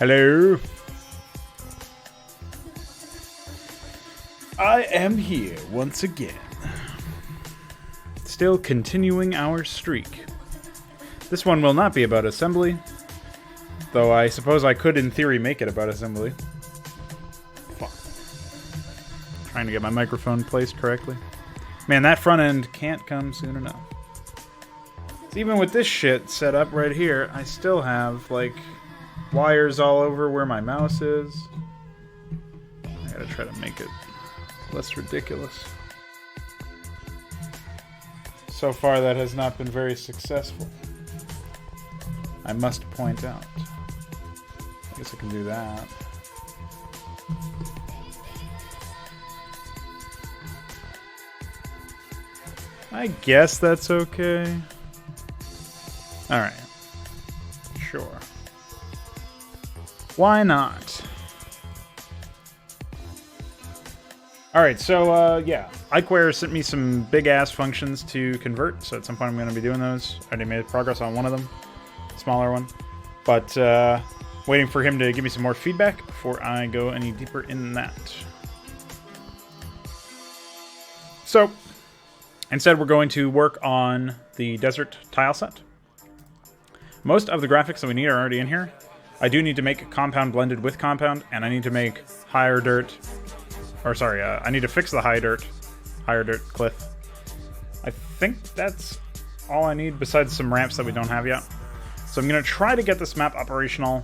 Hello. I am here once again. Still continuing our streak. This one will not be about assembly, though I suppose I could in theory make it about assembly. Fuck. Trying to get my microphone placed correctly. Man, that front end can't come soon enough. So even with this shit set up right here, I still have, like, wires all over where my mouse is. I gotta try to make it less ridiculous. So far, that has not been very successful. I must point out. I guess I can do that. I guess that's okay. Alright. Sure. Why not? Alright, so, yeah. Ikeware sent me some big-ass functions to convert, so at some point I'm going to be doing those. I already made progress on one of them. Smaller one. But, waiting for him to give me some more feedback before I go any deeper in that. So, instead we're going to work on the desert tile set. Most of the graphics that we need are already in here. I do need to make compound blended with compound, and I need to make higher dirt... Or sorry, I need to fix the higher dirt cliff. I think that's all I need besides some ramps that we don't have yet. So I'm going to try to get this map operational.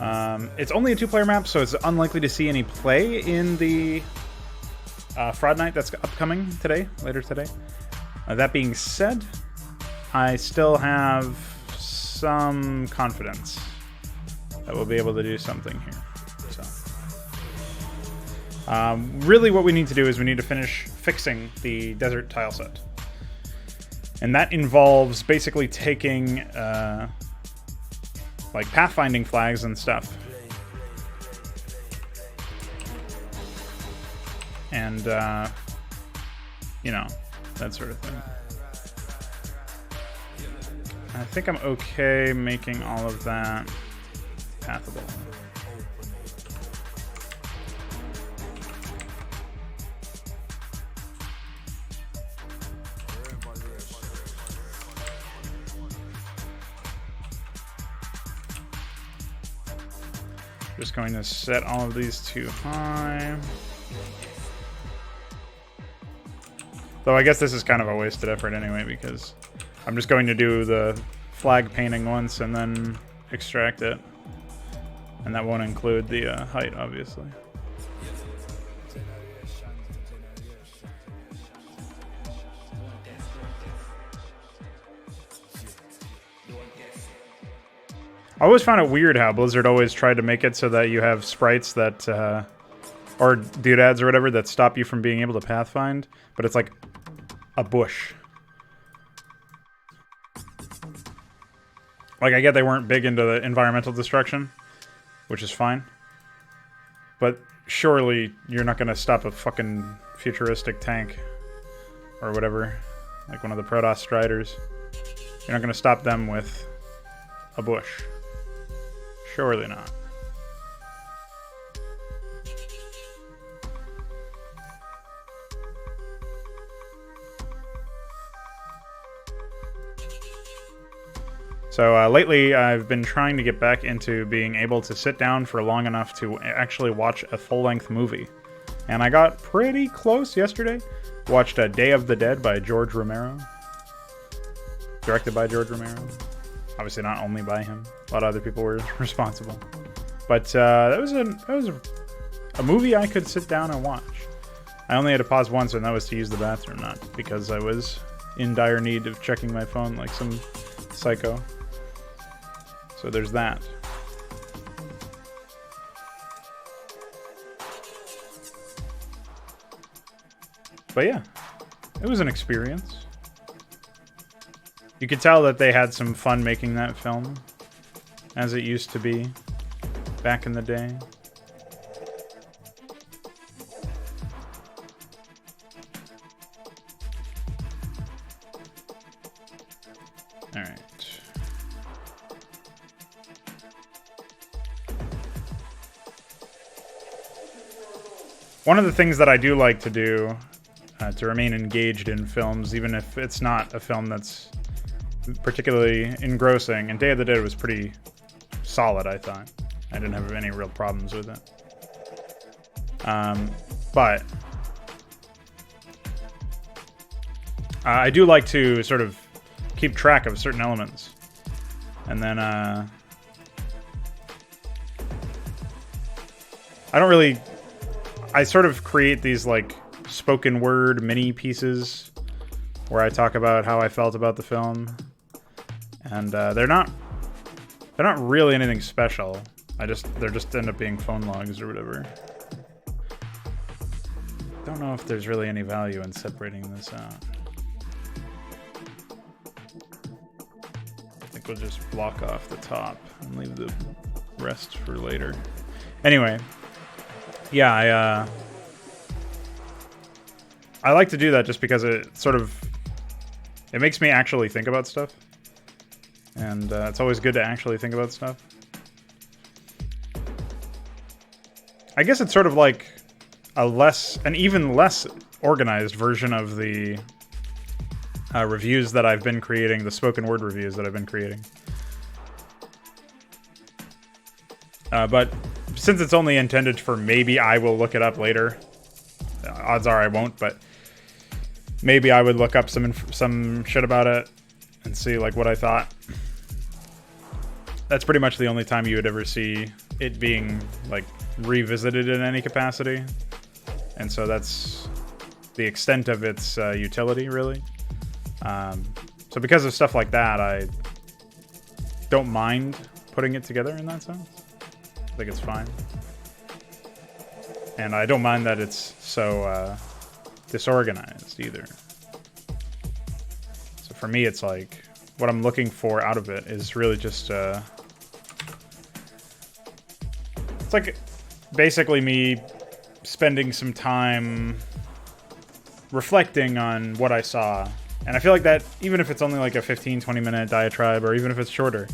It's only a 2-player map, so it's unlikely to see any play in the Fraud Night that's upcoming today, later today. That being said, I still have some confidence that we'll be able to do something here. Really what we need to do is we need to finish fixing the desert tile set. And that involves basically taking, like, pathfinding flags and stuff. And, you know, that sort of thing. I think I'm okay making all of that pathable. Just going to set all of these too high. Though I guess this is kind of a wasted effort anyway, because I'm just going to do the flag painting once and then extract it. And that won't include the height, obviously. I always found it weird how Blizzard always tried to make it so that you have sprites that, or doodads or whatever, that stop you from being able to pathfind, but it's like a bush. Like, I get they weren't big into the environmental destruction, which is fine, but surely you're not going to stop a fucking futuristic tank or whatever, like one of the Protoss Striders. You're not going to stop them with a bush. Surely not. So lately I've been trying to get back into being able to sit down for long enough to actually watch a full-length movie. And I got pretty close yesterday. Watched Day of the Dead by George Romero. Directed by George Romero. Obviously not only by him. A lot of other people were responsible. But that was a movie I could sit down and watch. I only had to pause once, and that was to use the bathroom, not because I was in dire need of checking my phone like some psycho. So there's that. But yeah, it was an experience. You could tell that they had some fun making that film, as it used to be back in the day. All right. One of the things that I do like to do to remain engaged in films, even if it's not a film that's particularly engrossing, and Day of the Dead was pretty solid, I thought. I didn't have any real problems with it. But I do like to sort of keep track of certain elements. And then I don't really... I sort of create these like spoken word mini pieces where I talk about how I felt about the film. And they're not really anything special. They're just end up being phone logs or whatever. Don't know if there's really any value in separating this out. I think we'll just block off the top and leave the rest for later. Anyway, yeah, I like to do that just because it makes me actually think about stuff. And it's always good to actually think about stuff. I guess it's sort of like an even less organized version of the reviews that I've been creating, the spoken word reviews that I've been creating. But since it's only intended for maybe I will look it up later, odds are I won't, but maybe I would look up some shit about it and see like what I thought. That's pretty much the only time you would ever see it being like revisited in any capacity. And so that's the extent of its utility, really. So because of stuff like that, I don't mind putting it together in that sense. I think it's fine. And I don't mind that it's so disorganized either. So for me, it's like what I'm looking for out of it is really just it's like basically me spending some time reflecting on what I saw. And I feel like that, even if it's only like a 15-20 minute diatribe, or even if it's shorter,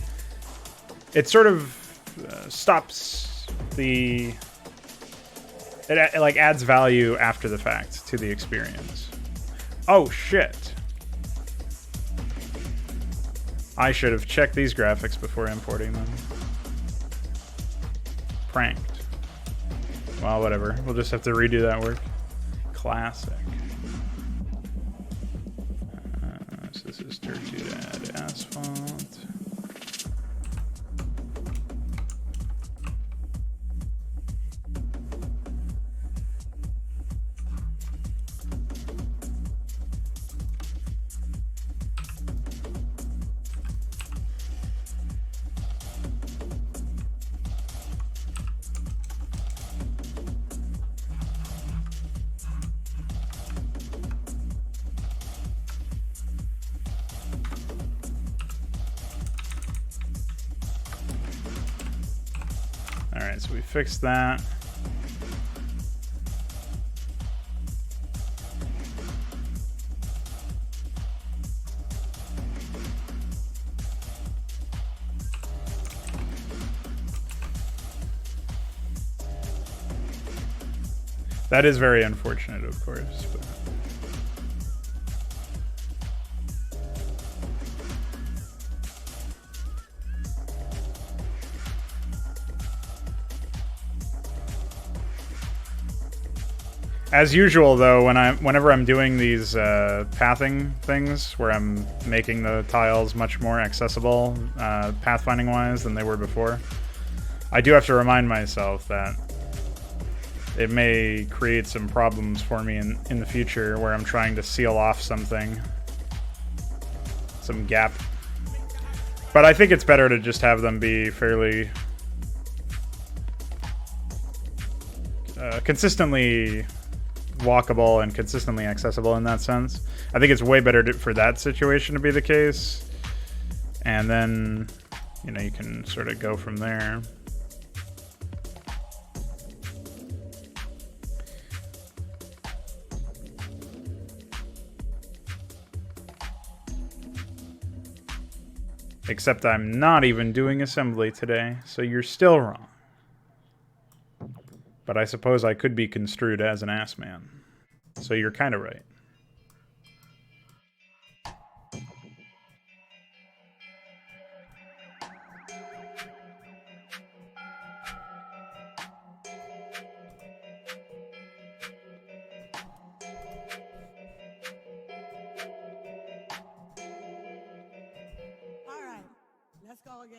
it sort of stops the... It like adds value after the fact to the experience. Oh shit. I should have checked these graphics before importing them. Pranked. Well, whatever. We'll just have to redo that work. Classic. So this is Turtudad Asphalt. Alright, so we fixed that. That is very unfortunate, of course, but... As usual, though, whenever I'm doing these pathing things, where I'm making the tiles much more accessible, pathfinding-wise, than they were before, I do have to remind myself that it may create some problems for me in the future, where I'm trying to seal off something, some gap. But I think it's better to just have them be fairly consistently walkable and consistently accessible in that sense. I think it's way better for that situation to be the case, and then you can sort of go from there. Except I'm not even doing assembly today, so you're still wrong. But I suppose I could be construed as an ass man. So you're kind of right. All right, let's go again.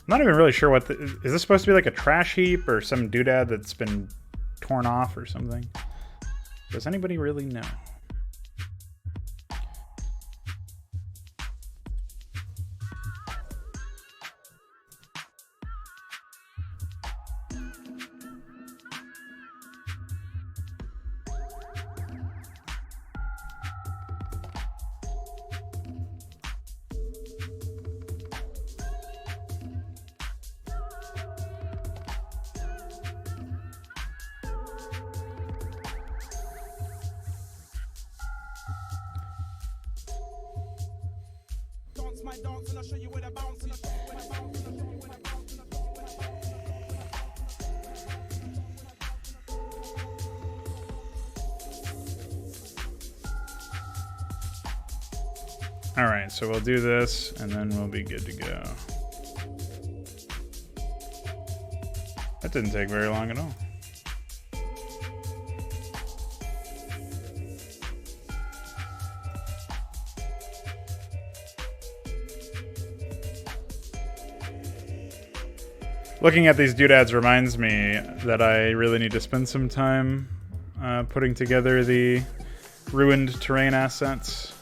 I'm not even really sure what is this supposed to be, like a trash heap or some doodad that's been torn off or something? Does anybody really know? My dance and I'll show you where the bounce is. All right, so we'll do this and then we'll be good to go. That didn't take very long at all. Looking at these doodads reminds me that I really need to spend some time putting together the ruined terrain assets.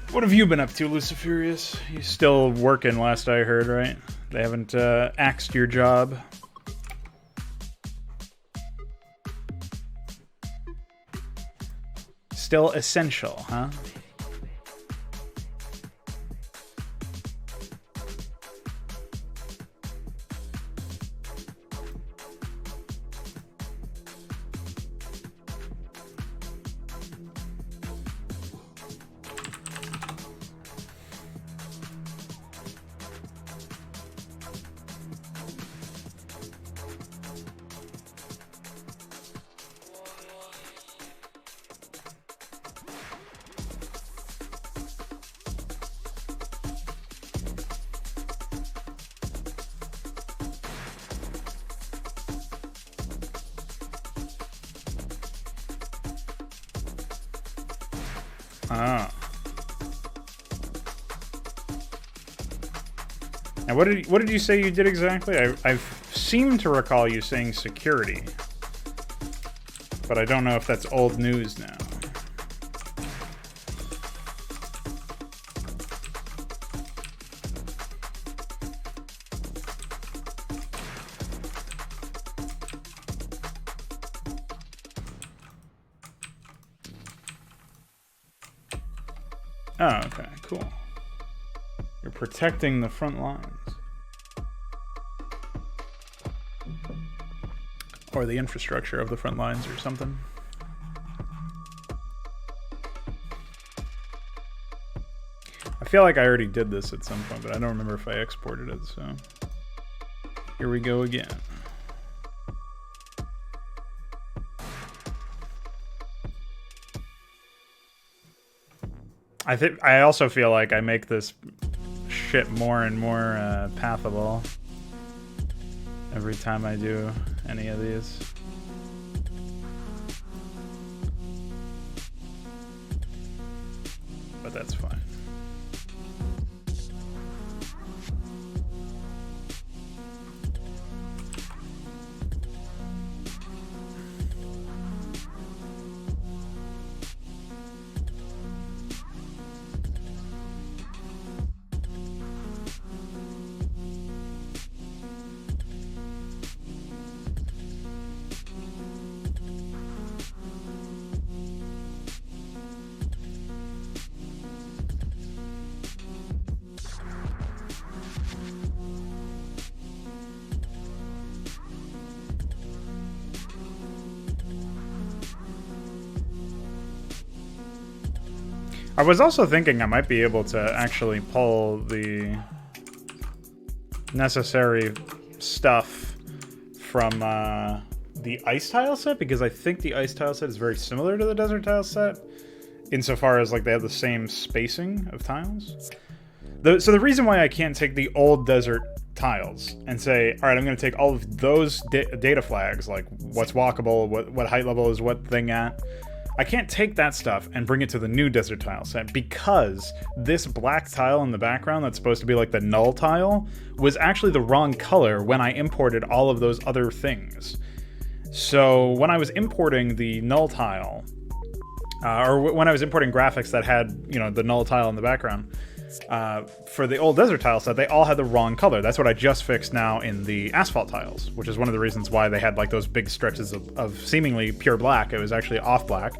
What have you been up to, Luciferius? You still working, last I heard, right? They haven't axed your job. Still essential, huh? Ah. And what did you say you did exactly? I seem to recall you saying security, but I don't know if that's old news now. Oh, okay, cool. You're protecting the front lines. Or the infrastructure of the front lines or something. I feel like I already did this at some point, but I don't remember if I exported it, so... Here we go again. I also feel like I make this shit more and more pathable every time I do any of these. But that's fine. I was also thinking I might be able to actually pull the necessary stuff from the ice tile set, because I think the ice tile set is very similar to the desert tile set insofar as like they have the same spacing of tiles. So the reason why I can't take the old desert tiles and say, all right, I'm going to take all of those data flags, like what's walkable, what height level is what thing at, I can't take that stuff and bring it to the new desert tile set, because this black tile in the background that's supposed to be like the null tile was actually the wrong color when I imported all of those other things. So when I was importing the null tile, or when I was importing graphics that had, you know, the null tile in the background, for the old desert tile set, they all had the wrong color. That's what I just fixed now in the asphalt tiles, which is one of the reasons why they had like those big stretches of seemingly pure black. It was actually off black,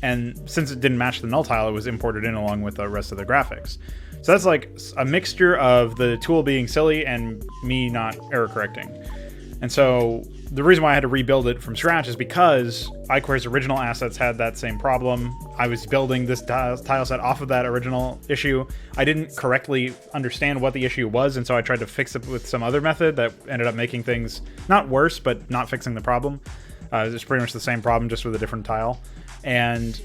and since it didn't match the null tile, it was imported in along with the rest of the graphics. So that's like a mixture of the tool being silly and me not error correcting. And so the reason why I had to rebuild it from scratch is because iQuery's original assets had that same problem. I was building this tile set off of that original issue. I didn't correctly understand what the issue was, and so I tried to fix it with some other method that ended up making things not worse, but not fixing the problem. It's pretty much the same problem, just with a different tile. And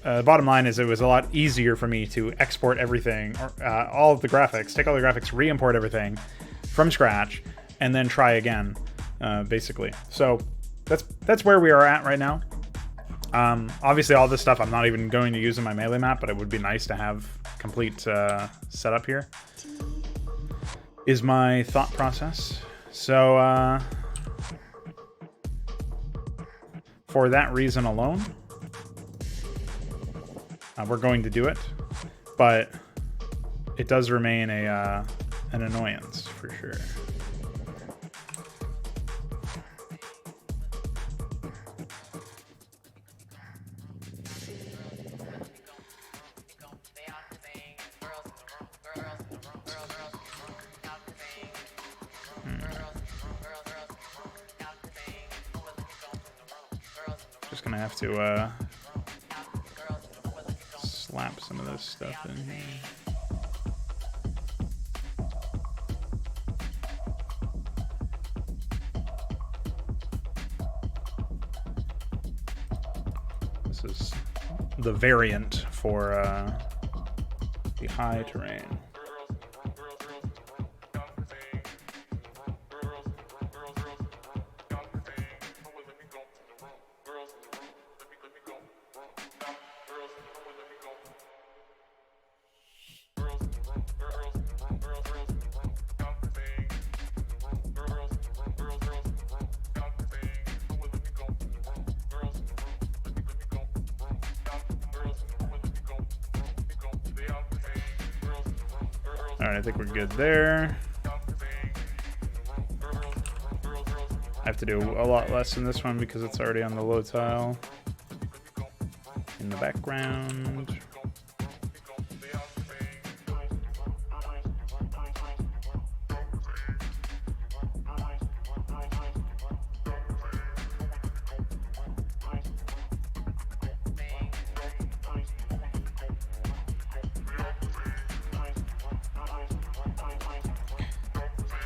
the bottom line is it was a lot easier for me to export everything, all of the graphics, take all the graphics, re-import everything from scratch, and then try again. Basically. So that's where we are at right now. Obviously all this stuff I'm not even going to use in my melee map, but it would be nice to have complete setup here, is my thought process. So for that reason alone, we're going to do it, but it does remain an annoyance for sure. Just gonna have to slap some of this stuff in here. This is the variant for the high terrain. Alright, I think we're good there. I have to do a lot less in this one because it's already on the low tile in the background.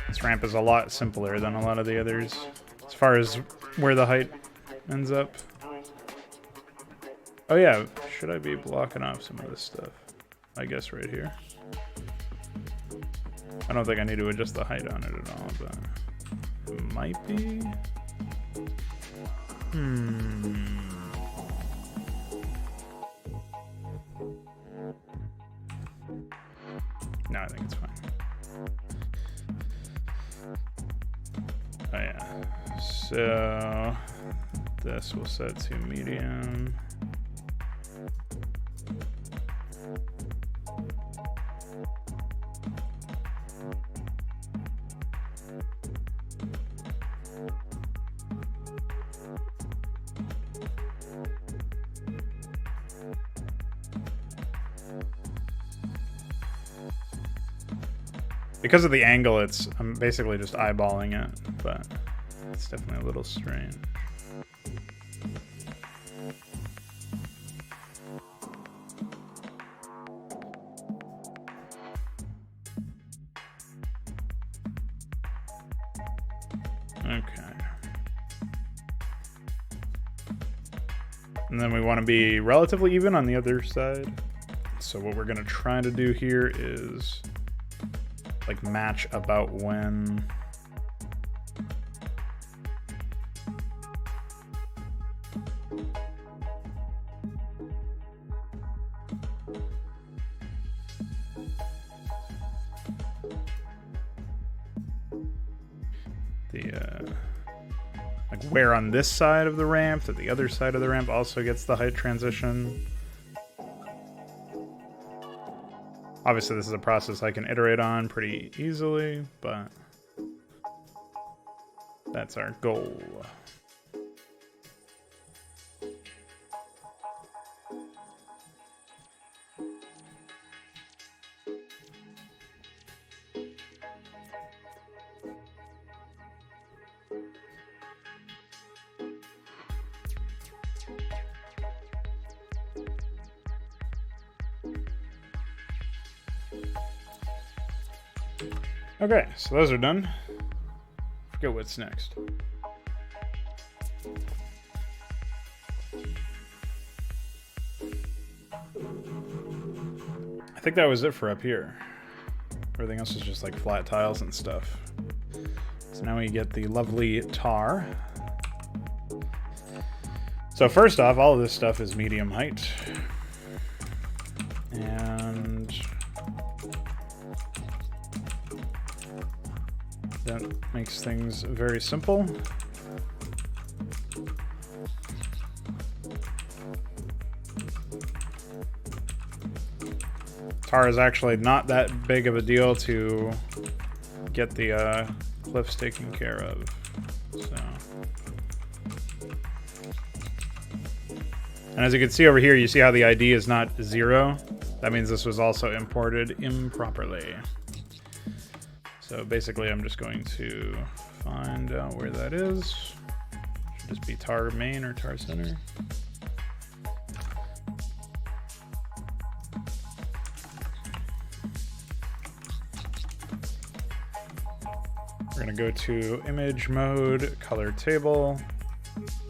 This ramp is a lot simpler than a lot of the others, as far as where the height ends up. Oh yeah, should I be blocking off some of this stuff? I guess right here. I don't think I need to adjust the height on it at all, but it might be. No, I think it's fine. Oh yeah, so this will set to medium. Because of the angle, I'm basically just eyeballing it, but it's definitely a little strange. And then we want to be relatively even on the other side. So what we're going to try to do here is like match about when like where on this side of the ramp that the other side of the ramp also gets the height transition. Obviously this is a process I can iterate on pretty easily, but that's our goal. Okay, so those are done. Forget what's next. I think that was it for up here. Everything else is just like flat tiles and stuff. So now we get the lovely tar. So first off, all of this stuff is medium height. And that makes things very simple. Tar is actually not that big of a deal to get the cliffs taken care of. So. And as you can see over here, you see how the ID is not 0. That means this was also imported improperly. So basically I'm just going to find out where that is. Should just be tar main or tar center. We're going to go to image mode, color table.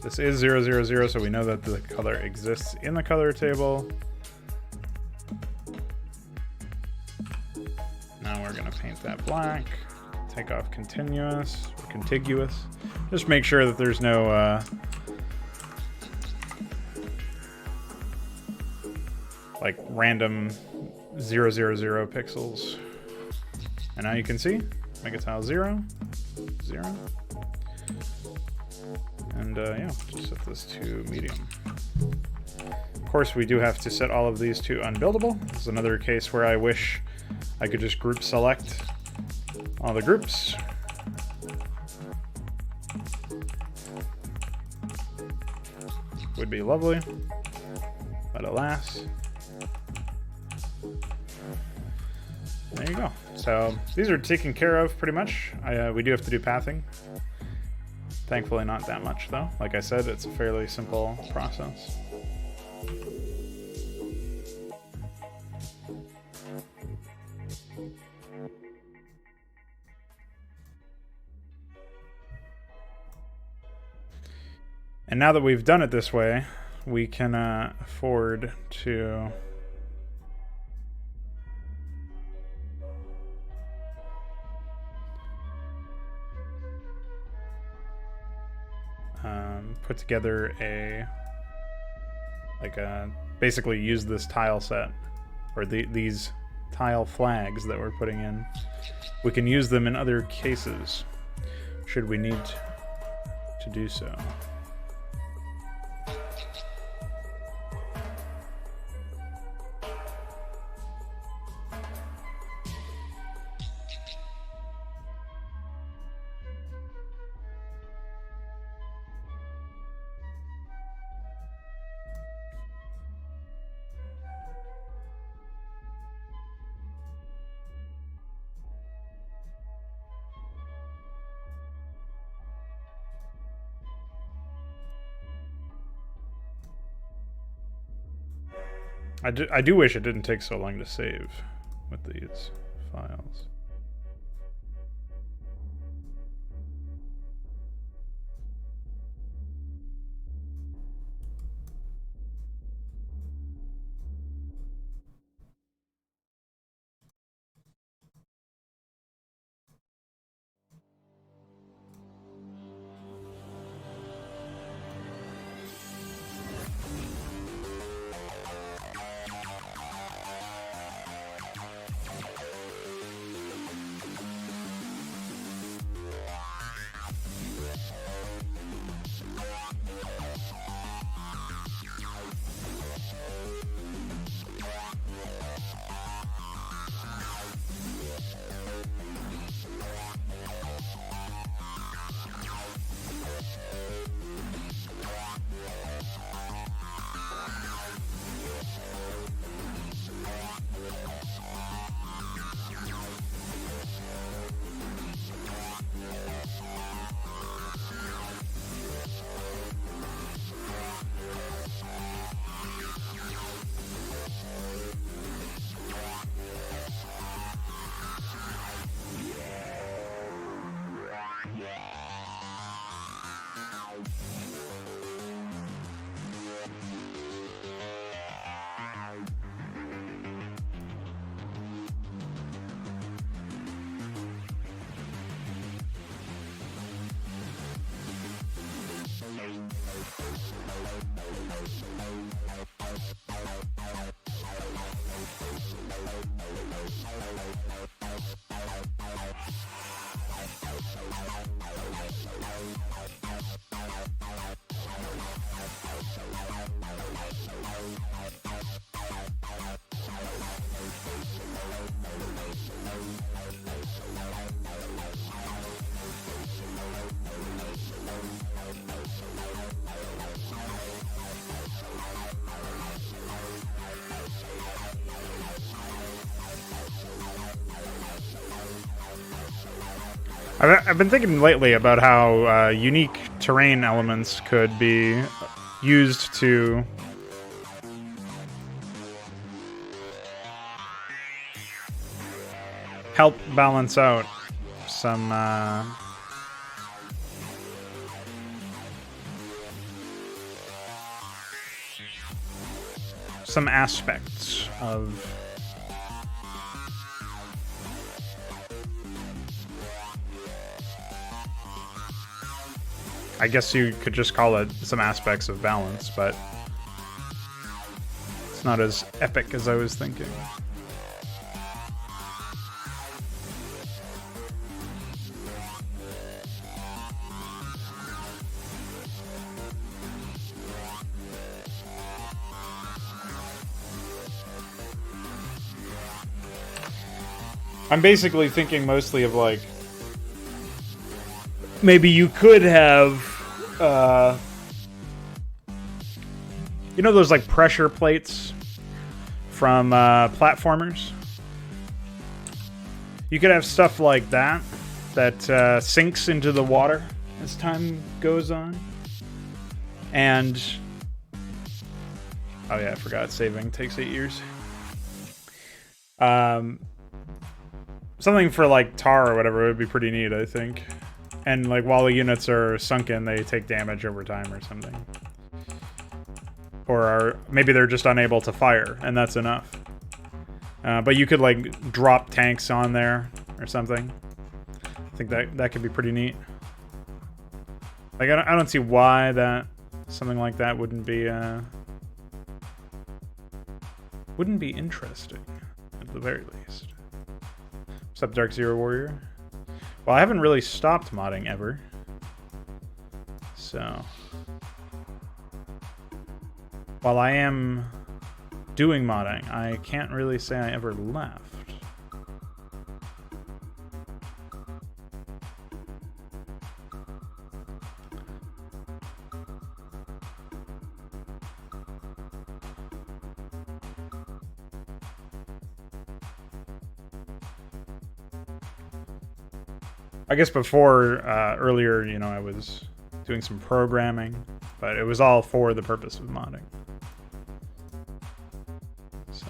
This is 000, so we know that the color exists in the color table. Now we're going to paint that black, take off continuous or contiguous. Just make sure that there's no like random 000 pixels. And now you can see, make a tile 0, 0. And yeah, just set this to medium. Of course, we do have to set all of these to unbuildable. This is another case where I wish I could just group select all the groups. Would be lovely, but alas. There you go. So these are taken care of pretty much. We do have to do pathing. Thankfully not that much though. Like I said, it's a fairly simple process. And now that we've done it this way, we can afford to put together basically use this tile set, or these tile flags that we're putting in. We can use them in other cases, should we need to do so. I do wish it didn't take so long to save with these files. I've been thinking lately about how unique terrain elements could be used to help balance out some aspects of I guess you could just call it some aspects of balance, but it's not as epic as I was thinking. I'm basically thinking mostly of like maybe you could have you know those like pressure plates from platformers? You could have stuff like that that sinks into the water as time goes on. And oh yeah, I forgot saving takes 8 years. Something for like tar or whatever would be pretty neat, I think. And like while the units are sunken, they take damage over time or something. Or maybe they're just unable to fire, and that's enough. But you could like drop tanks on there or something. I think that could be pretty neat. Like I don't see why that something like that wouldn't be interesting at the very least. What's up, Dark Zero Warrior? Well, I haven't really stopped modding ever. So while I am doing modding, I can't really say I ever left. I guess before, earlier, you know, I was doing some programming, but it was all for the purpose of modding. So.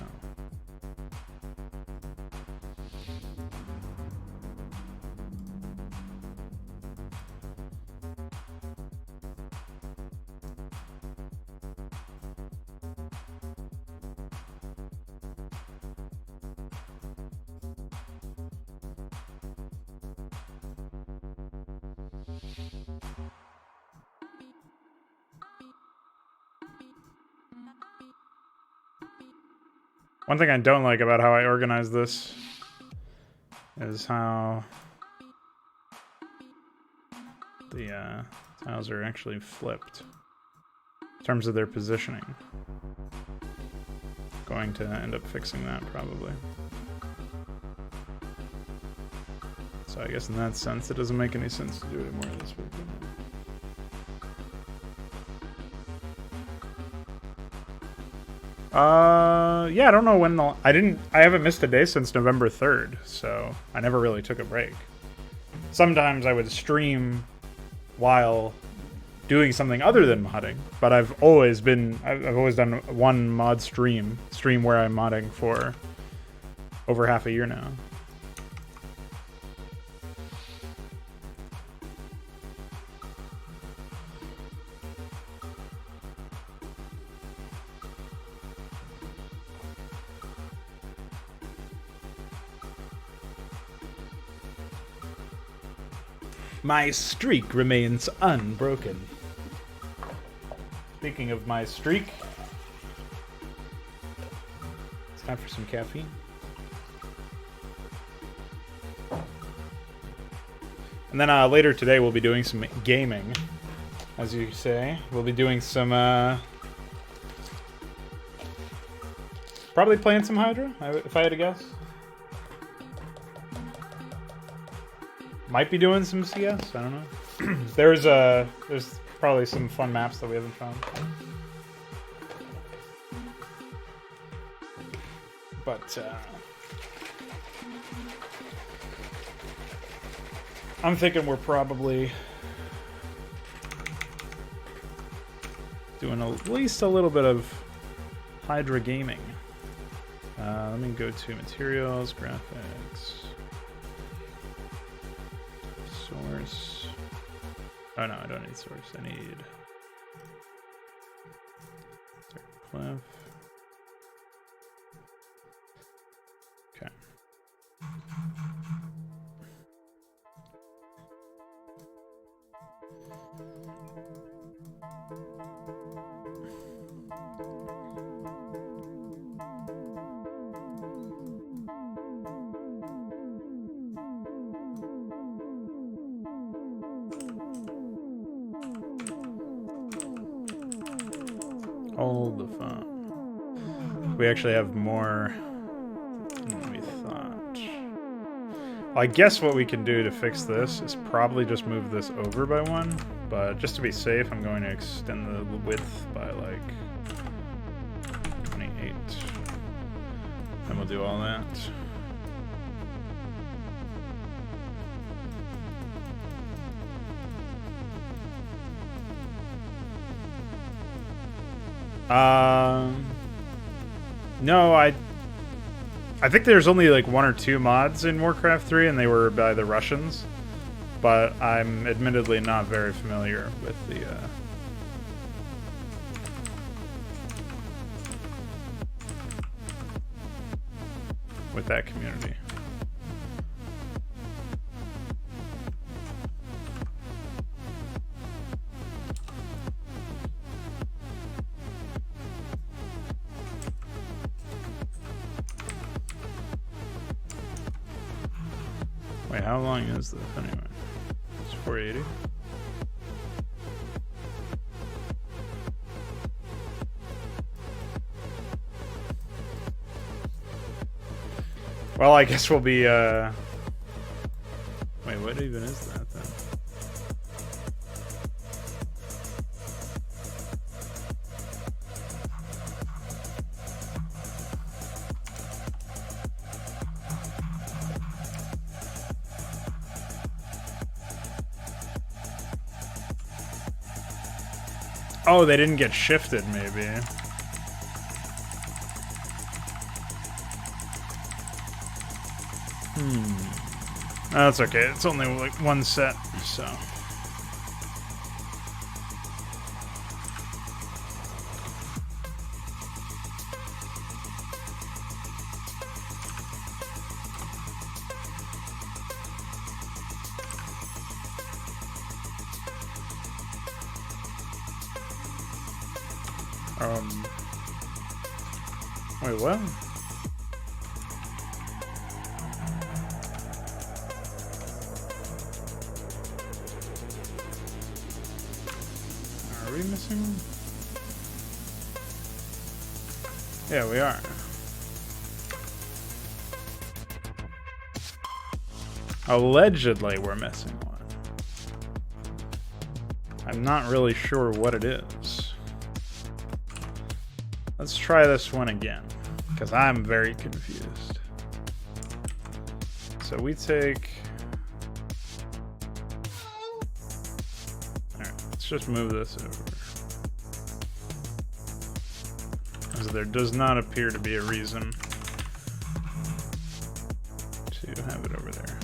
One thing I don't like about how I organize this is how the tiles are actually flipped in terms of their positioning. Going to end up fixing that probably. So I guess in that sense, it doesn't make any sense to do it more this way. Yeah, I don't know when I haven't missed a day since November 3rd, so I never really took a break. Sometimes I would stream while doing something other than modding, but I've always done one mod stream where I'm modding for over half a year now. My streak remains unbroken. Speaking of my streak, it's time for some caffeine. And then later today we'll be doing some gaming, as you say. We'll be doing some, probably playing some Hydra, if I had to guess. Might be doing some CS, I don't know. There's probably some fun maps that we haven't found. But I'm thinking we're probably doing at least a little bit of Hydra gaming. Let me go to materials, graphics, source. Oh no, I don't need source. I need Cliff. Okay. Hold the phone. We actually have more than we thought. Well, I guess what we can do to fix this is probably just move this over by one, but just to be safe, I'm going to extend the width by like 28. Then we'll do all that. No, I think there's only like 1 or 2 mods in Warcraft 3, and they were by the Russians. But I'm admittedly not very familiar with the with that community. Wait, how long is this anyway? It's 480. Well, I guess we'll be, wait, what even is that then? Oh, they didn't get shifted, maybe. That's okay. It's only like 1 set, so. Wait, what? Are we missing one? Yeah, we are. Allegedly, we're missing one. I'm not really sure what it is. Let's try this one again, because I'm very confused. So we take... Alright, let's just move this over. Because there does not appear to be a reason to have it over there.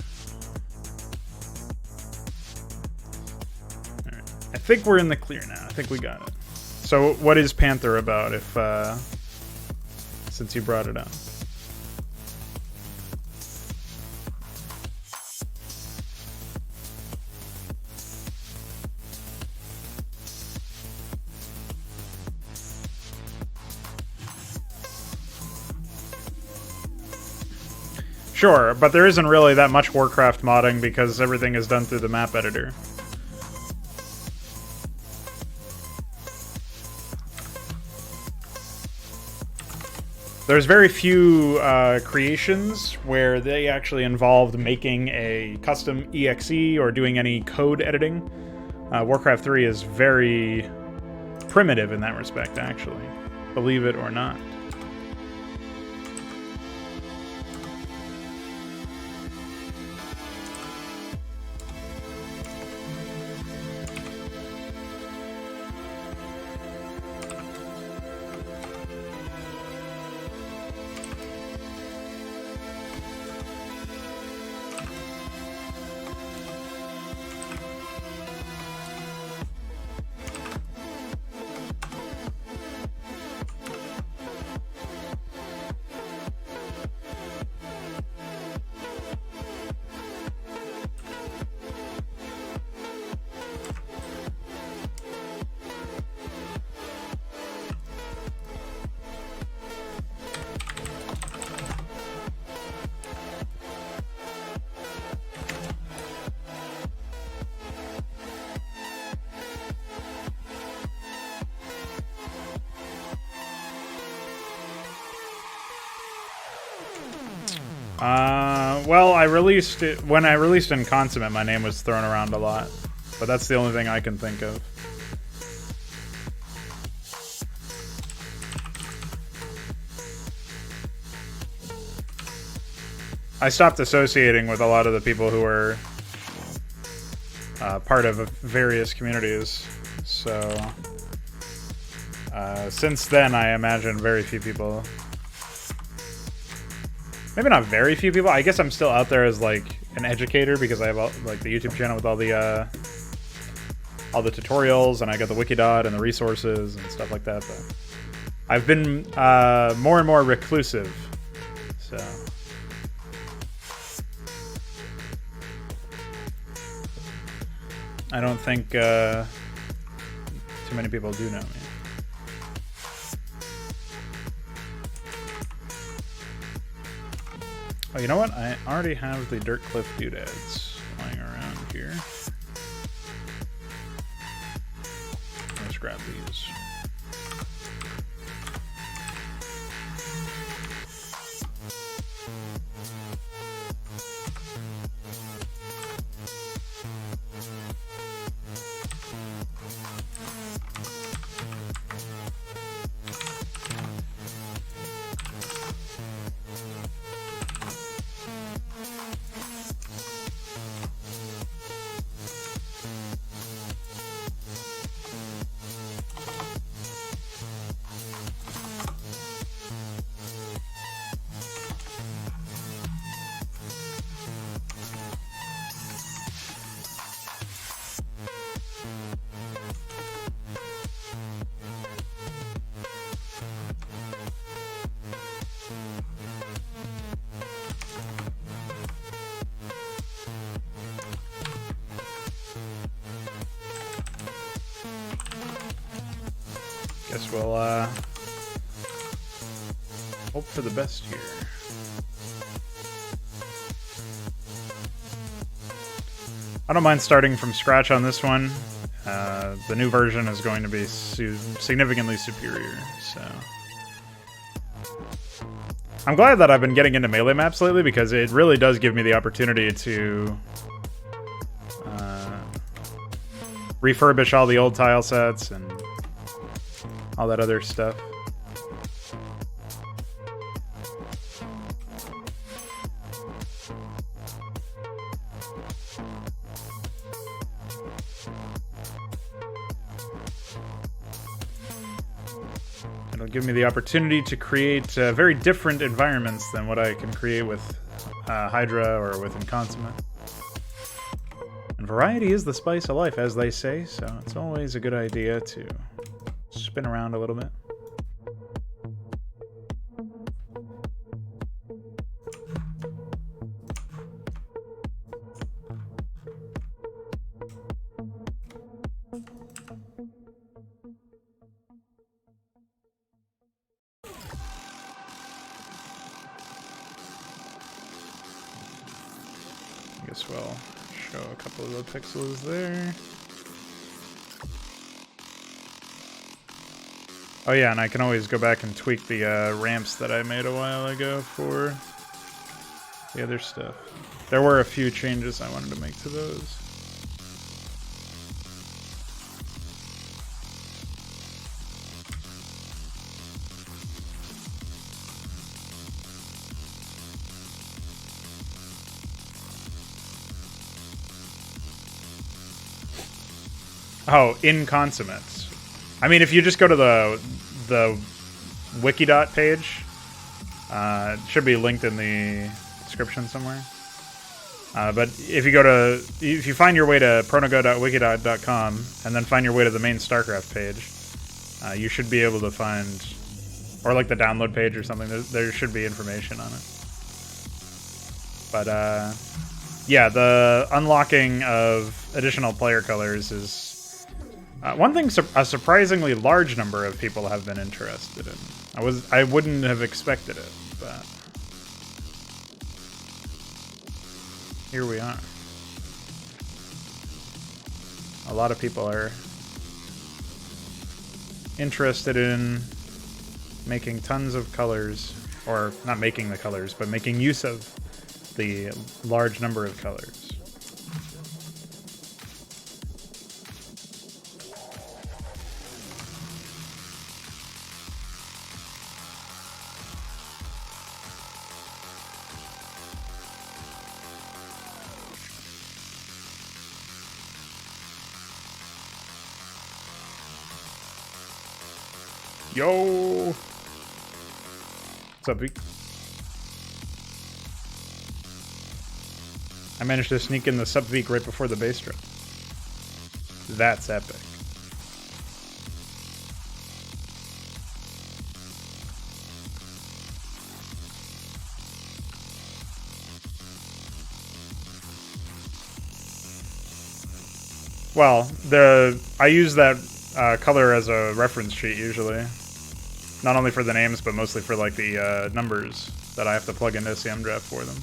Alright, I think we're in the clear now. I think we got it. So what is Panther about, if since you brought it up? Sure, but there isn't really that much Warcraft modding because everything is done through the map editor. There's very few creations where they actually involved making a custom EXE or doing any code editing. Warcraft 3 is very primitive in that respect, actually. Believe it or not. Well, I released it when I released in Consummate. My name was thrown around a lot, but that's the only thing I can think of. I stopped associating with a lot of the people who were part of various communities, so since then I imagine very few people. Maybe not very few people. I guess I'm still out there as like an educator because I have like the YouTube channel with all the tutorials, and I got the Wikidot and the resources and stuff like that. But I've been more and more reclusive. So I don't think too many people do know me. Oh, you know what? I already have the Dirt Cliff doodads lying around here. Let's grab these. Guess we'll hope for the best here. I don't mind starting from scratch on this one. The new version is going to be significantly superior, so I'm glad that I've been getting into melee maps lately because it really does give me the opportunity to refurbish all the old tile sets and all that other stuff. It'll give me the opportunity to create very different environments than what I can create with Hydra or with Consummate. And variety is the spice of life, as they say, so it's always a good idea to spin around a little bit. I guess we'll show a couple of the pixels there. Oh yeah, and I can always go back and tweak the ramps that I made a while ago for the other stuff. There were a few changes I wanted to make to those. Oh, in Consummate. I mean, if you just go to the Wikidot page, it should be linked in the description somewhere. But if you find your way to pronogo.wikidot.com and then find your way to the main Starcraft page, you should be able to find, or like the download page or something. There should be information on it. But yeah, the unlocking of additional player colors is. One thing a surprisingly large number of people have been interested in. I wouldn't have expected it, but here we are. A lot of people are interested in making tons of colors, or not making the colors, but making use of the large number of colors. Yo! What's up, Vic? I managed to sneak in the sub-Veek right before the bass drum. That's epic. Well, I use that color as a reference sheet usually. Not only for the names, but mostly for like the numbers that I have to plug into SCM Draft for them.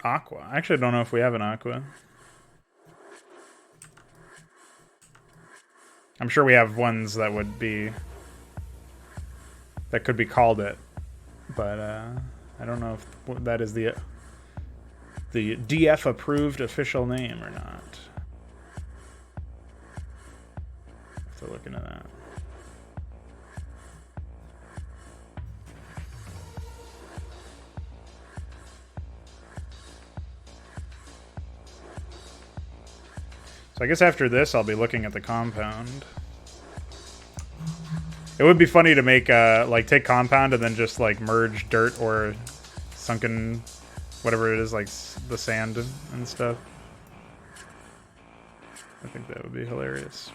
Aqua. I actually don't know if we have an aqua. I'm sure we have ones that would be... that could be called it. But I don't know if that is the DF approved official name or not. Have to look into that. So I guess after this, I'll be looking at the compound. It would be funny to make, like, take compound and then just, like, merge dirt or sunken, whatever it is, like, the sand and stuff. I think that would be hilarious.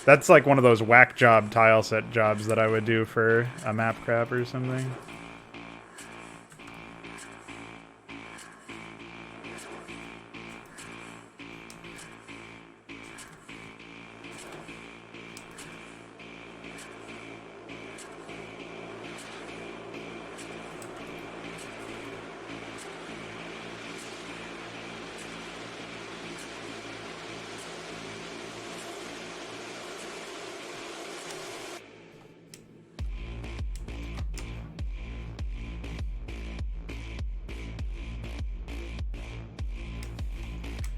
That's, like, one of those whack job tile set jobs that I would do for a map crap or something.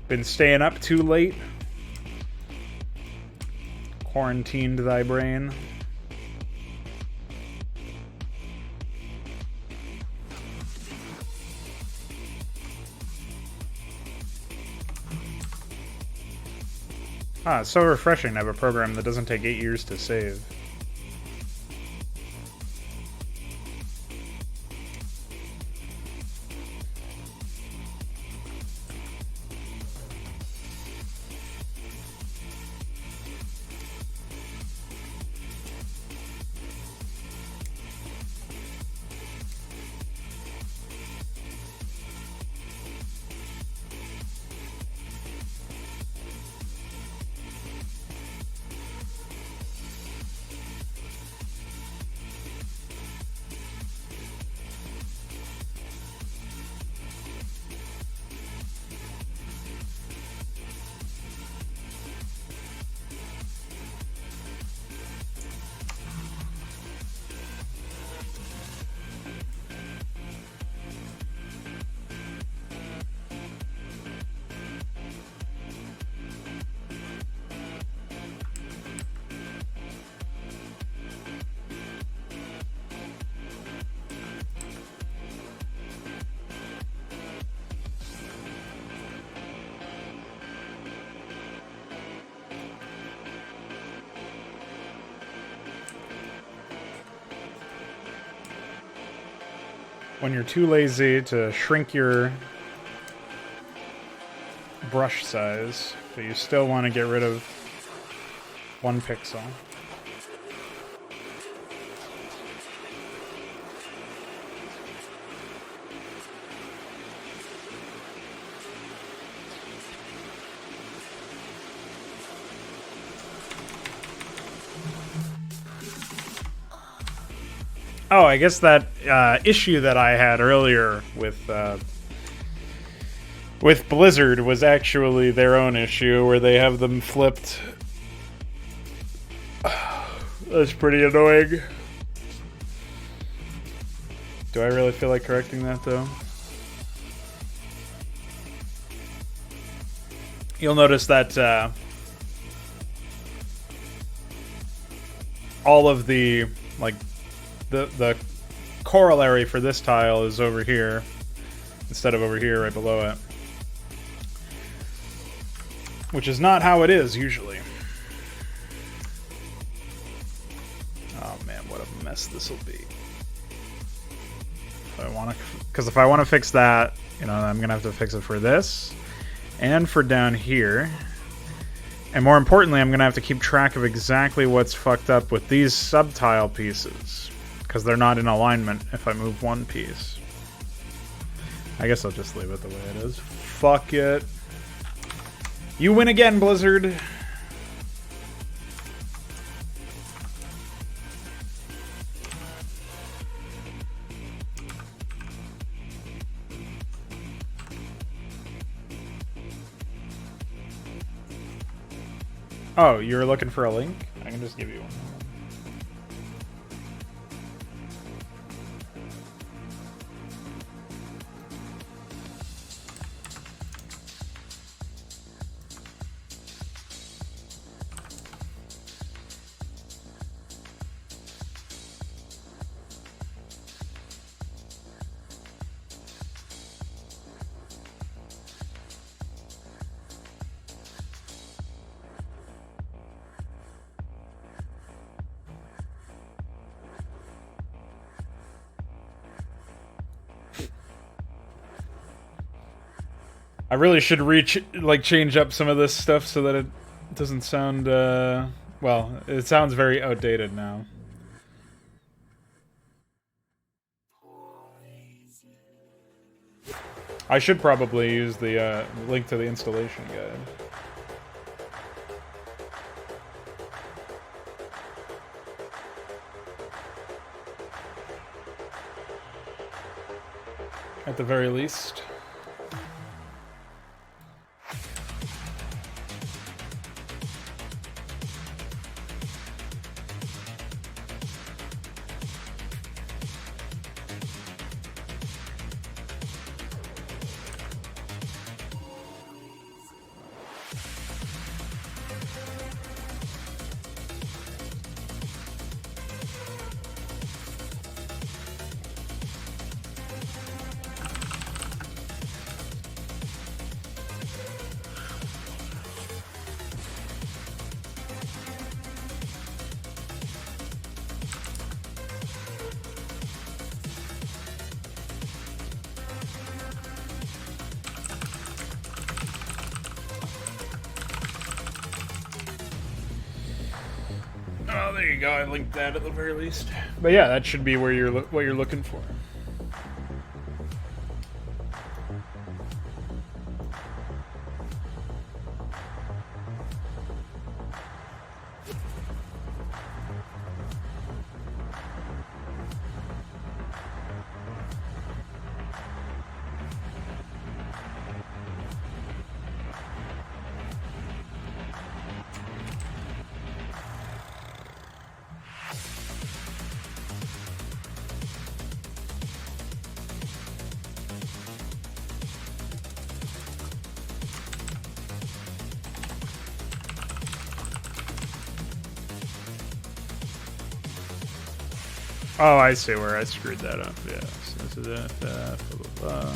Been staying up too late. Quarantined thy brain. Ah, it's so refreshing to have a program that doesn't take 8 years to save. When you're too lazy to shrink your brush size. but you still want to get rid of 1 pixel. Oh, I guess that issue that I had earlier with Blizzard was actually their own issue, where they have them flipped. That's pretty annoying. Do I really feel like correcting that, though? You'll notice that all of the, like, the corollary for this tile is over here instead of over here right below it, which is not how it is usually. Oh man, what a mess this will be. Because if I want to fix that, you know, I'm gonna have to fix it for this and for down here. And more importantly, I'm going to have to keep track of exactly what's fucked up with these sub-tile pieces, because they're not in alignment if I move 1 piece. I guess I'll just leave it the way it is. Fuck it. You win again, Blizzard. Oh, you're looking for a link? I can just give you one. I really should change up some of this stuff so that it doesn't sound, well, it sounds very outdated now. I should probably use the link to the installation guide. At the very least. Oh, there you go. I linked that at the very least. But yeah, that should be where what you're looking for. Oh, I see where I screwed that up. Yeah. So this is blah, blah, blah.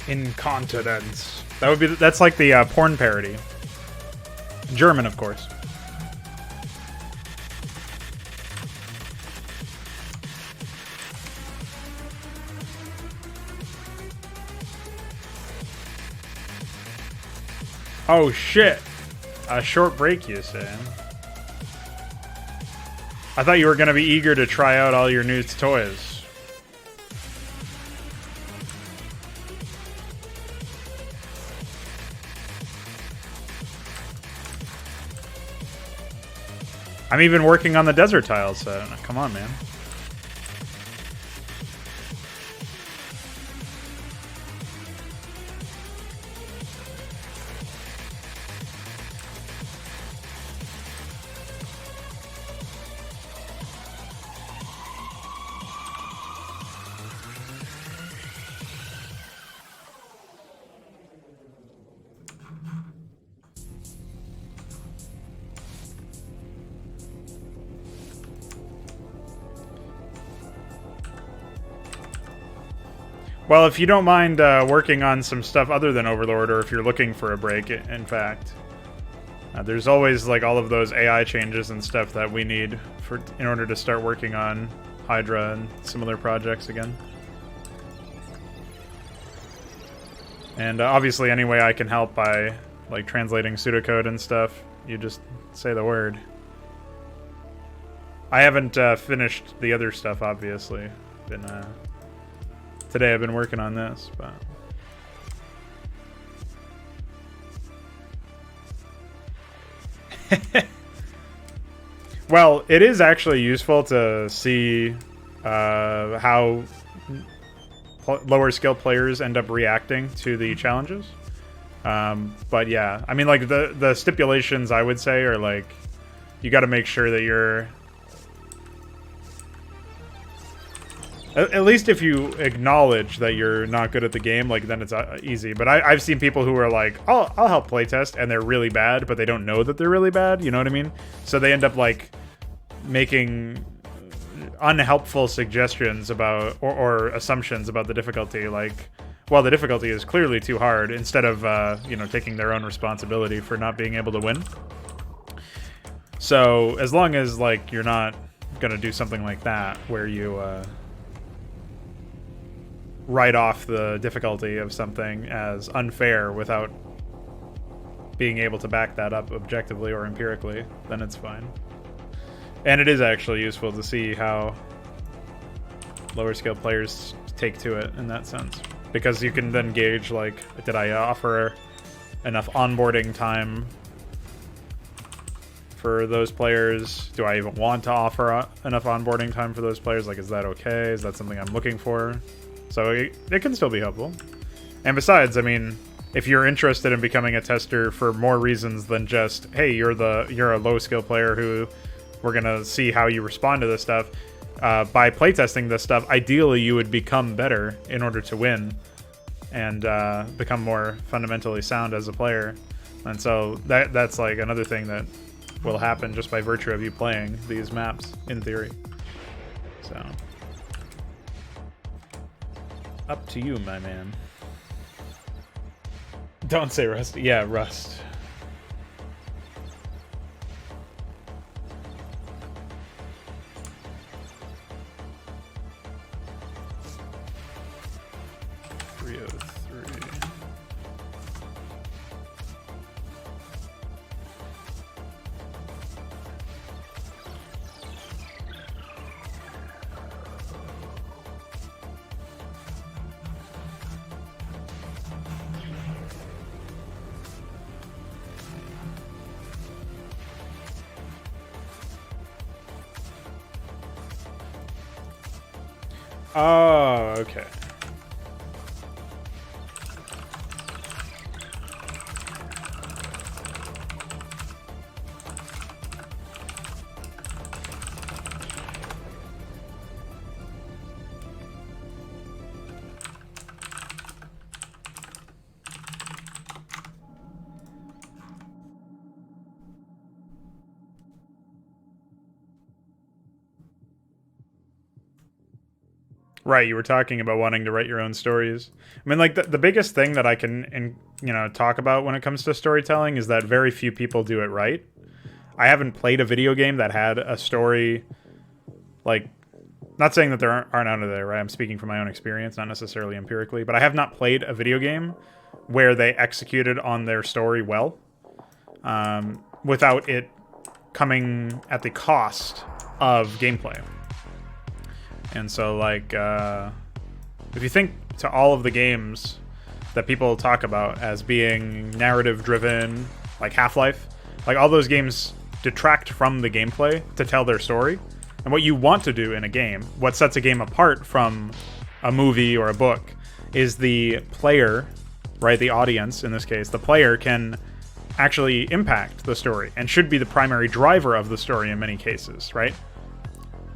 Incontinence. That would be. That's like the porn parody. German, of course. Oh shit! A short break, you say? I thought you were gonna be eager to try out all your new toys. I'm even working on the desert tile set. Come on, man. Well, if you don't mind working on some stuff other than Overlord, or if you're looking for a break, in fact, there's always like all of those AI changes and stuff that we need in order to start working on Hydra and similar projects again. And obviously, any way I can help by like translating pseudocode and stuff, you just say the word. I haven't finished the other stuff, obviously. Today I've been working on this, but... Well, it is actually useful to see how lower skill players end up reacting to the challenges. But yeah, I mean, like, the stipulations, I would say, are like, you got to make sure that you're... At least if you acknowledge that you're not good at the game, like, then it's easy. But I've seen people who are like, oh, I'll help playtest, and they're really bad, but they don't know that they're really bad, you know what I mean? So they end up, like, making unhelpful suggestions about, or assumptions about the difficulty, like, well, the difficulty is clearly too hard, instead of, you know, taking their own responsibility for not being able to win. So, as long as, like, you're not gonna do something like that, where you, write off the difficulty of something as unfair without being able to back that up objectively or empirically, then it's fine. And it is actually useful to see how lower skill players take to it in that sense. Because you can then gauge, like, did I offer enough onboarding time for those players? Do I even want to offer enough onboarding time for those players? Like, is that okay? Is that something I'm looking for? So it can still be helpful. And besides, I mean, if you're interested in becoming a tester for more reasons than just, hey, you're a low skill player who we're gonna see how you respond to this stuff, by playtesting this stuff, ideally you would become better in order to win and become more fundamentally sound as a player. And so that's like another thing that will happen just by virtue of you playing these maps, in theory. So... up to you, my man. Don't say Rust. Yeah, Rust. Oh, okay. Right, you were talking about wanting to write your own stories. I mean, like the biggest thing that I can, talk about when it comes to storytelling is that very few people do it right. I haven't played a video game that had a story, like, not saying that there aren't out of there, right? I'm speaking from my own experience, not necessarily empirically, but I have not played a video game where they executed on their story well, without it coming at the cost of gameplay. And so, like, if you think to all of the games that people talk about as being narrative-driven, like Half-Life, like, all those games detract from the gameplay to tell their story. And what you want to do in a game, what sets a game apart from a movie or a book, is the player, right, the audience in this case, the player can actually impact the story and should be the primary driver of the story in many cases, right?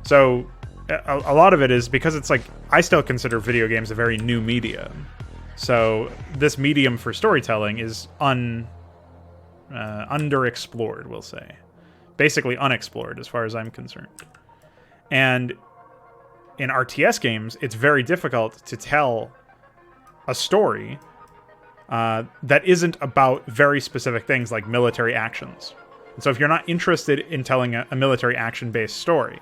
So a lot of it is because it's like, I still consider video games a very new medium. So this medium for storytelling is underexplored, we'll say. Basically unexplored as far as I'm concerned. And in RTS games, it's very difficult to tell a story that isn't about very specific things like military actions. And so if you're not interested in telling a military action-based story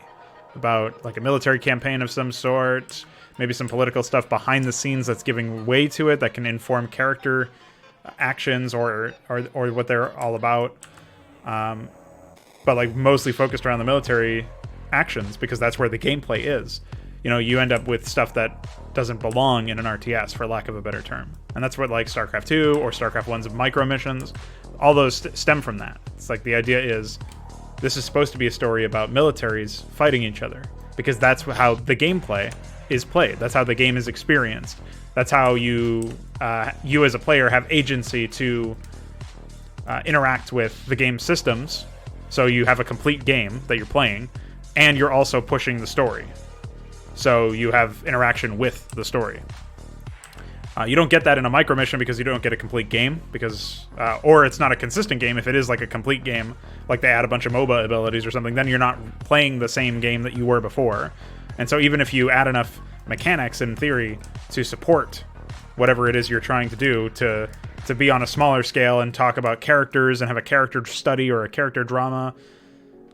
about like a military campaign of some sort, maybe some political stuff behind the scenes that's giving way to it that can inform character actions or what they're all about, but like mostly focused around the military actions because that's where the gameplay is. You end up with stuff that doesn't belong in an RTS, for lack of a better term. And that's what, like, Starcraft 2 or Starcraft 1's micro missions, all those stem from that. It's like the idea is this is supposed to be a story about militaries fighting each other because that's how the gameplay is played. That's how the game is experienced. That's how you as a player have agency to interact with the game systems. So you have a complete game that you're playing, and you're also pushing the story. So you have interaction with the story. You don't get that in a micro mission because you don't get a complete game, because or it's not a consistent game. If it is like a complete game, like they add a bunch of MOBA abilities or something, then you're not playing the same game that you were before. And so even if you add enough mechanics in theory to support whatever it is you're trying to do, to be on a smaller scale and talk about characters and have a character study or a character drama,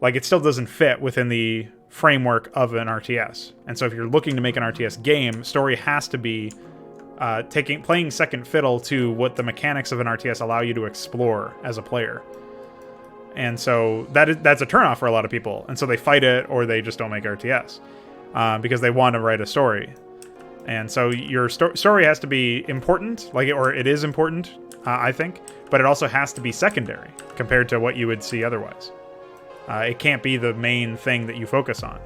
like, it still doesn't fit within the framework of an RTS. And so if you're looking to make an RTS game, story has to be playing second fiddle to what the mechanics of an RTS allow you to explore as a player. And so that's a turnoff for a lot of people. And so they fight it, or they just don't make RTS because they want to write a story. And so your story has to be important, or it is important, I think, but it also has to be secondary compared to what you would see otherwise. It can't be the main thing that you focus on.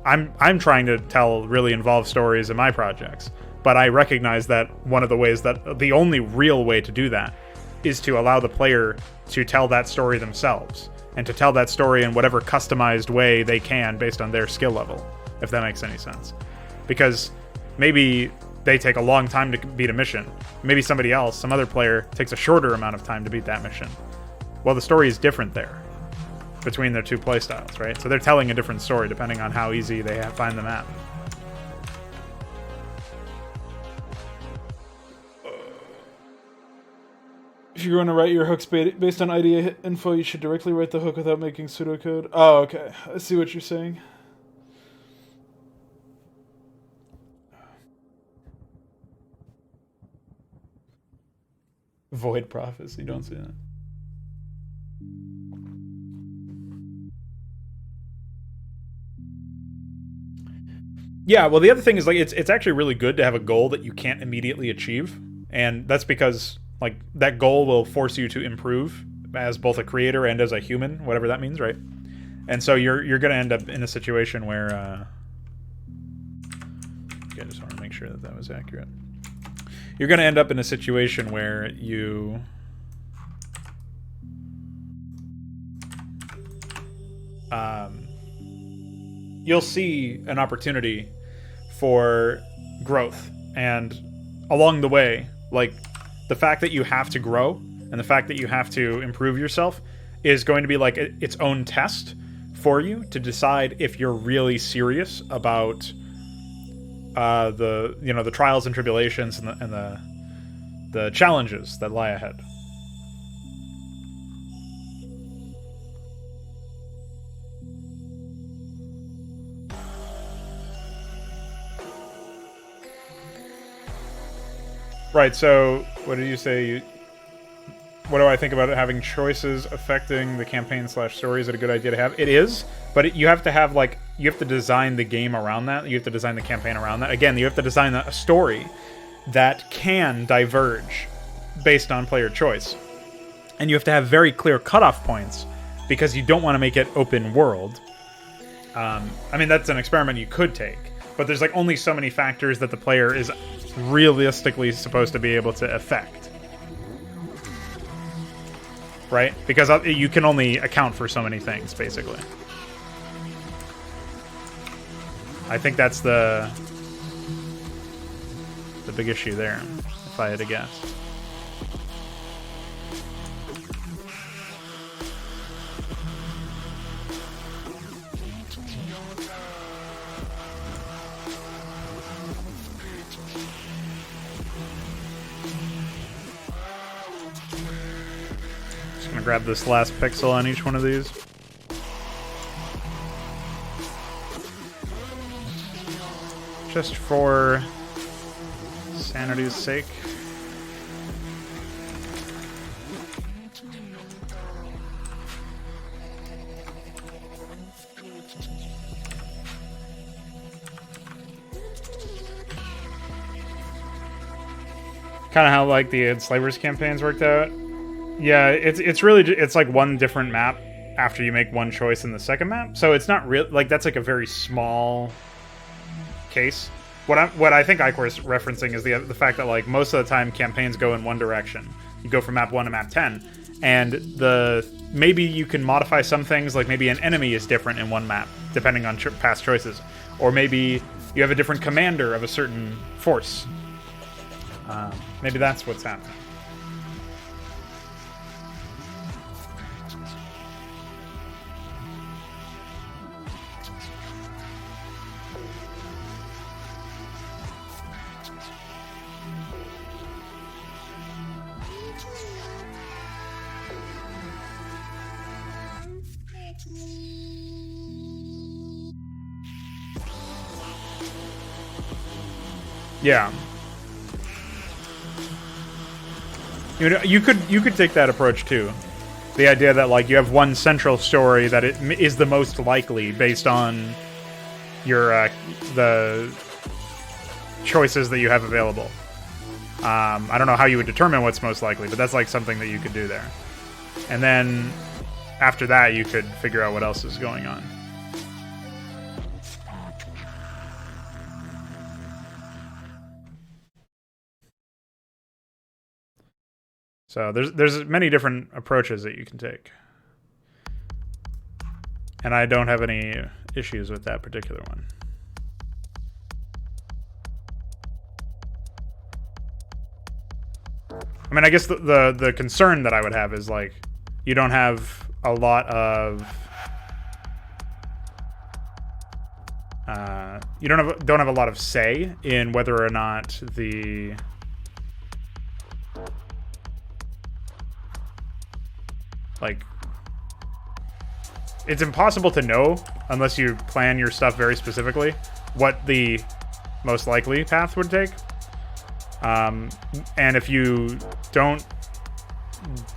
I'm trying to tell really involved stories in my projects, but I recognize that one of the ways that the only real way to do that is to allow the player to tell that story themselves, and to tell that story in whatever customized way they can based on their skill level, if that makes any sense. Because maybe they take a long time to beat a mission. Maybe somebody else, some other player, takes a shorter amount of time to beat that mission. Well, the story is different there between their two playstyles, right? So they're telling a different story depending on how easy they find the map. If you're going to write your hooks based on idea info, you should directly write the hook without making pseudocode. Oh, okay. I see what you're saying. Void prophecy, don't say that. Yeah, well, the other thing is, like, it's actually really good to have a goal that you can't immediately achieve, and that's because, like, that goal will force you to improve as both a creator and as a human, whatever that means, right? And so you're going to end up in a situation where I just want to make sure that was accurate. You're going to end up in a situation where you'll see an opportunity for growth, and along the way, like, the fact that you have to grow and the fact that you have to improve yourself is going to be like its own test for you to decide if you're really serious about the the trials and tribulations and the challenges that lie ahead. Right, so what did you say? What do I think about it having choices affecting the campaign / story? Is it a good idea to have? It is, but you have to have, like, you have to design the game around that. You have to design the campaign around that. Again, you have to design a story that can diverge based on player choice. And you have to have very clear cutoff points because you don't want to make it open world. I mean, that's an experiment you could take, but there's, like, only so many factors that the player is realistically supposed to be able to affect. Right? Because you can only account for so many things, basically. I think that's the big issue there, if I had to guess. Grab this last pixel on each one of these. Just for sanity's sake. Kind of how, like, the Enslavers campaigns worked out. Yeah, it's really, it's like one different map after you make one choice in the second map. So it's not real, like, that's like a very small case. What I think Icor's referencing is the fact that, like, most of the time campaigns go in one direction. You go from map 1 to map 10, and maybe you can modify some things, like maybe an enemy is different in one map depending on past choices, or maybe you have a different commander of a certain force. Maybe that's what's happening. Yeah. You could take that approach too. The idea that, like, you have one central story that it is the most likely based on your the choices that you have available. I don't know how you would determine what's most likely, but that's, like, something that you could do there. And then after that, you could figure out what else is going on. So there's many different approaches that you can take. And I don't have any issues with that particular one. I mean, I guess the concern that I would have is, like, you don't have a lot of you don't have a lot of say in whether or not the it's impossible to know, unless you plan your stuff very specifically, what the most likely path would take. And if you don't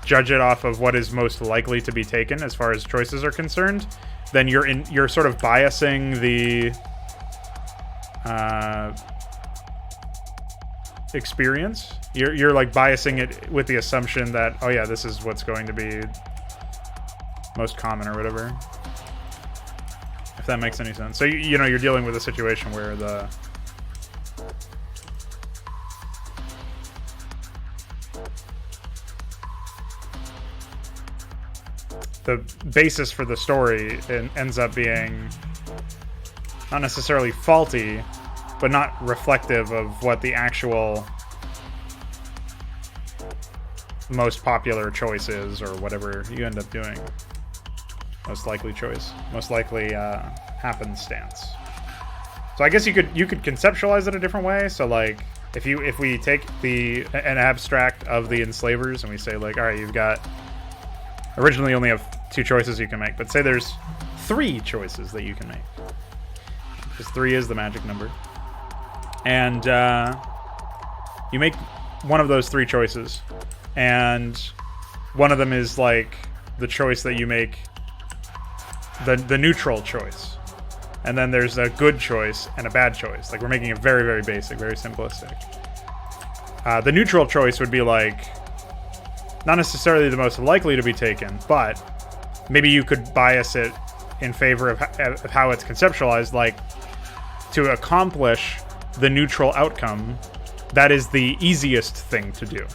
judge it off of what is most likely to be taken as far as choices are concerned, then you're sort of biasing the experience. You're like biasing it with the assumption that, oh yeah, this is what's going to be most common or whatever, if that makes any sense. So you know, you're dealing with a situation where the basis for the story ends up being not necessarily faulty, but not reflective of what the actual most popular choice is, or whatever you end up doing. Most likely choice. Most likely happenstance. So I guess you could conceptualize it a different way. So like if we take an abstract of the enslavers and we say like, all right, you've got originally you only have 2 choices you can make, but say there's 3 choices that you can make. Because 3 is the magic number. And you make one of those 3 choices, and one of them is like the choice that you make, the neutral choice. And then there's a good choice and a bad choice. Like, we're making it very, very basic, very simplistic. The neutral choice would be like, not necessarily the most likely to be taken, but maybe you could bias it in favor of how it's conceptualized, like, to accomplish the neutral outcome, that is the easiest thing to do.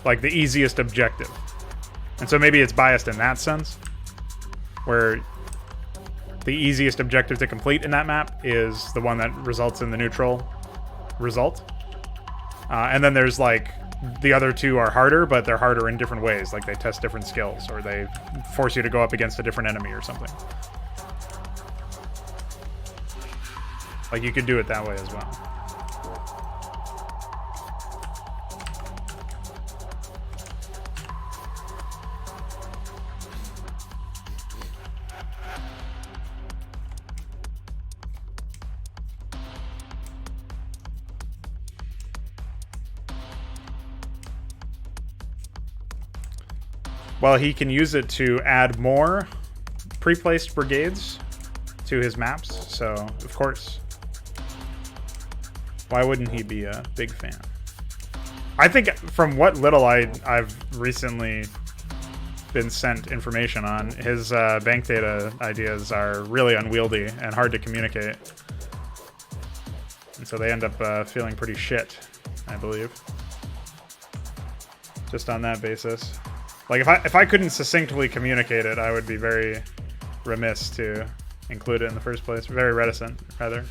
Like, the easiest objective. And so maybe it's biased in that sense, where the easiest objective to complete in that map is the one that results in the neutral result. And then there's, like, the other 2 are harder, but they're harder in different ways. Like, they test different skills, or they force you to go up against a different enemy or something. Like, you could do it that way as well. Well, he can use it to add more pre-placed brigades to his maps, so of course. Why wouldn't he be a big fan? I think from what little I've recently been sent information on, his bank data ideas are really unwieldy and hard to communicate. And so they end up feeling pretty shit, I believe. Just on that basis. Like, if I couldn't succinctly communicate it, I would be very remiss to include it in the first place. Very reticent, rather.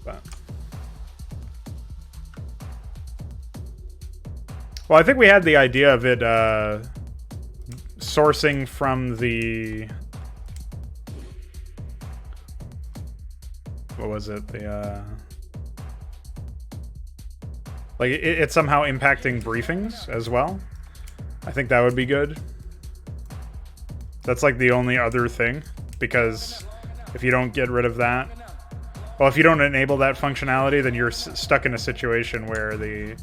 But. Well, I think we had the idea of it, sourcing from the... What was it? The, like, it's somehow impacting briefings as well. I think that would be good. That's, like, the only other thing. Because if you don't get rid of that... Well, if you don't enable that functionality, then you're stuck in a situation where the...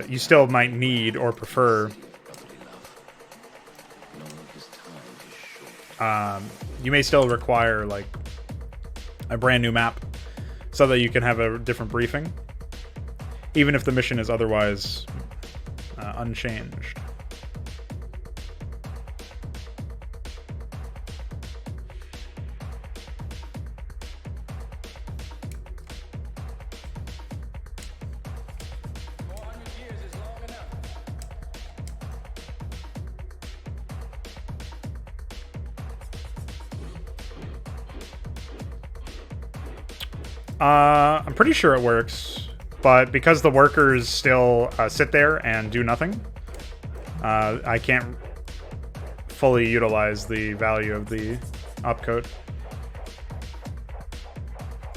you still might need or prefer... you may still require, like, a brand new map so that you can have a different briefing, even if the mission is otherwise unchanged. I'm pretty sure it works, but because the workers still sit there and do nothing, I can't fully utilize the value of the opcode.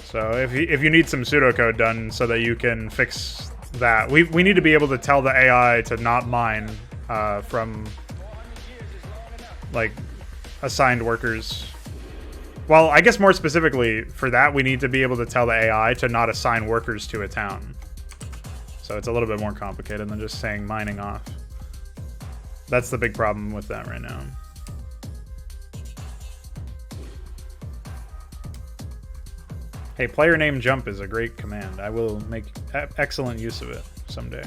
So if you need some pseudocode done so that you can fix that, we need to be able to tell the AI to not mine from, like, assigned workers. Well, I guess more specifically for that, we need to be able to tell the AI to not assign workers to a town. So it's a little bit more complicated than just saying mining off. That's the big problem with that right now. Hey, player name jump is a great command. I will make excellent use of it someday.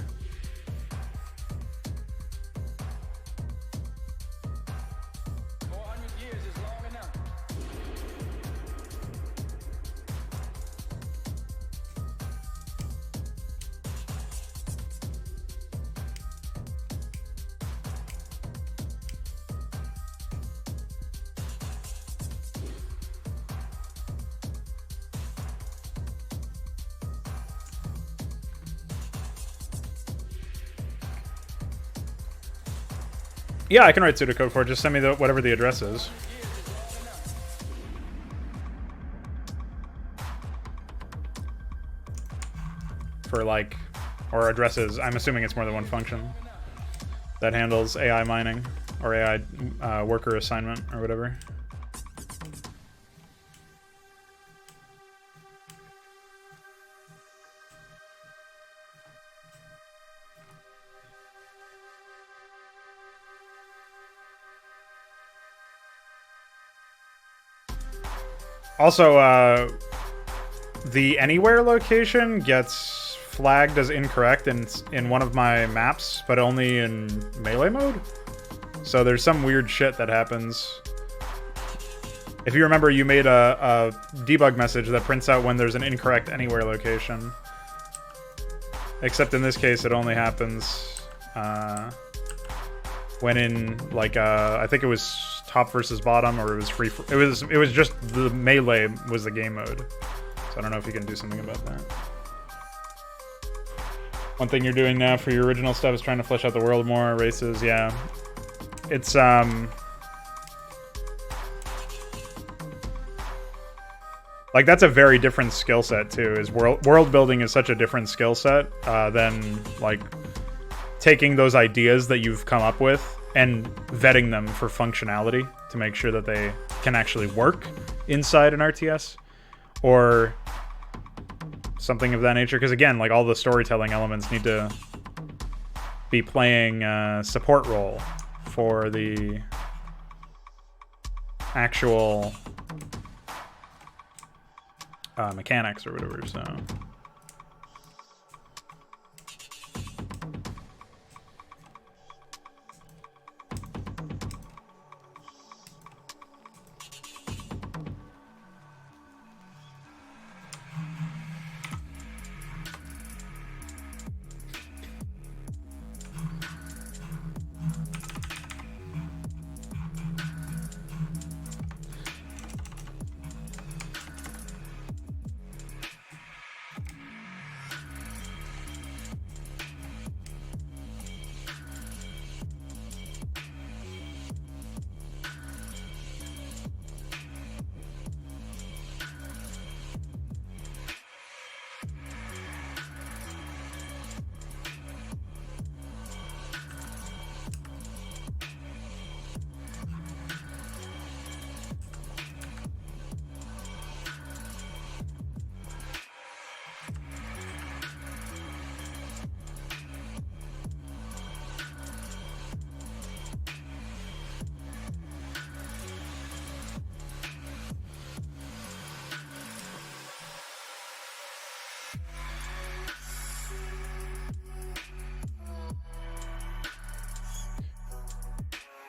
Yeah, I can write pseudocode for it. Just send me whatever the address is. For like, or addresses. I'm assuming it's more than one function that handles AI mining or AI worker assignment or whatever. Also, the anywhere location gets flagged as incorrect in one of my maps, but only in melee mode. So there's some weird shit that happens. If you remember, you made a debug message that prints out when there's an incorrect anywhere location. Except in this case, it only happens when in like I think it was top versus bottom, or it was free. It was just the melee was the game mode. So I don't know if you can do something about that. One thing you're doing now for your original stuff is trying to flesh out the world more, races, yeah. It's like that's a very different skill set too. Is world building is such a different skill set than like taking those ideas that you've come up with and vetting them for functionality to make sure that they can actually work inside an RTS or something of that nature. Because again, like all the storytelling elements need to be playing a support role for the actual mechanics or whatever, so...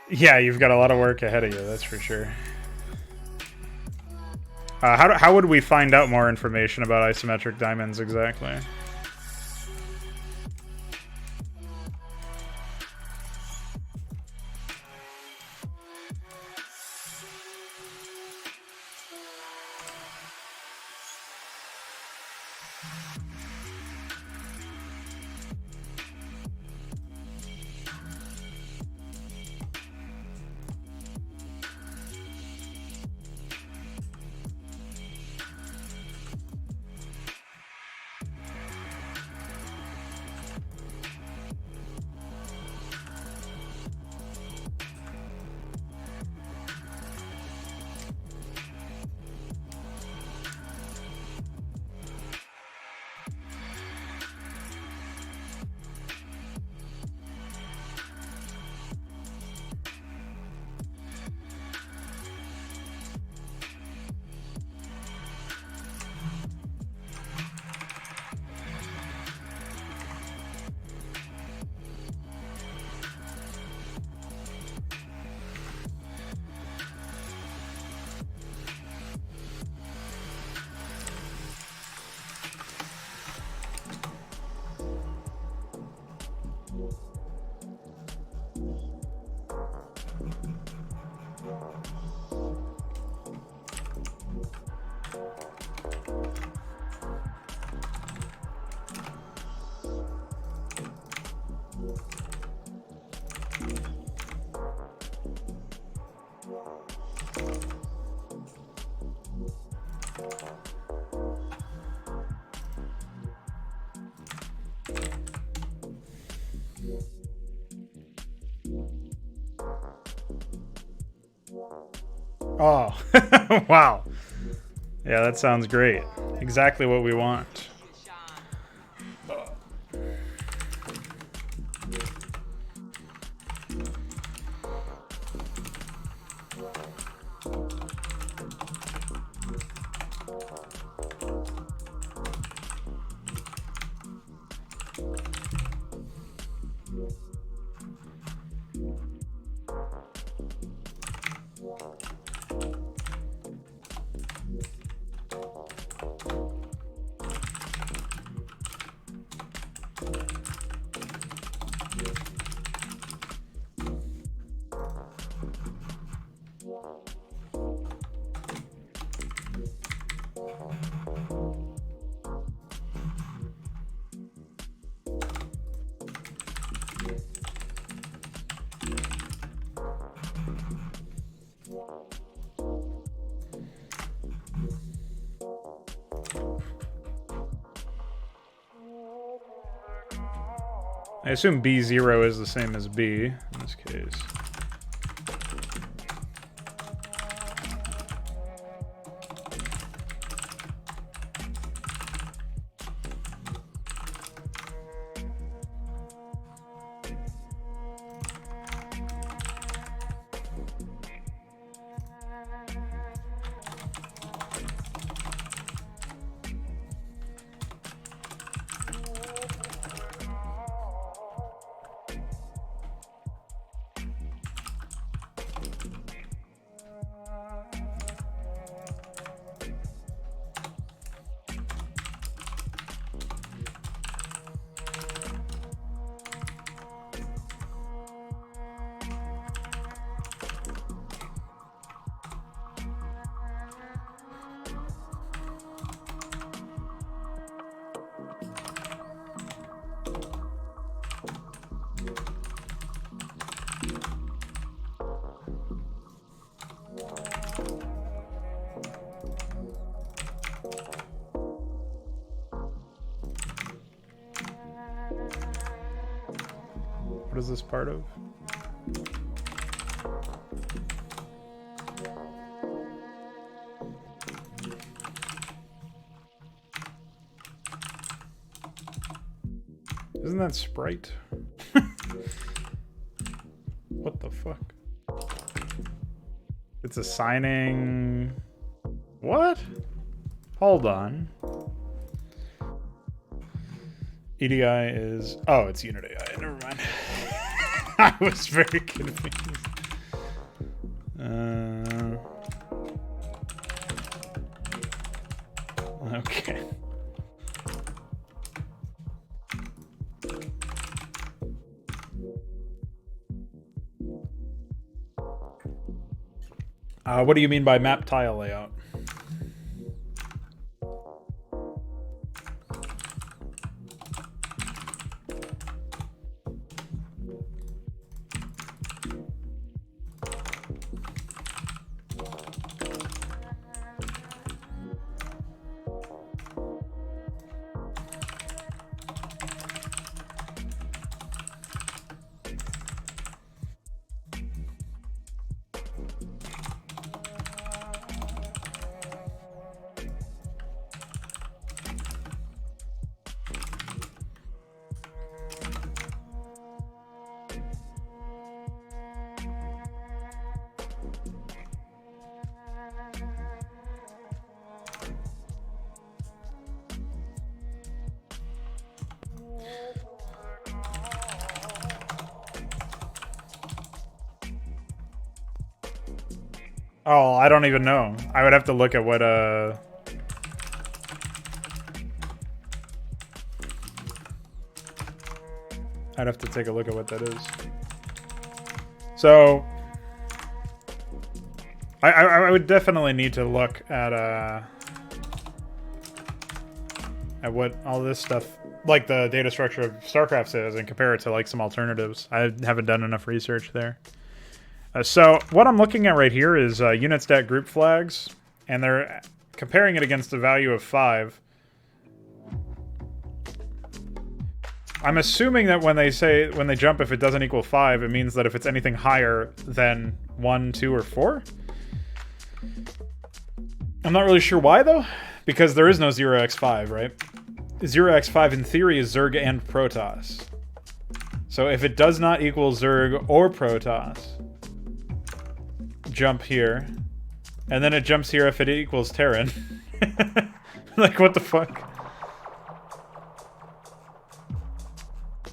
Yeah, you've got a lot of work ahead of you, that's for sure. How would we find out more information about isometric diamonds exactly? Oh, wow. Yeah, that sounds great. Exactly what we want. I assume B0 is the same as B in this case. What is this part of? Isn't that Sprite? What the fuck? It's assigning... What? Hold on. EDI is... Oh, it's unit AI. Never mind. I was very confused. Okay. What do you mean by map tile layout? Oh, I don't even know. I would have to look at what, I'd have to take a look at what that is. So... I would definitely need to look at what all this stuff, like the data structure of Starcraft says, and compare it to like some alternatives. I haven't done enough research there. So what I'm looking at right here is unit stat group flags, and they're comparing it against the value of 5. I'm assuming that when they jump, if it doesn't equal 5, it means that if it's anything higher than 1, 2, or 4. I'm not really sure why, though, because there is no 0x5, right? 0x5 in theory is Zerg and Protoss. So if it does not equal Zerg or Protoss, jump here, and then it jumps here if it equals Terran. Like, what the fuck?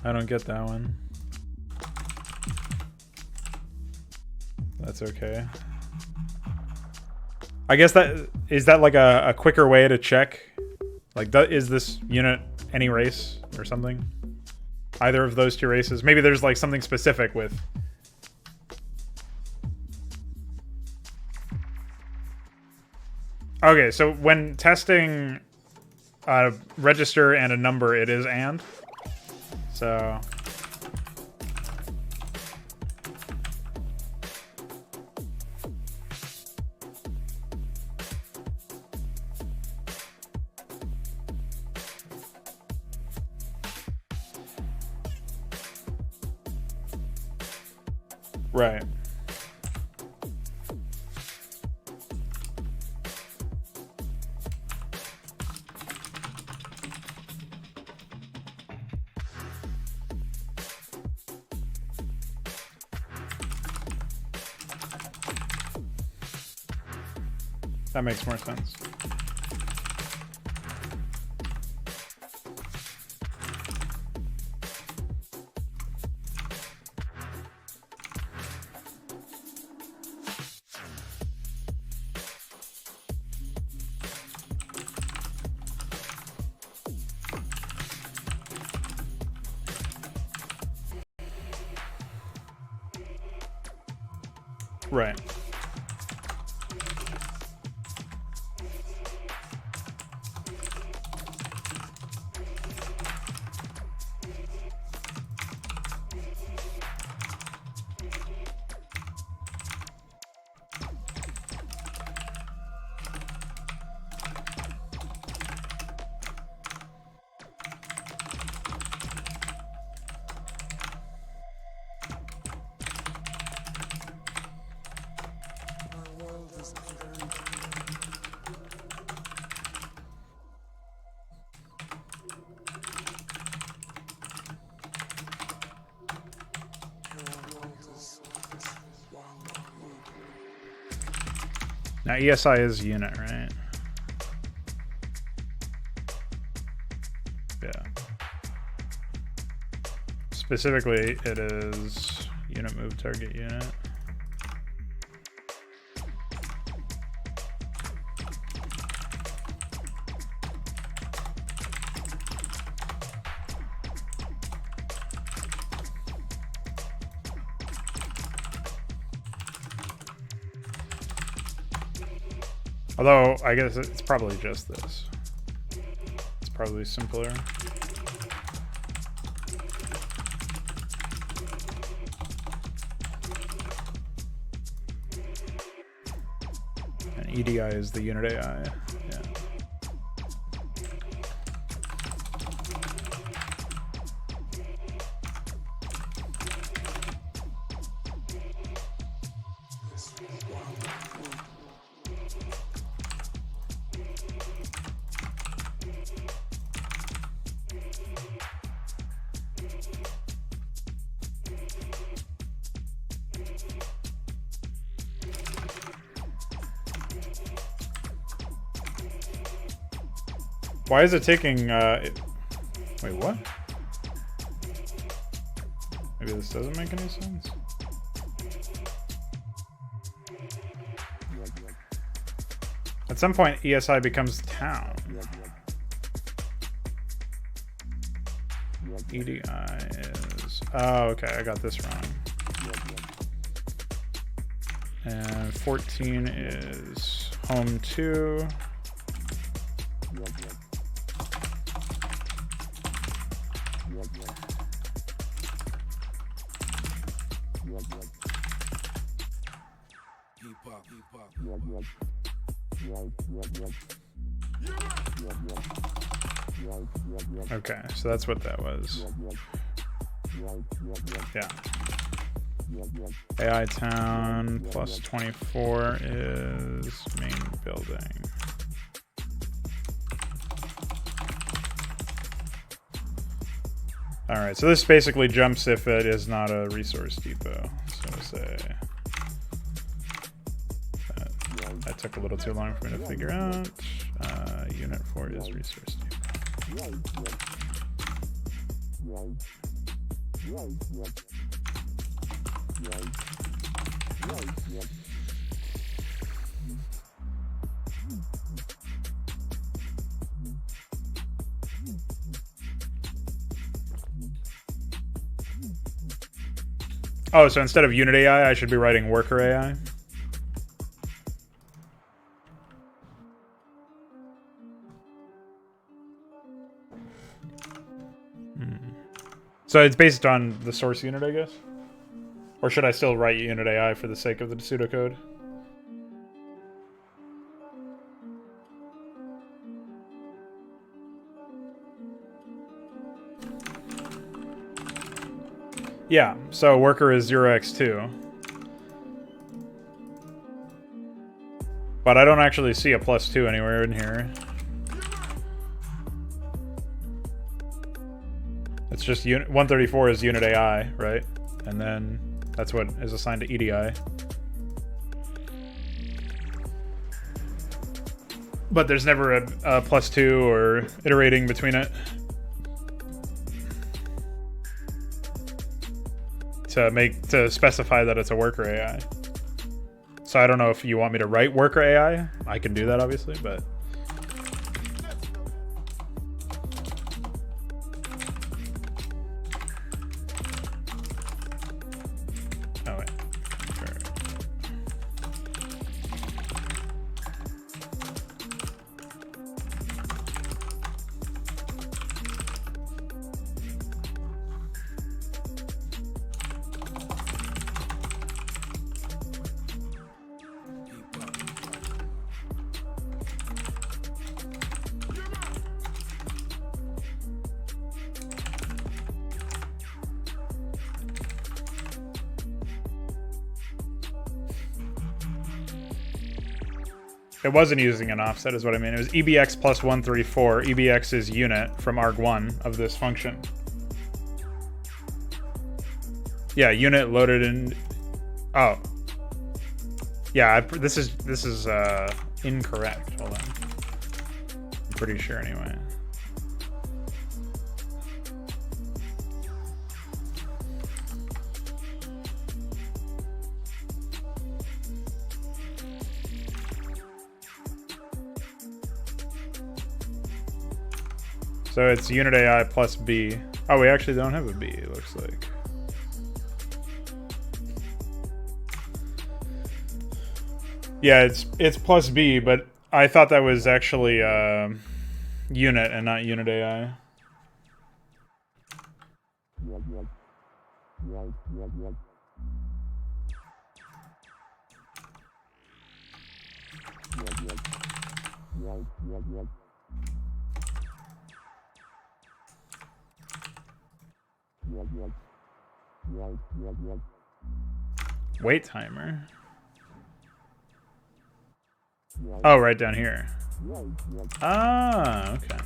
I don't get that one. That's okay. I guess that is that like a quicker way to check, like, is this unit any race or something? Either of those two races. Maybe there's like something specific with. Okay, so when testing a register and a number, it is and. So. Right. That makes more sense. Right. Now ESI is unit, right? Yeah. Specifically, it is unit move target unit. Although, I guess it's probably just this. It's probably simpler. And EDI is the unit AI. Yeah. Why is it taking, wait, what? Maybe this doesn't make any sense? At some point, ESI becomes town. EDI is, oh, okay, I got this wrong. And 14 is home 2. Okay, so that's what that was. Yeah. AI town plus 24 is main building. Alright, so this basically jumps if it is not a resource depot. So say that took a little too long for me to figure out. Unit 4 is resource depot. Oh, so instead of unit AI, I should be writing worker AI? So it's based on the source unit, I guess? Or should I still write unit AI for the sake of the pseudocode? Yeah, so worker is 0x2. But I don't actually see a +2 anywhere in here. It's just 134 is unit AI, right? And then that's what is assigned to EDI. But there's never a +2 or iterating between it. To specify that it's a worker AI. So I don't know if you want me to write worker AI. I can do that obviously, but oh wait. Sure. It wasn't using an offset is what I mean. It was EBX plus 134. EBX is unit from arg1 of this function. Yeah, unit loaded in... Oh. Yeah, this is incorrect. Hold on. I'm pretty sure anyway. So it's unit AI plus B. Oh, we actually don't have a B, it looks like. Yeah, it's plus B, but I thought that was actually unit and not unit AI. Wait timer. Oh, right down here. Ah, okay.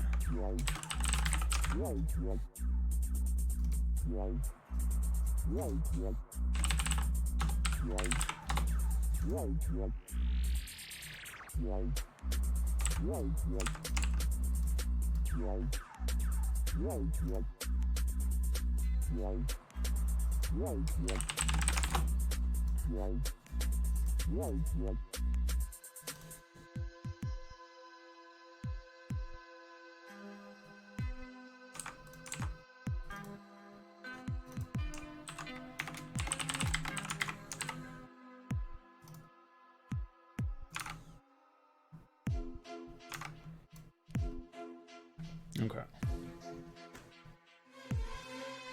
Okay.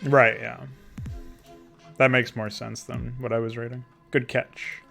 Right, yeah. That makes more sense than what I was reading. Good catch.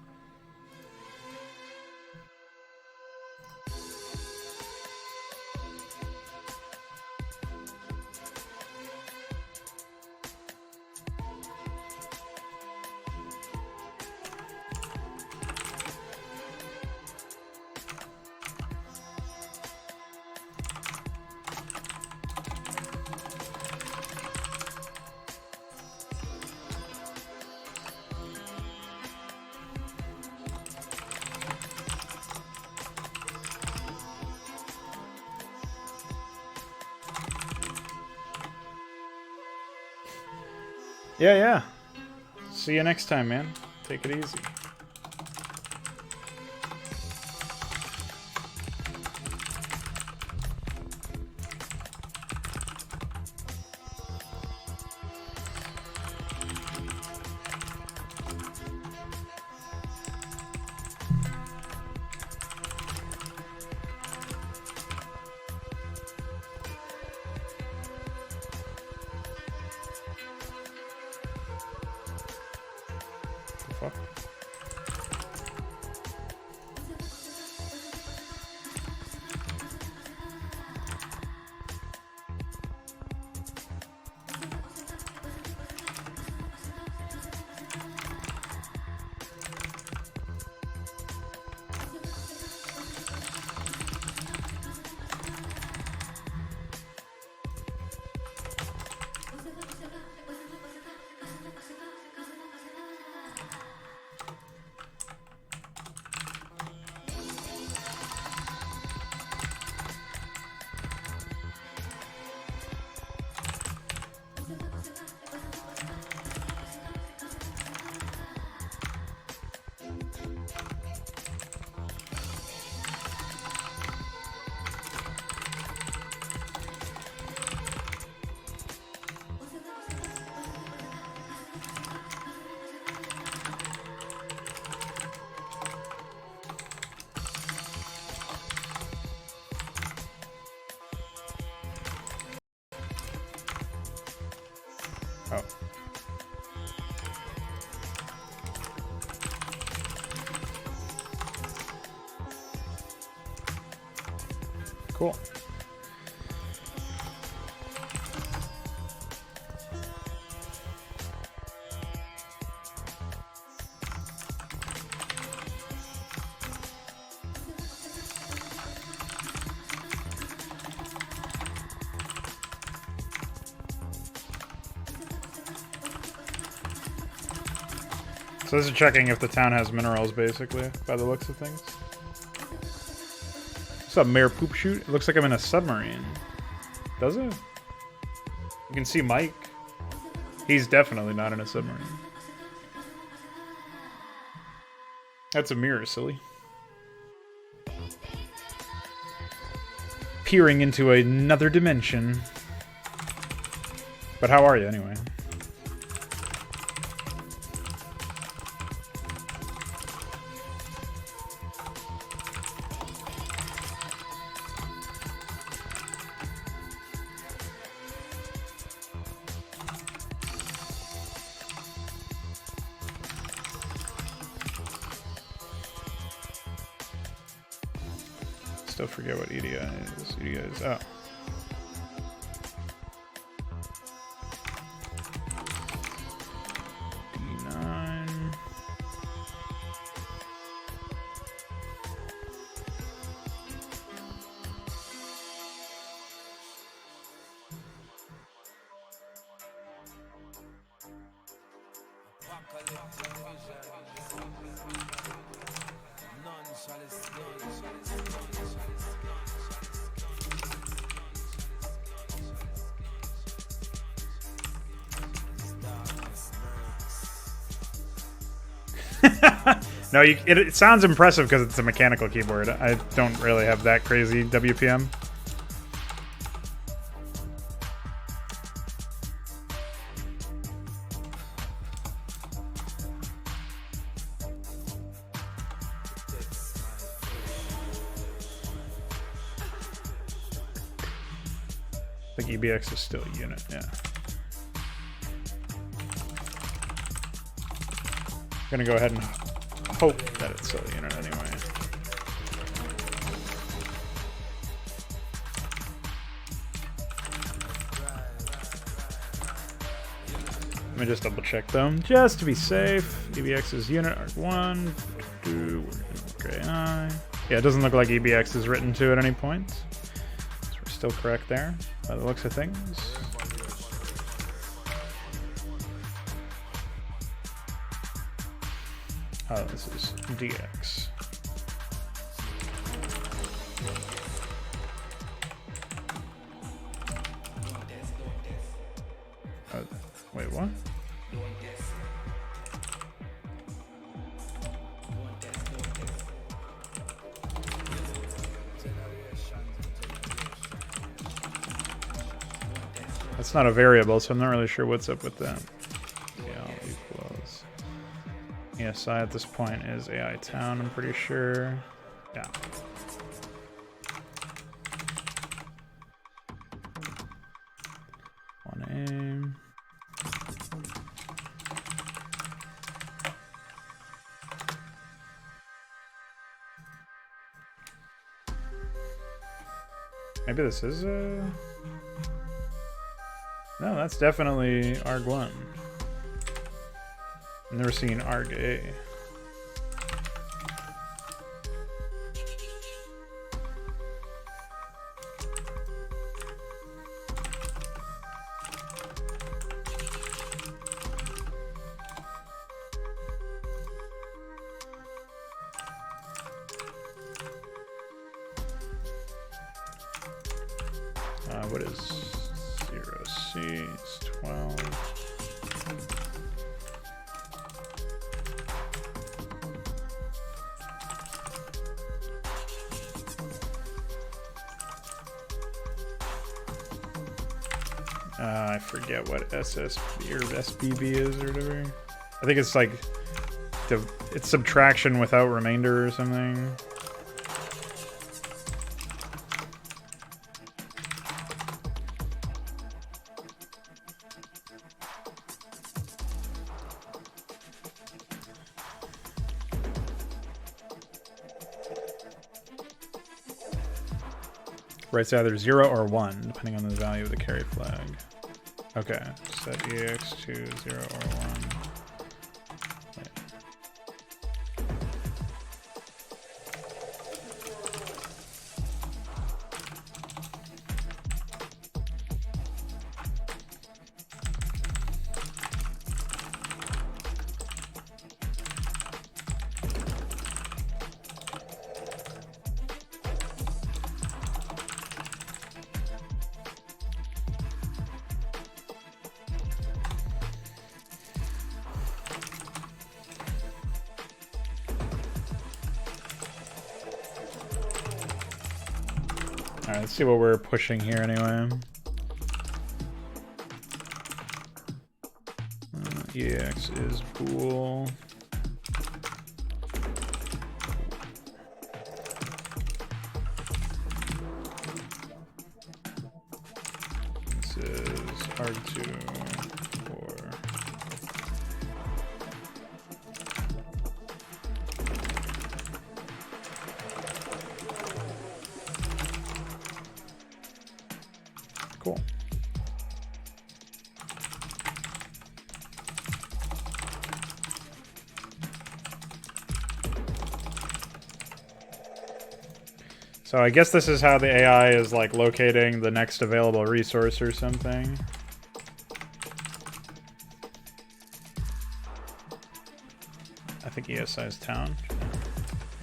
Yeah, yeah. See you next time, man. Take it easy. Fuck. Oh. Cool. So this is checking if the town has minerals, basically, by the looks of things. What's up, Mayor Poop Shoot? It looks like I'm in a submarine. Does it? You can see Mike. He's definitely not in a submarine. That's a mirror, silly. Peering into another dimension. But how are you, anyway? Still forget what EDI is. EDI is oh. D9. No, it sounds impressive because it's a mechanical keyboard. I don't really have that crazy WPM. I think EBX is still a unit, yeah. I'm gonna go ahead and hope that it's still a unit anyway. Let me just double check them, just to be safe. EBX is unit arc1, 2, okay, yeah, it doesn't look like EBX is written to at any point. So we're still correct there, by the looks of things. Oh, this is DX. Wait, what? That's not a variable, so I'm not really sure what's up with that. Yeah, equals. ESI at this point is AI town, I'm pretty sure. Yeah. One aim. Maybe this is a... No, that's definitely ARG1. I've never seen ARG-A. What is 0C? It's 12. I forget what SSB or SBB is or whatever. I think it's like it's subtraction without remainder or something. Right, it's either 0 or 1, depending on the value of the carry flag. Okay, set EX to 0 or 1. Right. Alright, let's see what we're pushing here anyway. EX is bool. This is arg2 for cool. So I guess this is how the AI is like locating the next available resource or something. I think ESI is town.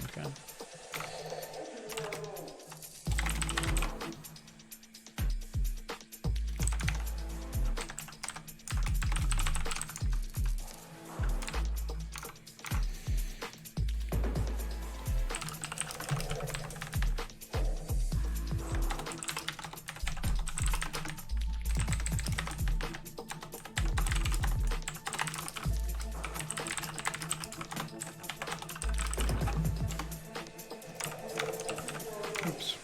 Okay. Oops.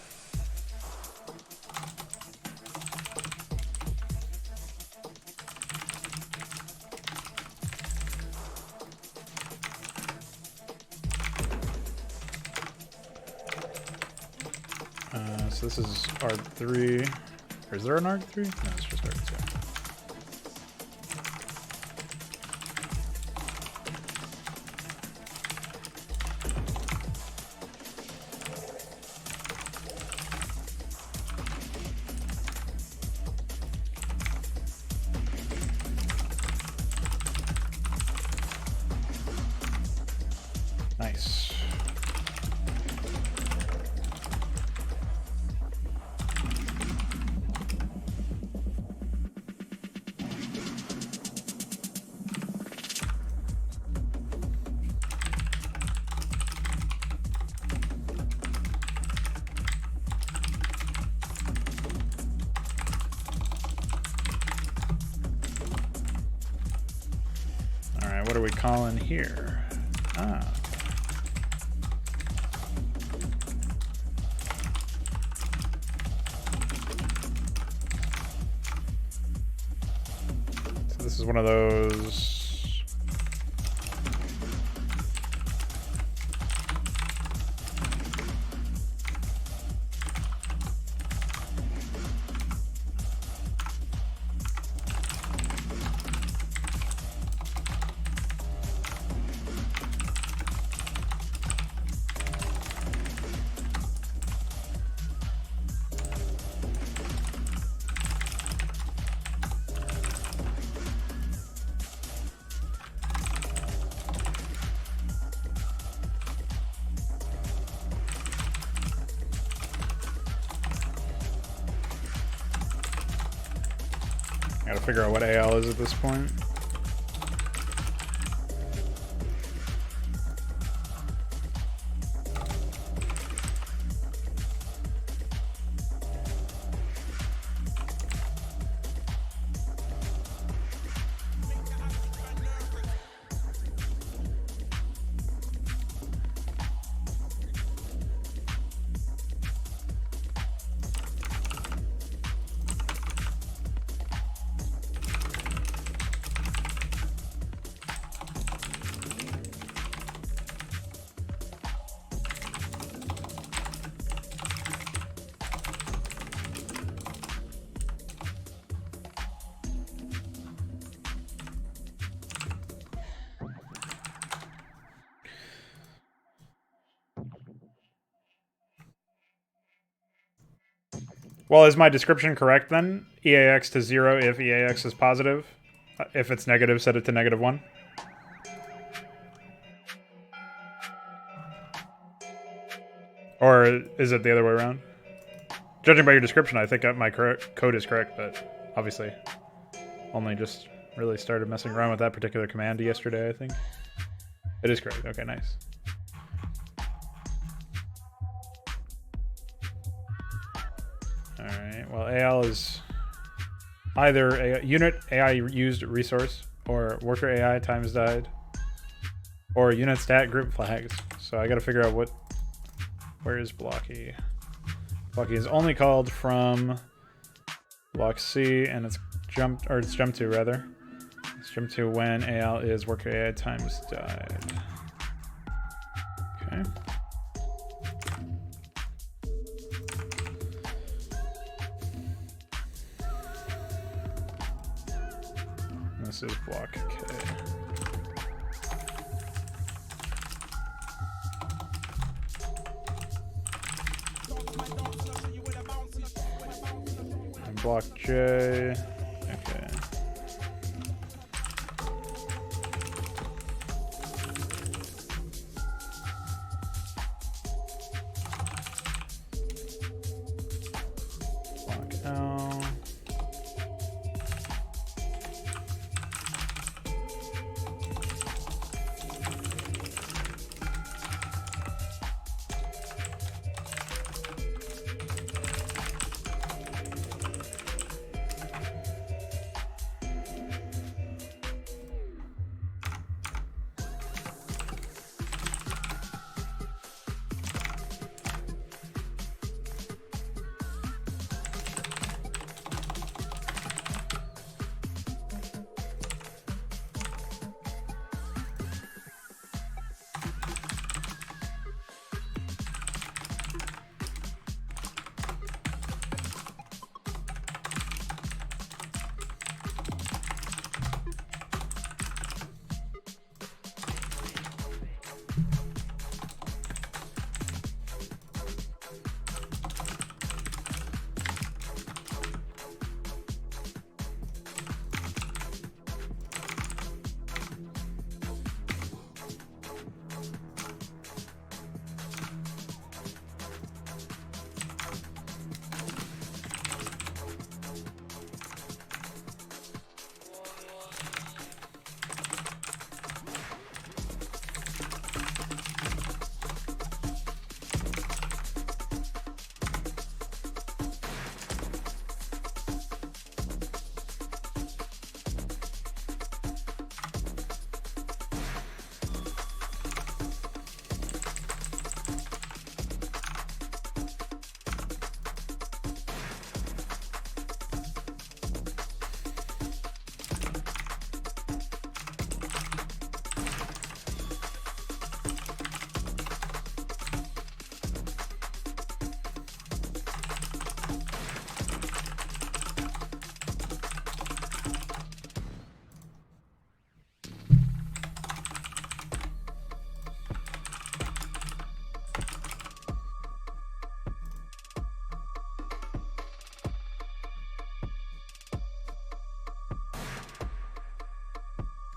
So this is ARG3. Or is there an ARG3? No, it's just ARG2. Nice. we calling here? Ah. So this is one of those. Gotta figure out what AL is at this point. Well, is my description correct then? EAX to 0 if EAX is positive. If it's negative, set it to -1. Or is it the other way around? Judging by your description, I think my code is correct, but obviously only just really started messing around with that particular command yesterday, I think. It is correct. Okay, nice. Alright, well, AL is either a unit AI used resource, or worker AI times died, or unit stat group flags. So I gotta figure out where is Blocky? Blocky is only called from block C, and it's jumped to rather. It's jumped to when AL is worker AI times died. Okay. This is block K. And block J. Okay. Block L.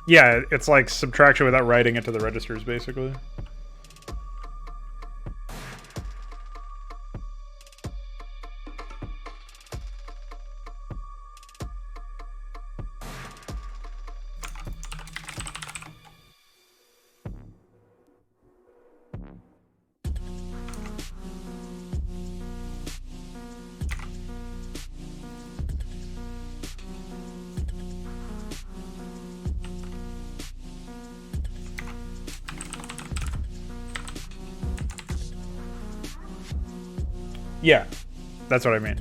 Yeah, it's like subtraction without writing it to the registers, basically. Yeah, that's what I mean.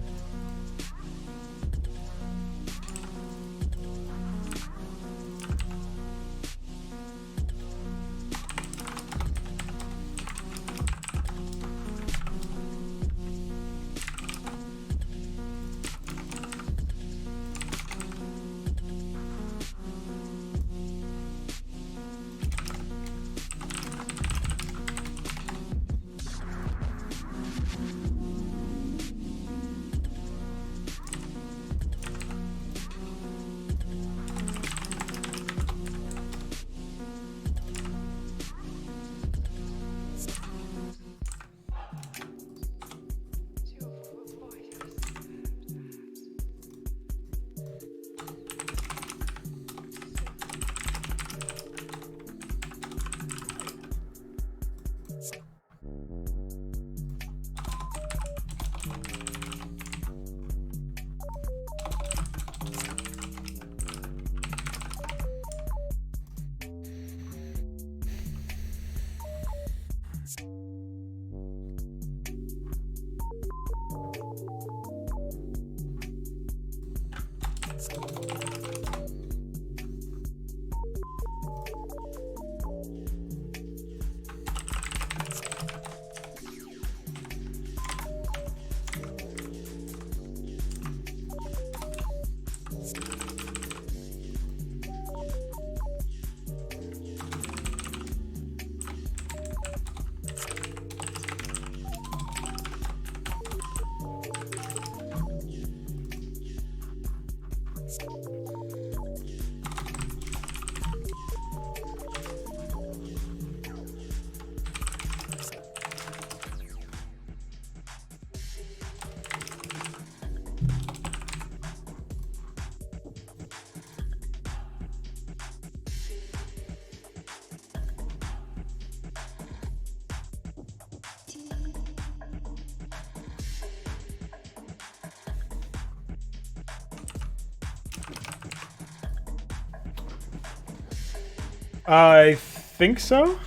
I think so.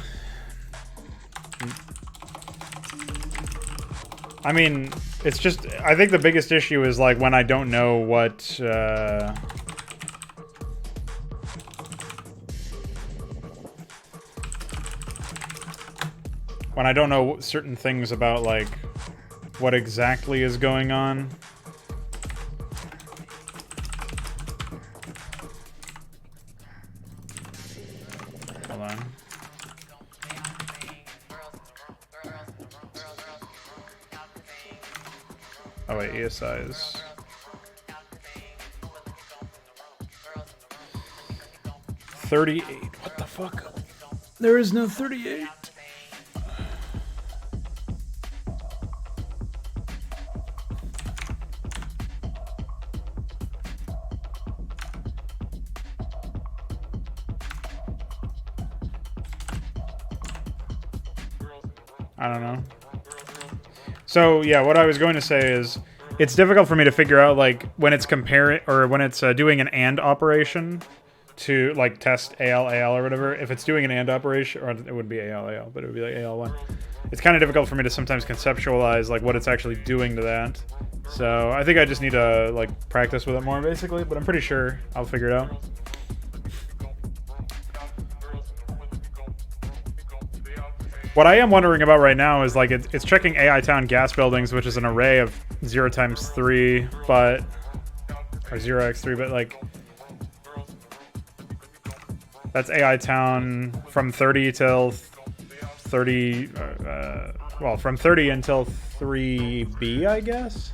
I mean, it's just, I think the biggest issue is like when I don't know what, when I don't know certain things about like what exactly is going on. Hold on. Oh wait, ESI is... $38. What the fuck? There is no 38. I don't know. So yeah, what I was going to say is it's difficult for me to figure out like when it's comparing or when it's doing an AND operation to like test AL or whatever. If it's doing an AND operation, or it wouldn't be AL, but it would be like AL1. It's kind of difficult for me to sometimes conceptualize like what it's actually doing to that. So I think I just need to like practice with it more basically, but I'm pretty sure I'll figure it out. What I am wondering about right now is like it's checking AI Town gas buildings, which is an array of 0 times 3, but or 0x3, but like that's AI Town from 30 till 30. Well, from 30 until 3B, I guess,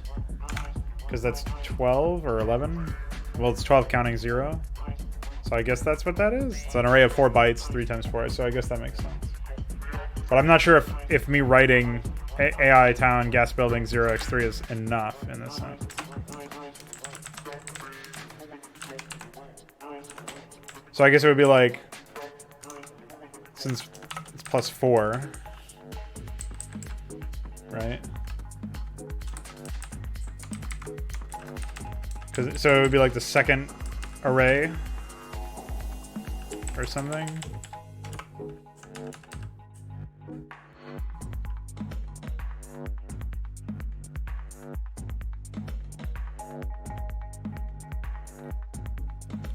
because that's 12 or 11. Well, it's 12 counting 0. So I guess that's what that is. It's an array of 4 bytes, 3 times 4, so I guess that makes sense. But I'm not sure if me writing AI town gas building 0x3 is enough in this sense. So I guess it would be like, since it's plus 4, right? So it would be like the second array or something.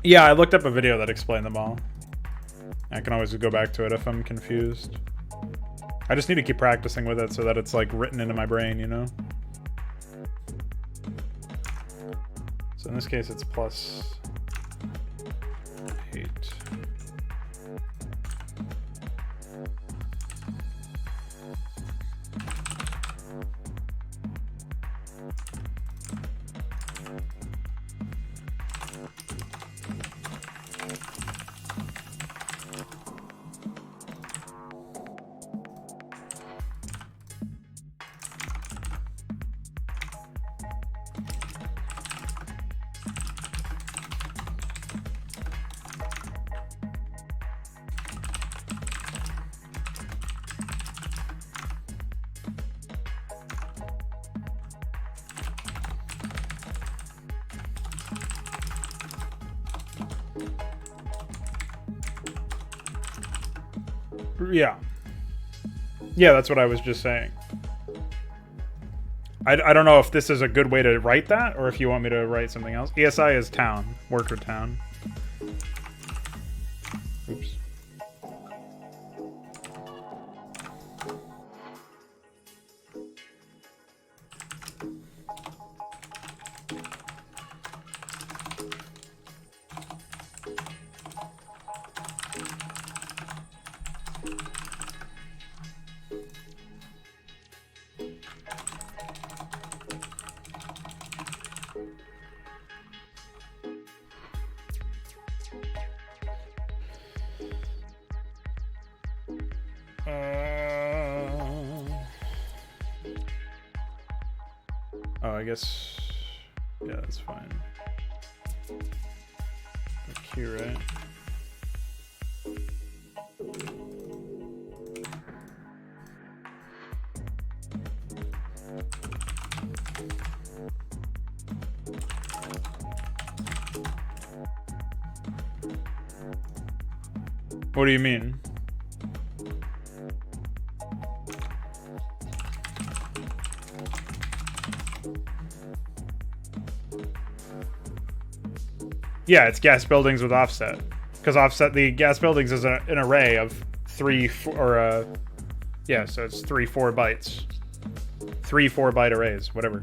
Yeah, I looked up a video that explained them all. I can always go back to it if I'm confused. I just need to keep practicing with it so that it's like written into my brain, you know? So in this case, it's plus 8. Yeah. Yeah, that's what I was just saying. I don't know if this is a good way to write that, or if you want me to write something else. ESI is town, worker town. Oops. Oh, I guess... Yeah, that's fine. Q, right? What do you mean? Yeah, it's gas buildings with offset. Because offset, the gas buildings is an array of 3, yeah, so it's 3 4 bytes. 3 4-byte arrays, whatever.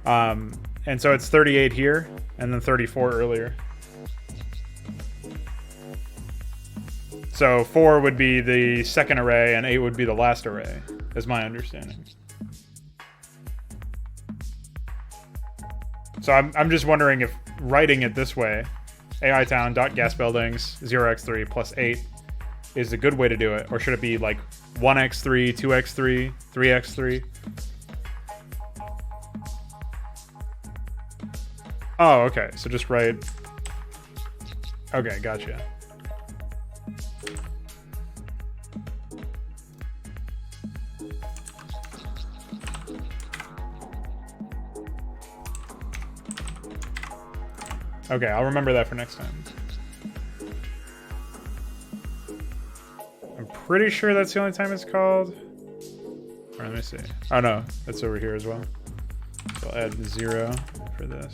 And so it's 38 here, and then 34 earlier. So 4 would be the second array, and 8 would be the last array, is my understanding. So I'm just wondering if writing it this way, AI town dot gas buildings 0x3 plus 8 is a good way to do it, or should it be like 1x3, 2x3, 3x3? Oh, okay. So just write. Okay, gotcha. Okay, I'll remember that for next time. I'm pretty sure that's the only time it's called. Or let me see. Oh no, that's over here as well. So I'll add 0 for this.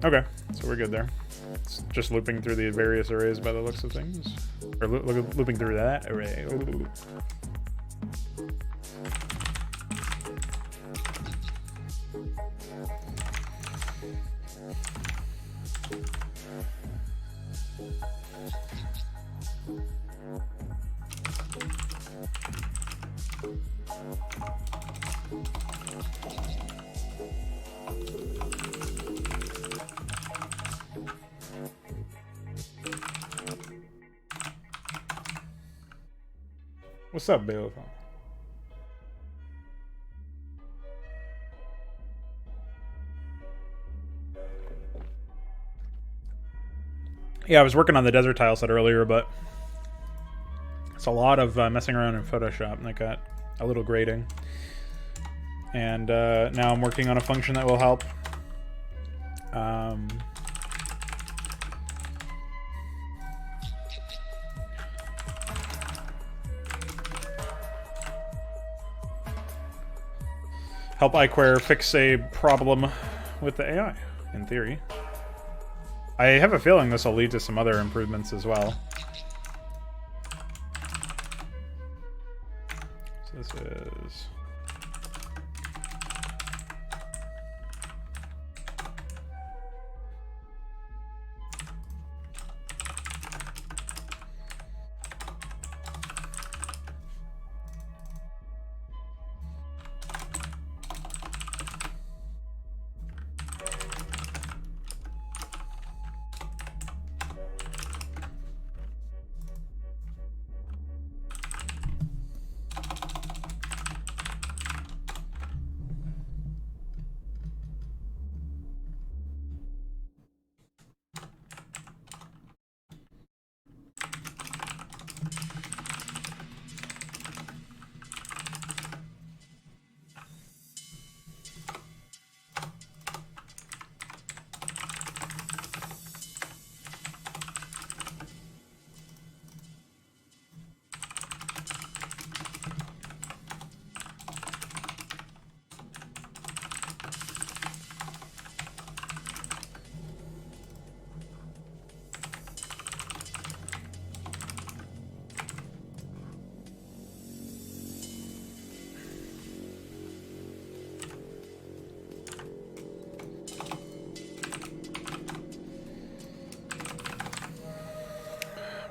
Okay, so we're good there. It's just looping through the various arrays by the looks of things. Or looping through that array. Ooh. What's up, Beowulf? Yeah, I was working on the desert tile set earlier, but it's a lot of messing around in Photoshop, and I got a little grading. And now I'm working on a function that will help help iQuare fix a problem with the AI, in theory. I have a feeling this will lead to some other improvements as well. So this is...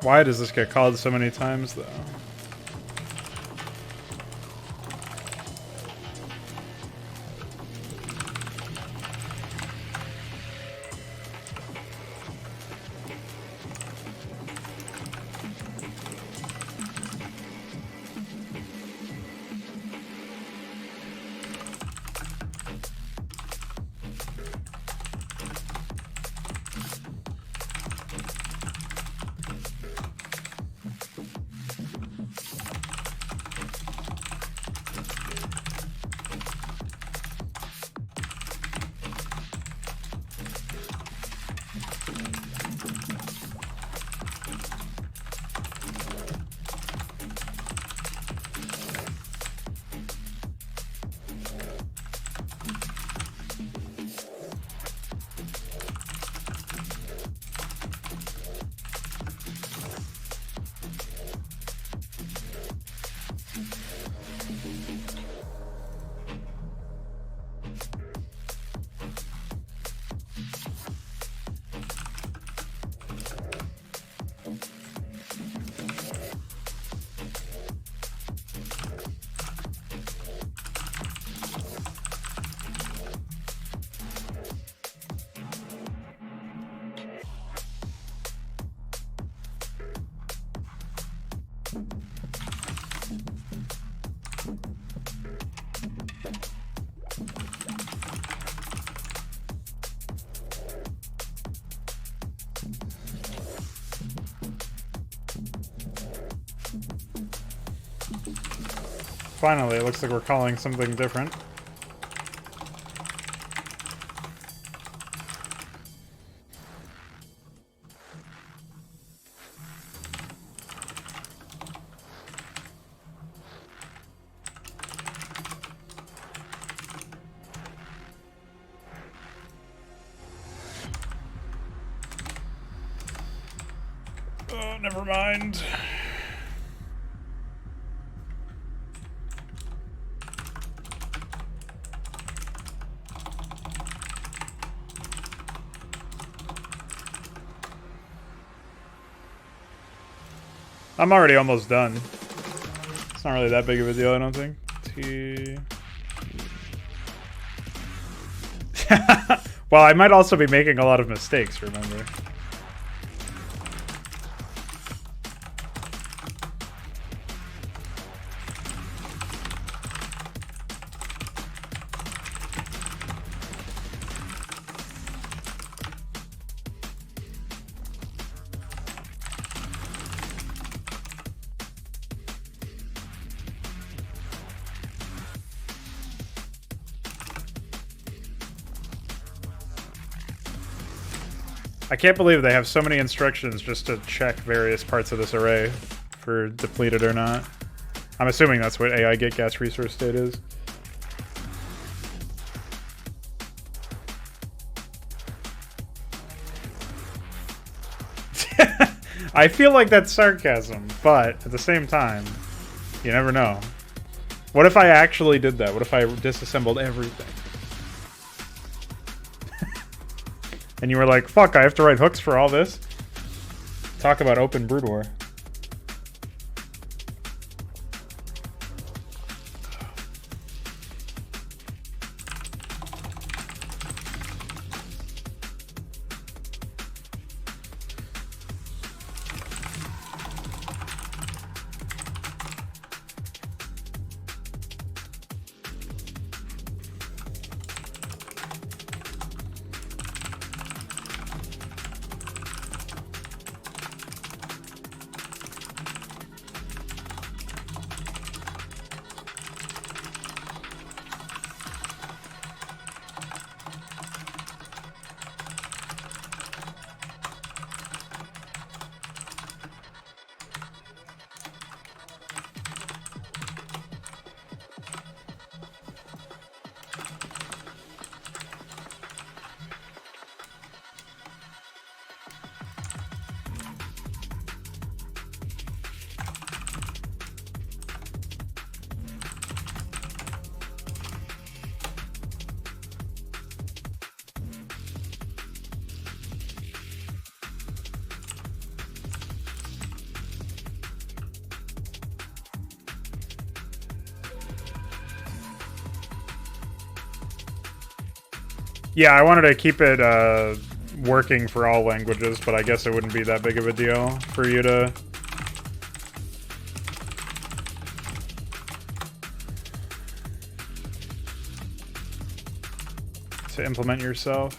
Why does this get called so many times, though? Finally, it looks like we're calling something different. Oh, never mind. I'm already almost done. It's not really that big of a deal, I don't think. Well, I might also be making a lot of mistakes, remember. I can't believe they have so many instructions just to check various parts of this array for depleted or not. I'm assuming that's what AI get gas resource state is. I feel like that's sarcasm, but at the same time, you never know. What if I actually did that? What if I disassembled everything? And you were like, fuck, I have to write hooks for all this? Talk about open brood war. Yeah, I wanted to keep it working for all languages, but I guess it wouldn't be that big of a deal for you to... implement yourself.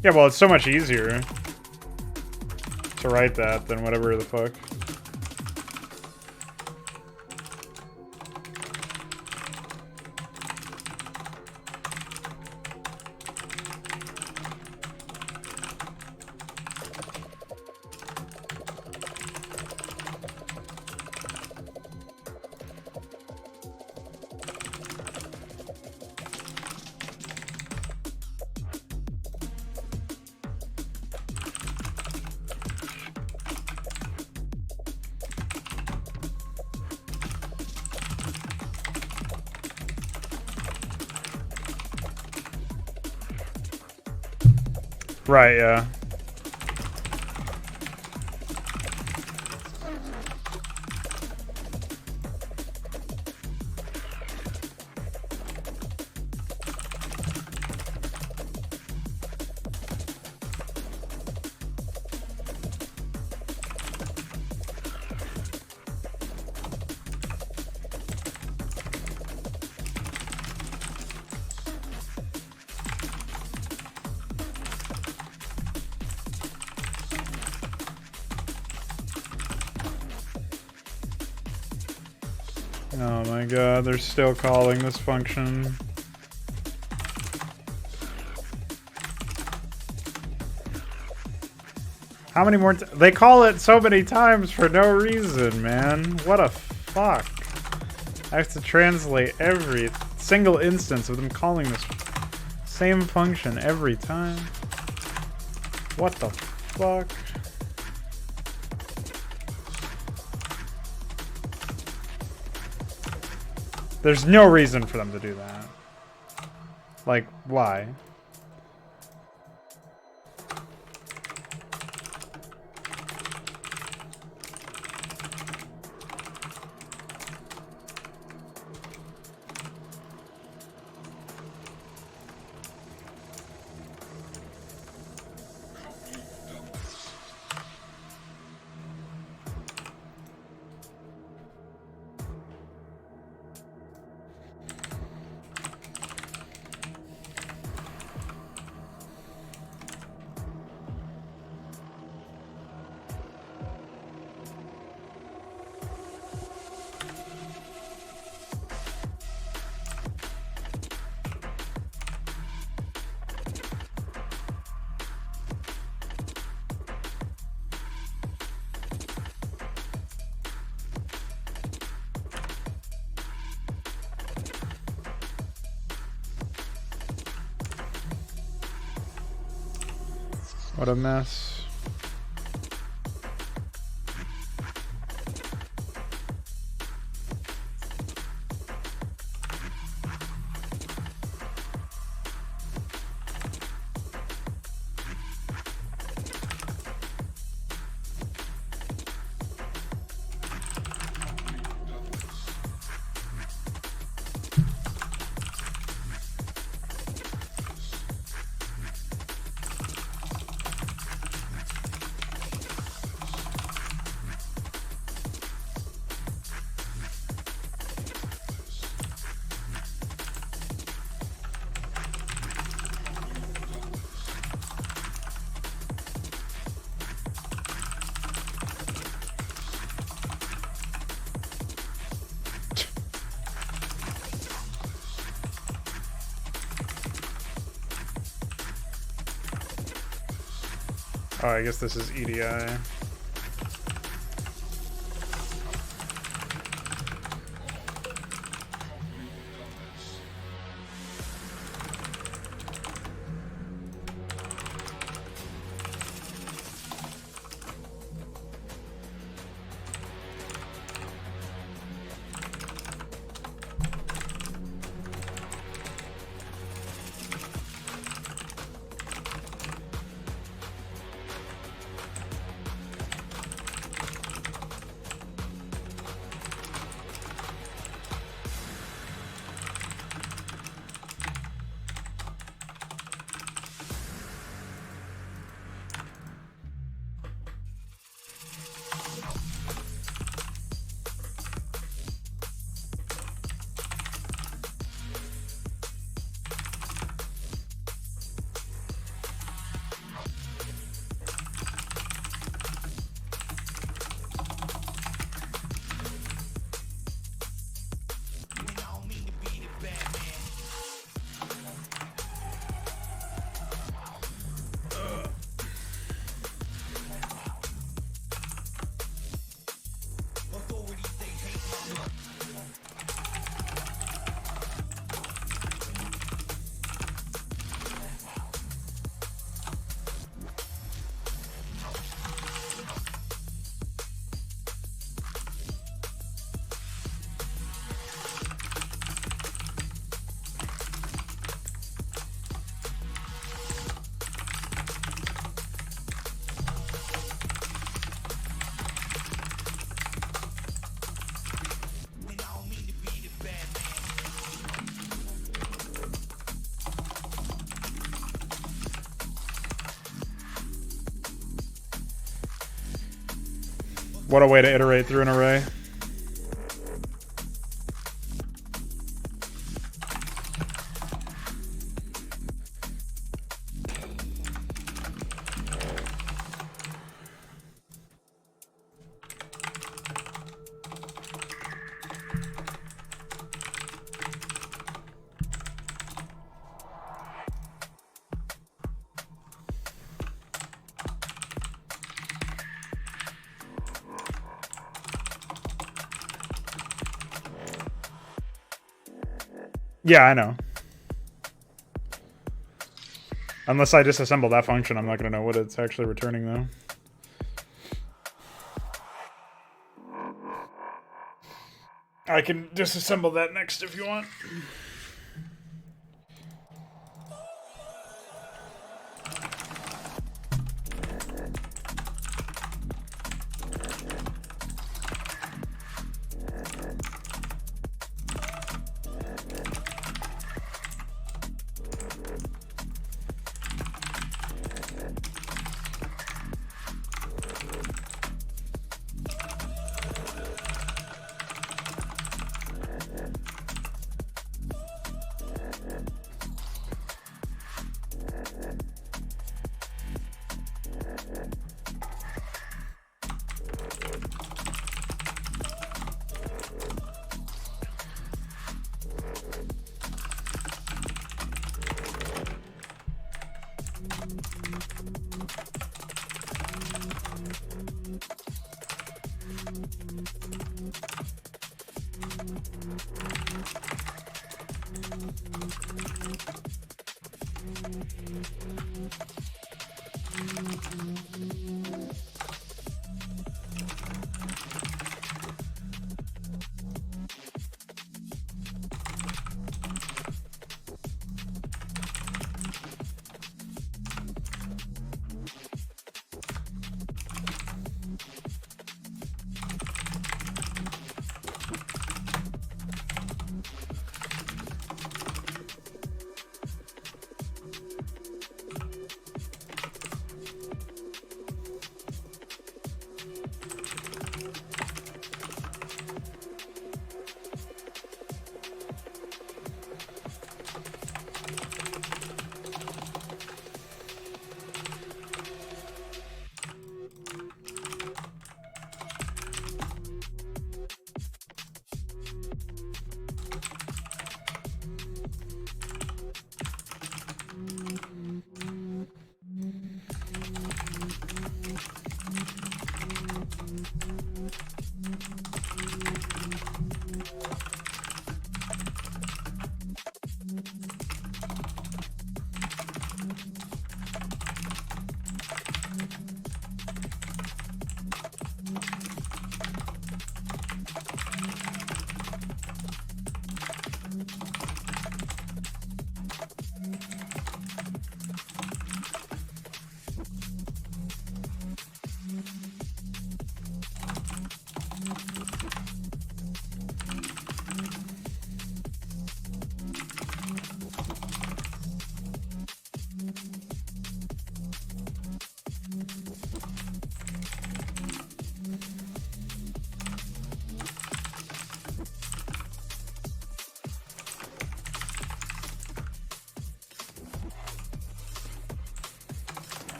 Yeah, well, it's so much easier to write that than whatever the fuck. Right, yeah. Oh my god, they're still calling this function. How many more they call it so many times for no reason, man. What a fuck. I have to translate every single instance of them calling this same function every time. What the fuck? There's no reason for them to do that. Like, why? What a mess. Oh, I guess this is EDI. What a way to iterate through an array. Yeah, I know. Unless I disassemble that function, I'm not going to know what it's actually returning, though. I can disassemble that next if you want.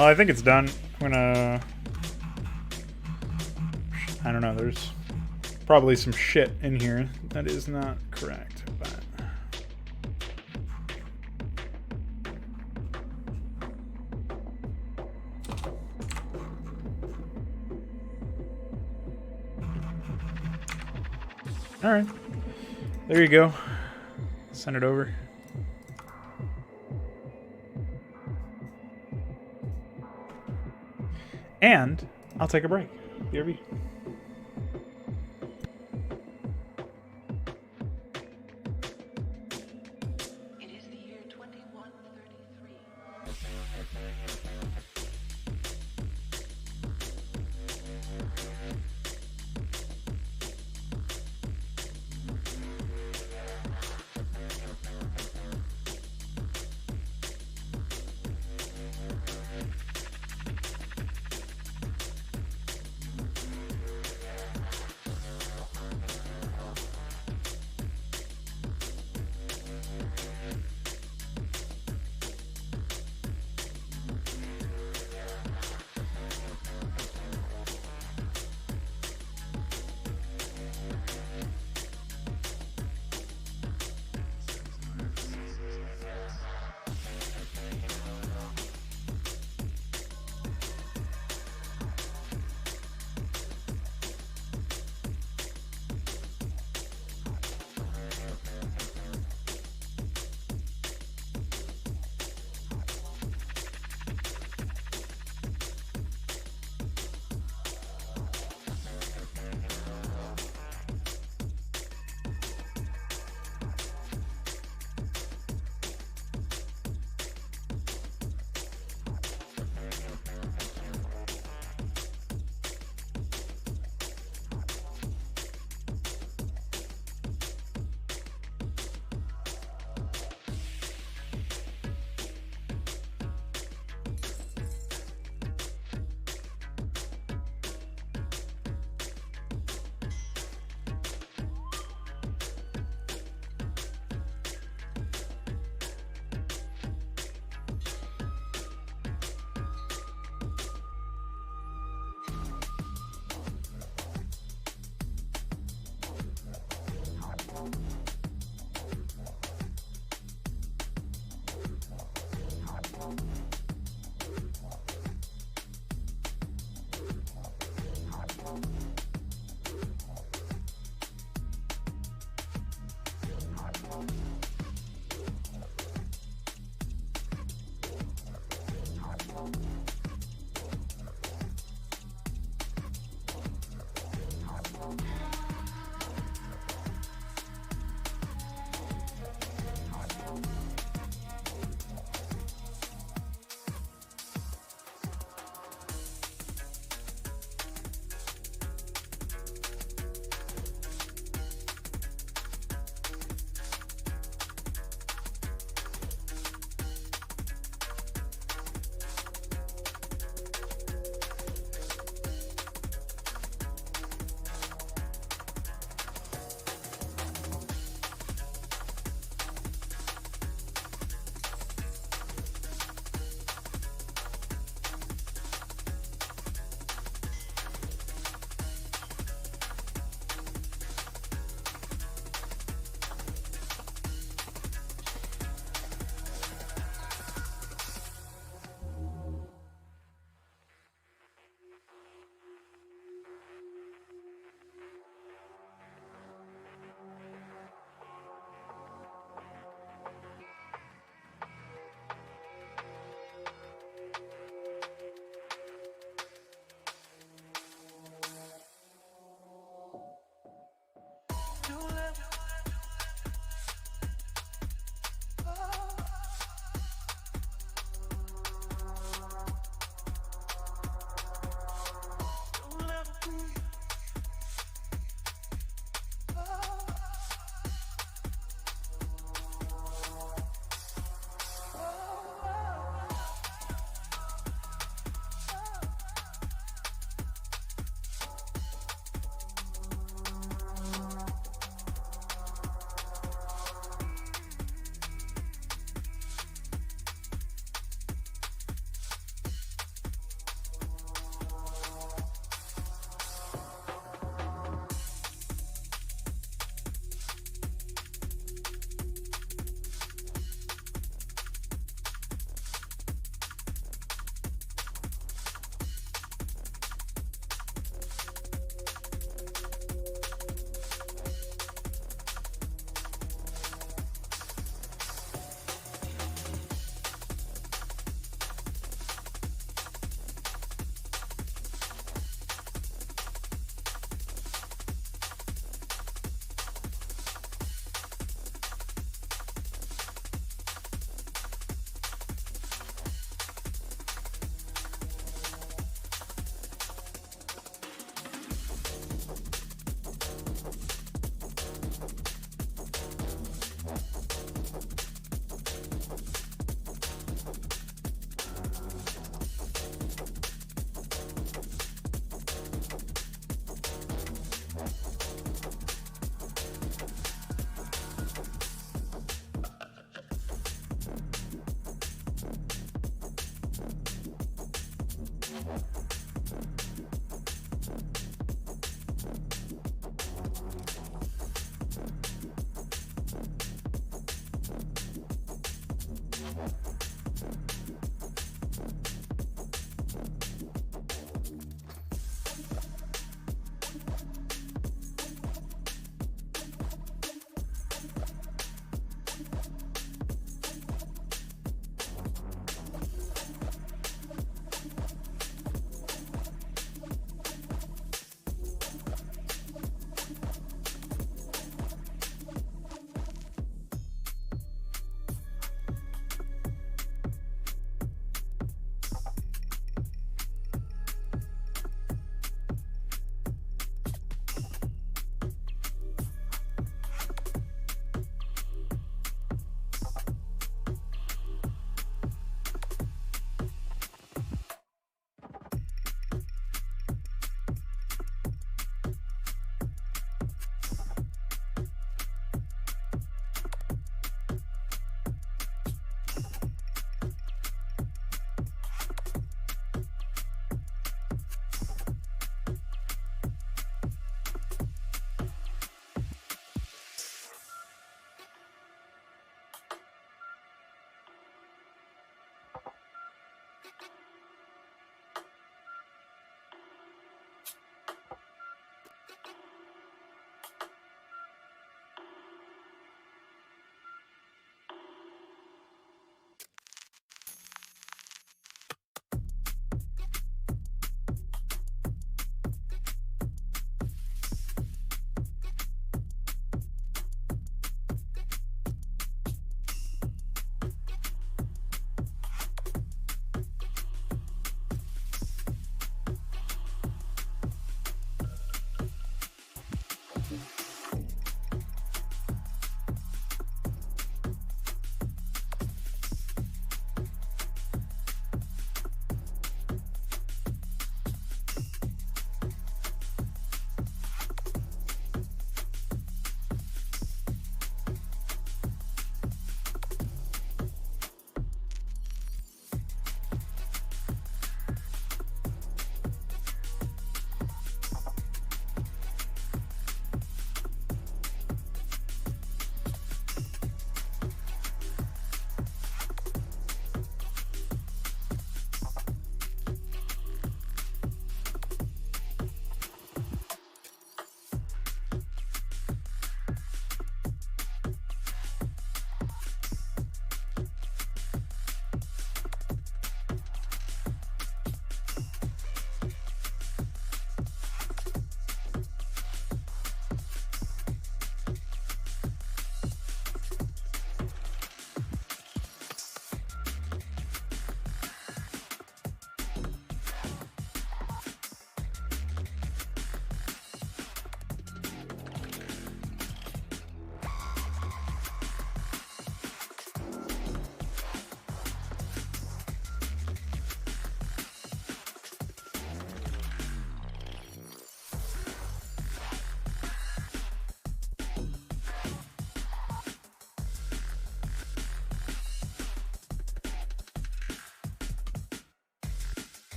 Well, I think it's done. I'm gonna... I don't know, there's probably some shit in here that is not correct, but... Alright. There you go. Send it over. And I'll take a break. BRB. It is the year 2133.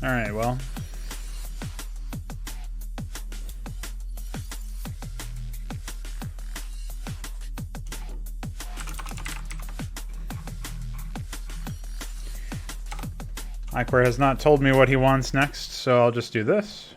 Alright, well. Iquare has not told me what he wants next, so I'll just do this.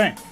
Thanks.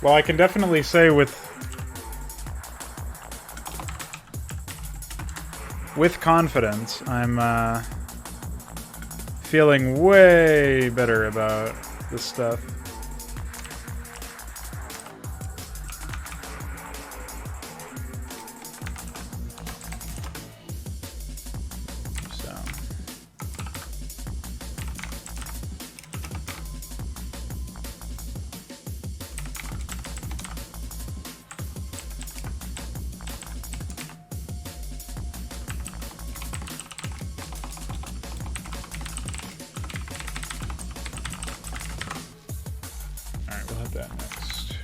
Well, I can definitely say with confidence, I'm feeling way better about this stuff. So. Alright, we'll have that next.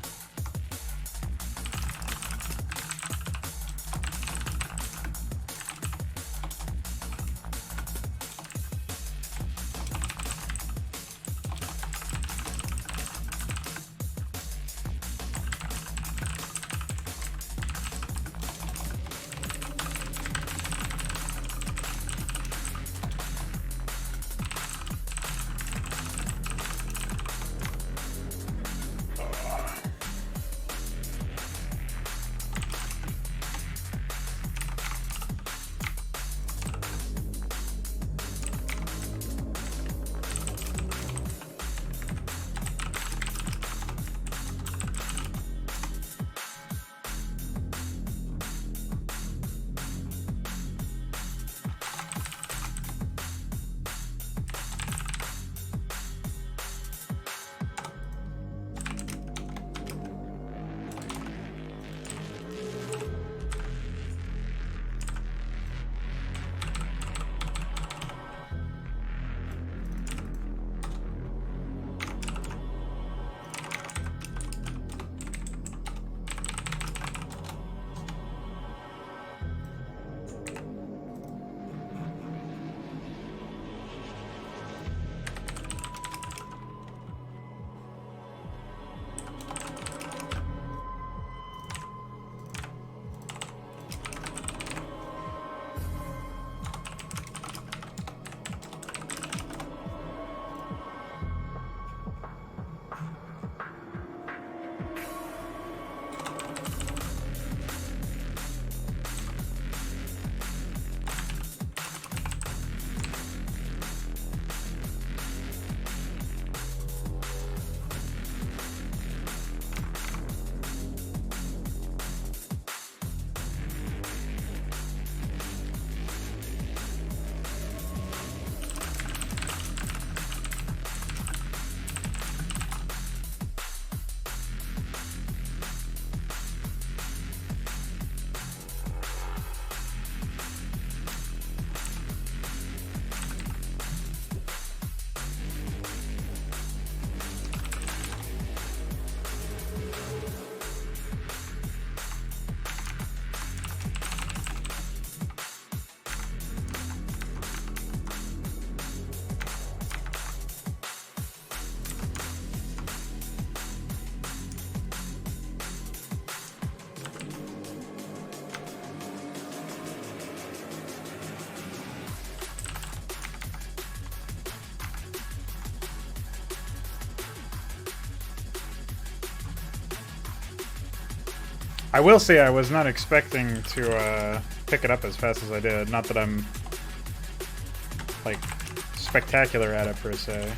I will say I was not expecting to pick it up as fast as I did. Not that I'm, like, spectacular at it, per se.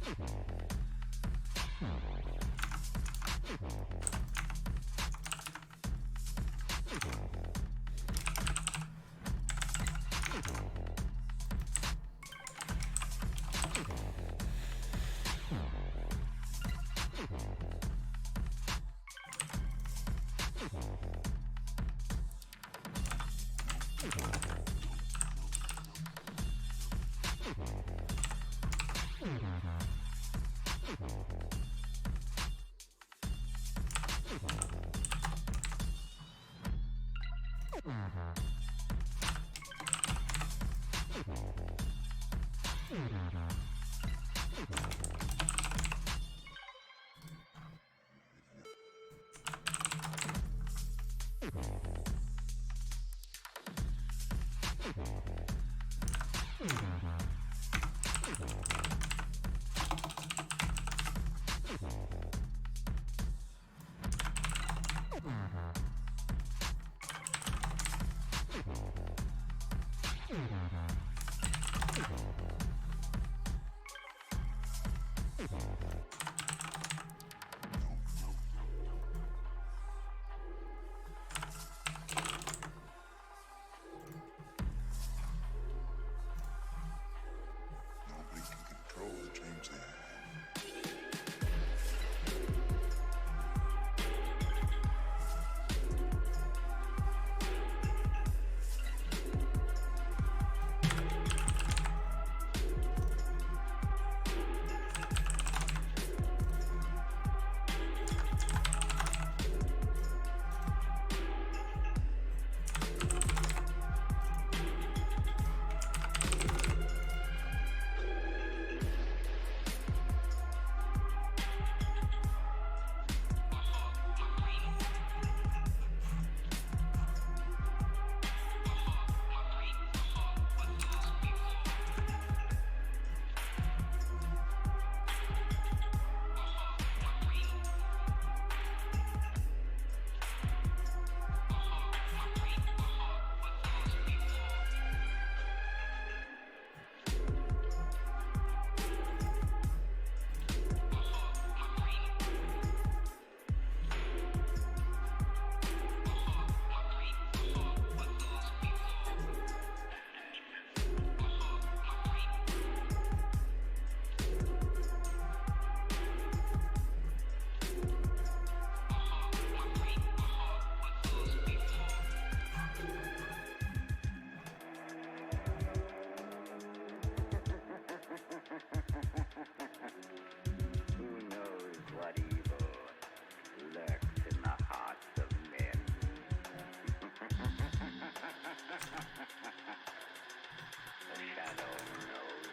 Nobody can control the dreams they have. Who knows what evil lurks in the hearts of men? The shadow knows.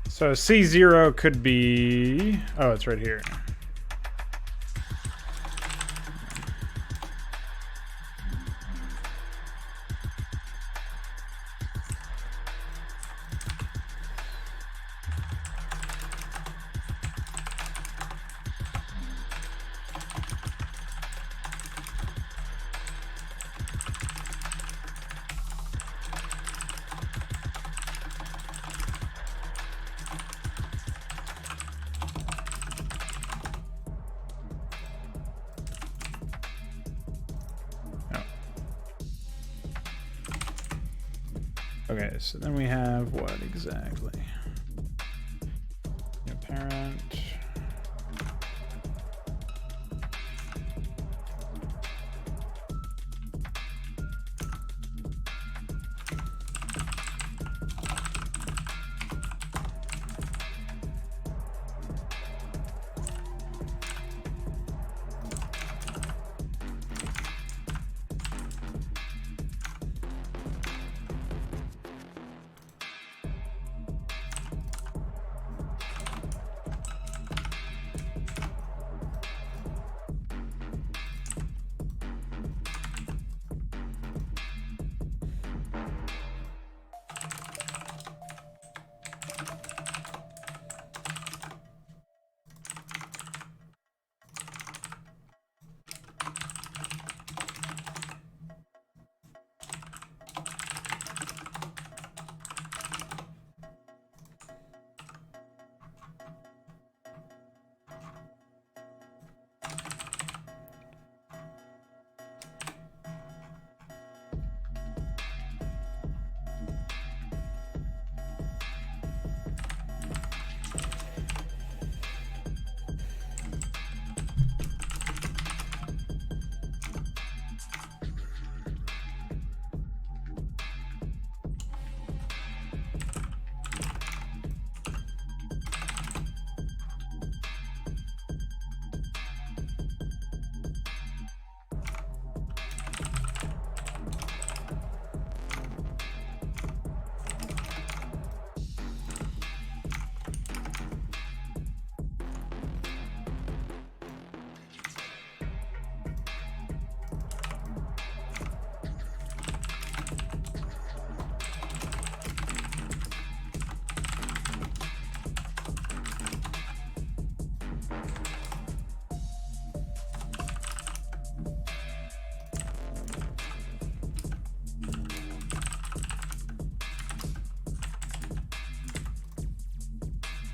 So C0 could be... Oh, it's right here. Okay, so then we have what exactly? New parent.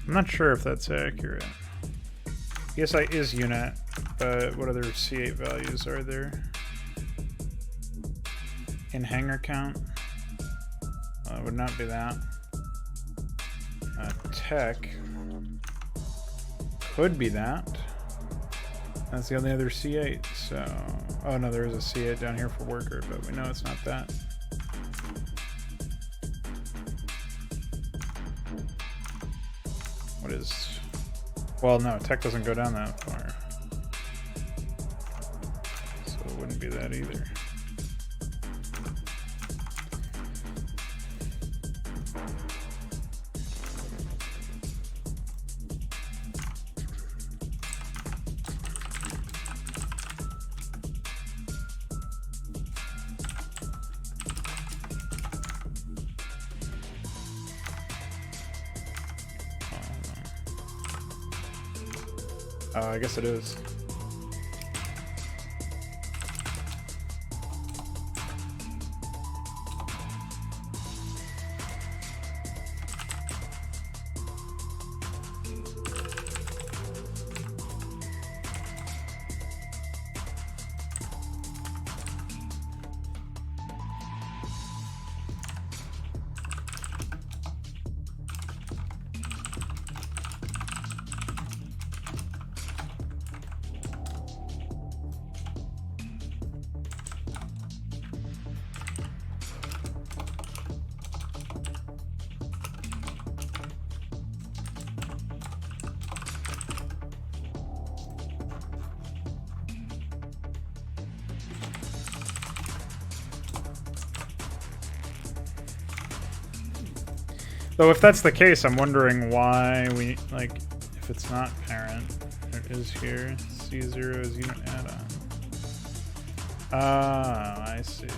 I'm not sure if that's accurate. ESI is unit, but what other C8 values are there? In hanger count? It would not be that. Tech could be that. That's the only other C8, so... Oh no, there is a C8 down here for worker, but we know it's not that. What is... Well, no, tech doesn't go down that far. So it wouldn't be that either. I guess it is. Though if that's the case, I'm wondering why we, like, if it's not parent, it is here. C0 is unit add-on. Ah, I see.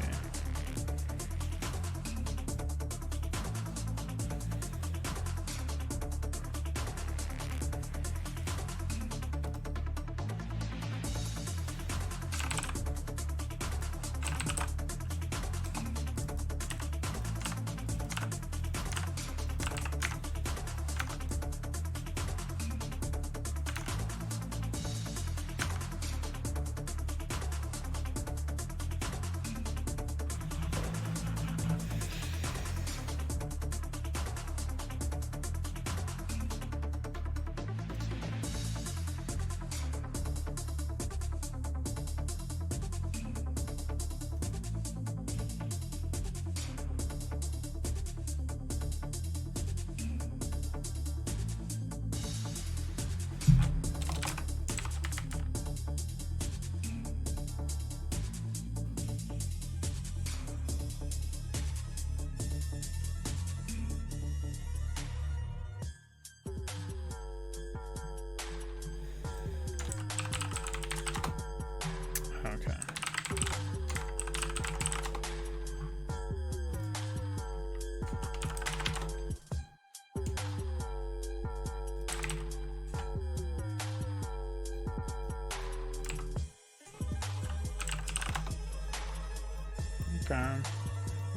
Okay.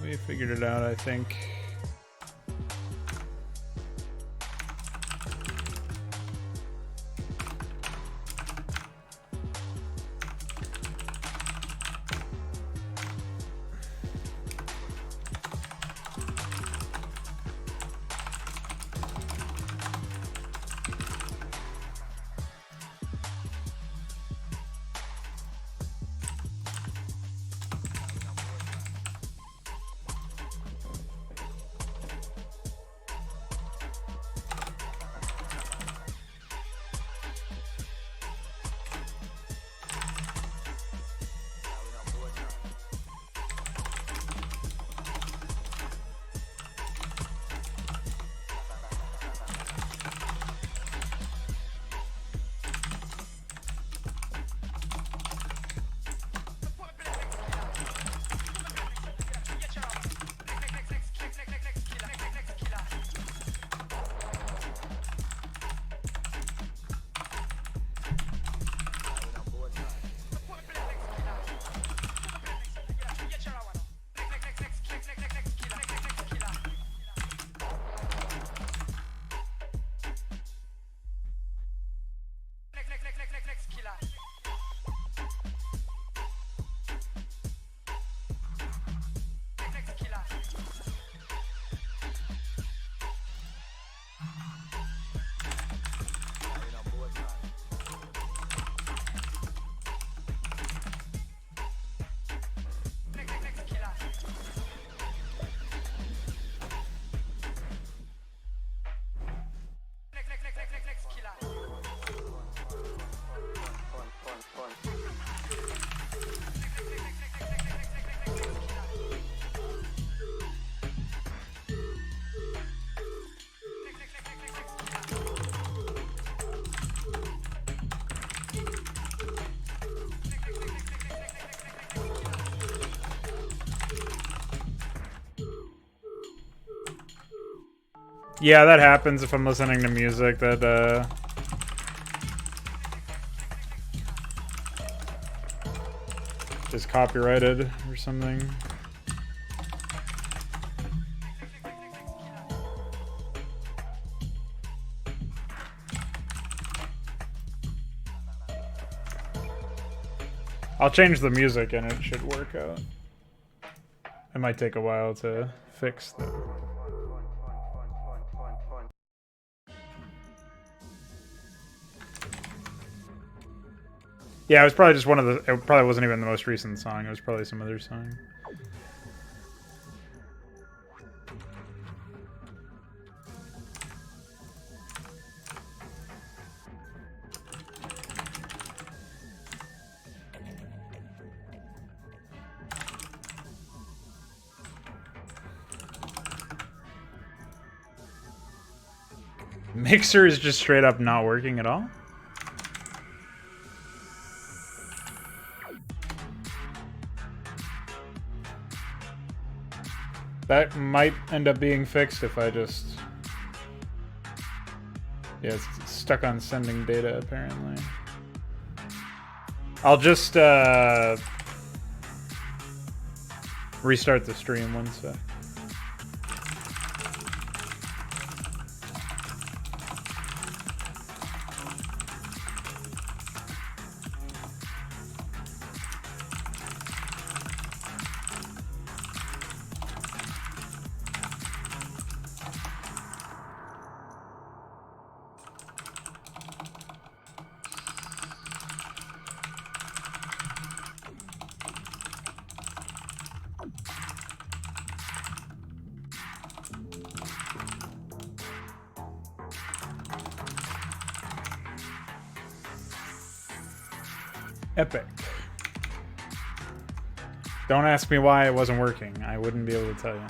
We figured it out, I think. Yeah, that happens if I'm listening to music that, is copyrighted or something. I'll change the music and it should work out. It might take a while to fix the... Yeah, it was probably just one of the... It probably wasn't even the most recent song. It was probably some other song. Mixer is just straight up not working at all? That might end up being fixed if I just... Yeah, it's stuck on sending data, apparently. I'll just, restart the stream one sec. Epic. Don't ask me why it wasn't working. I wouldn't be able to tell you.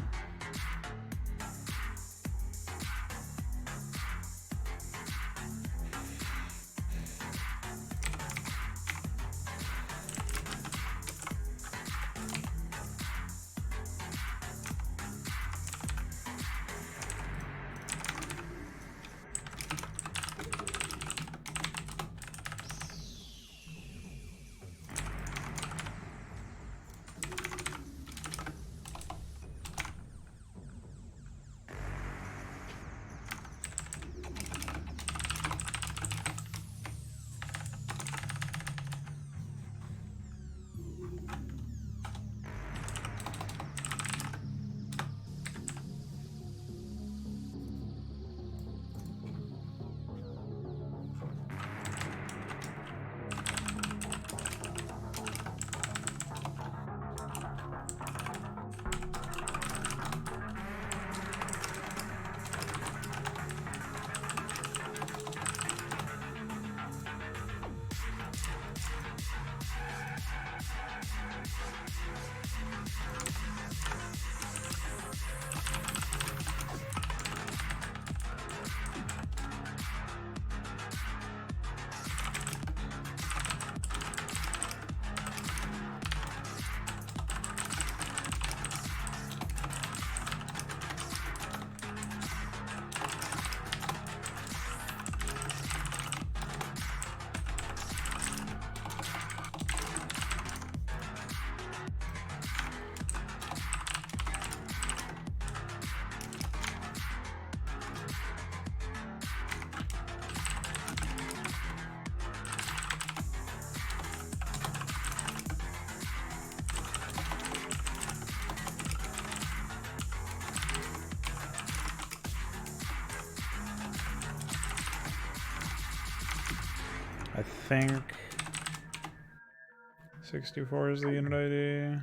I think 64 is the unit ID.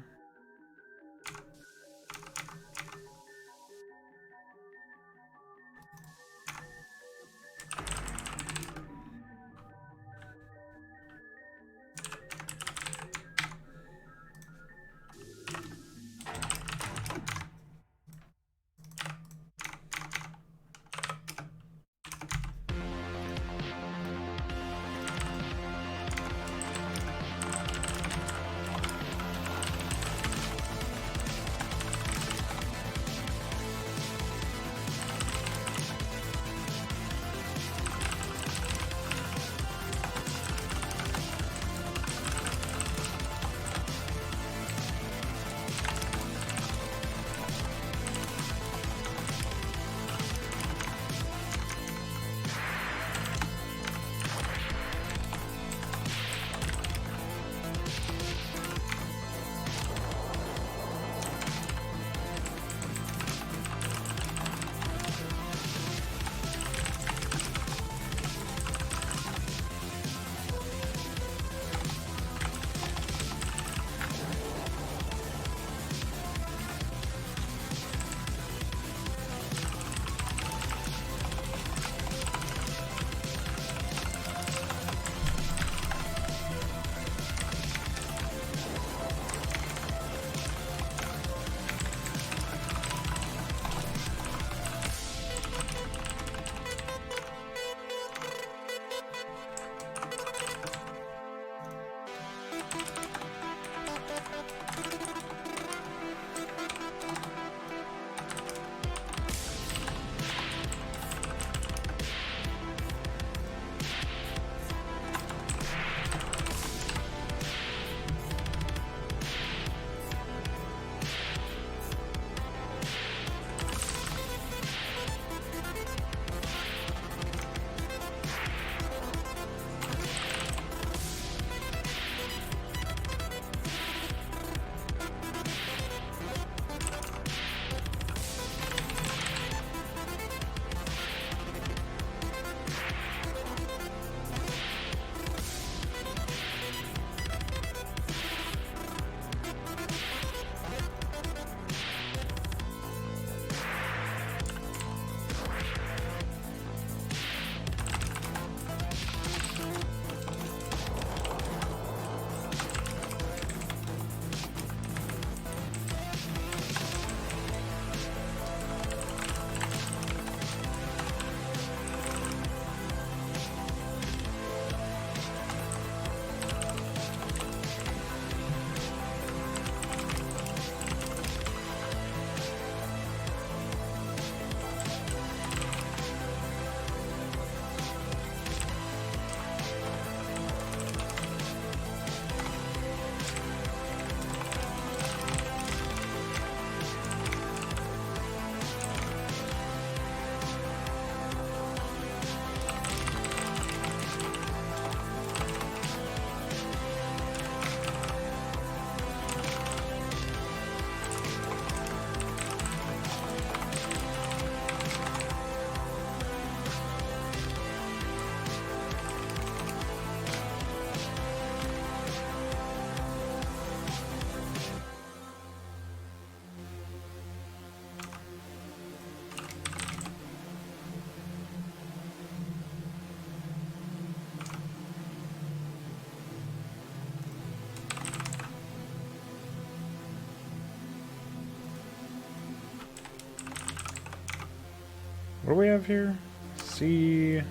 What do we have here? C8.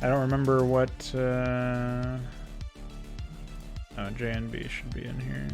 I don't remember what J and B should be in here.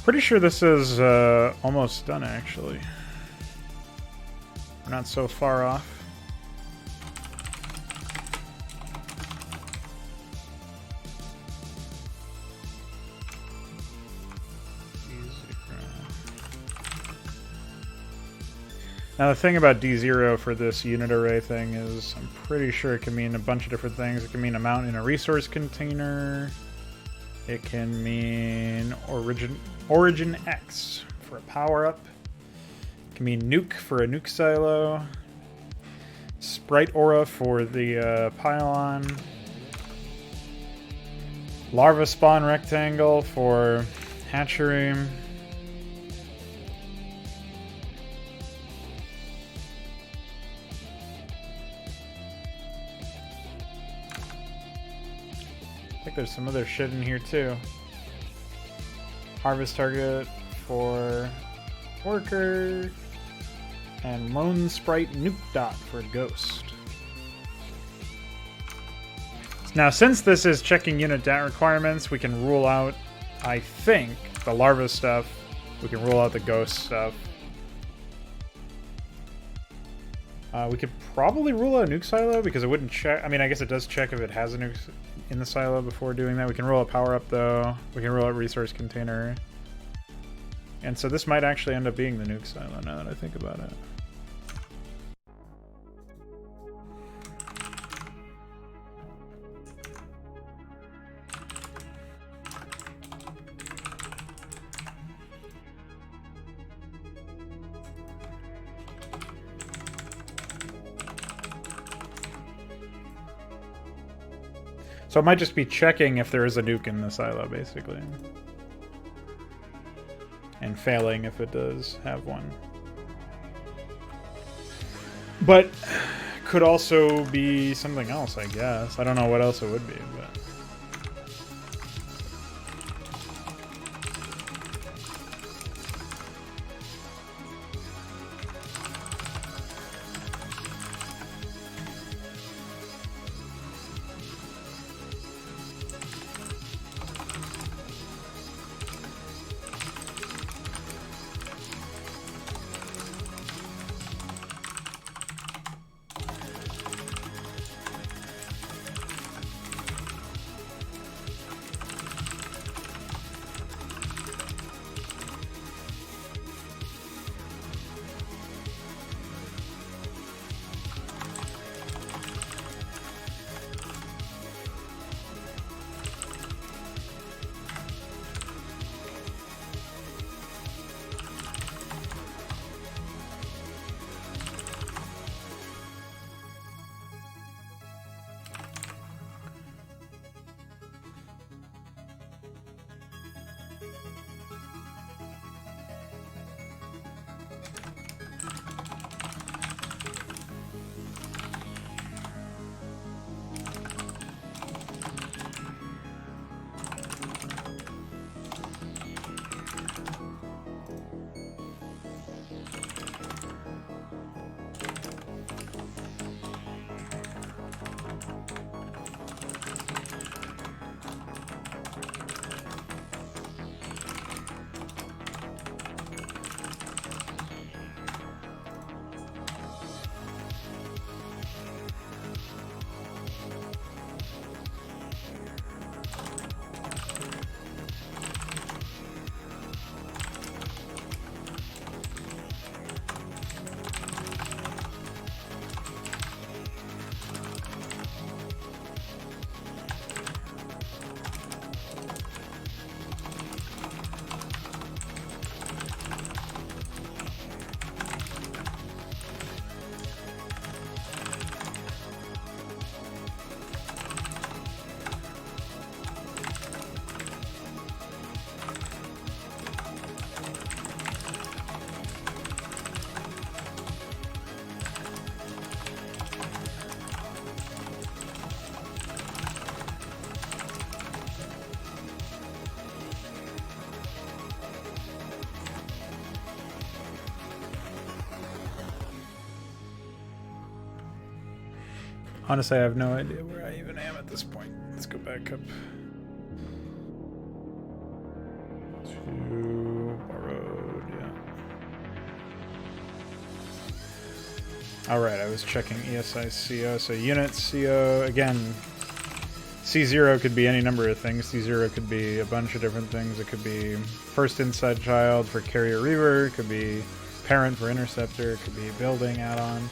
Pretty sure this is almost done, actually. We're not so far off. Now the thing about D0 for this unit array thing is I'm pretty sure it can mean a bunch of different things. It can mean amount in a resource container. It can mean origin X for a power-up. It can mean nuke for a nuke silo. Sprite aura for the pylon. Larva spawn rectangle for hatchery. I think there's some other shit in here too. Harvest target for worker. And lone sprite nuke dot for ghost. Now since this is checking unit dat requirements, we can rule out, I think, the larva stuff. We can rule out the ghost stuff. We could probably rule out a nuke silo because it wouldn't check. I mean, I guess it does check if it has a nuke in the silo before doing that. We can rule out power up though. We can rule out resource container. And so this might actually end up being the nuke silo now that I think about it. So it might just be checking if there is a nuke in the silo, basically. And failing if it does have one. But could also be something else, I guess. I don't know what else it would be, but... Honestly, I have no idea where I even am at this point. Let's go back up to borrowed, yeah. Alright, I was checking ESI CO, so units CO, again, C0 could be any number of things. C0 could be a bunch of different things. It could be first inside child for carrier reaver, it could be parent for interceptor, it could be building add-on.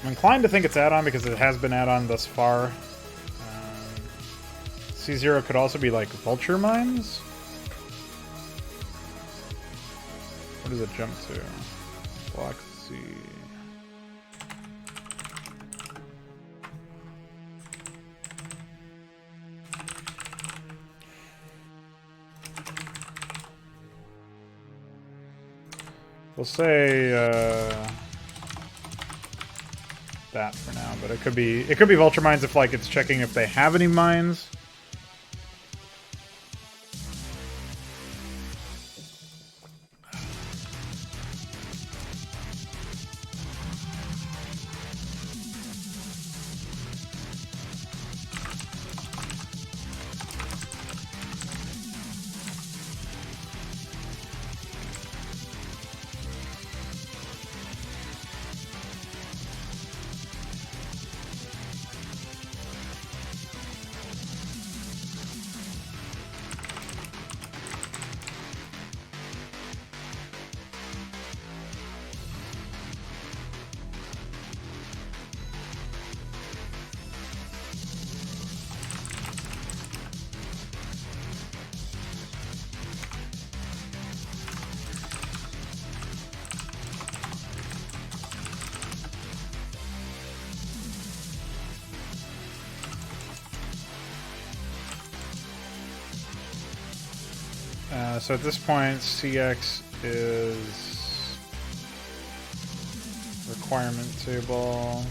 I'm inclined to think it's add-on because it has been add-on thus far. C0 could also be like vulture mines. What does it jump to? Block C. We'll say that for now, but it could be vulture mines if like it's checking if they have any mines. So at this point, CX is requirement table.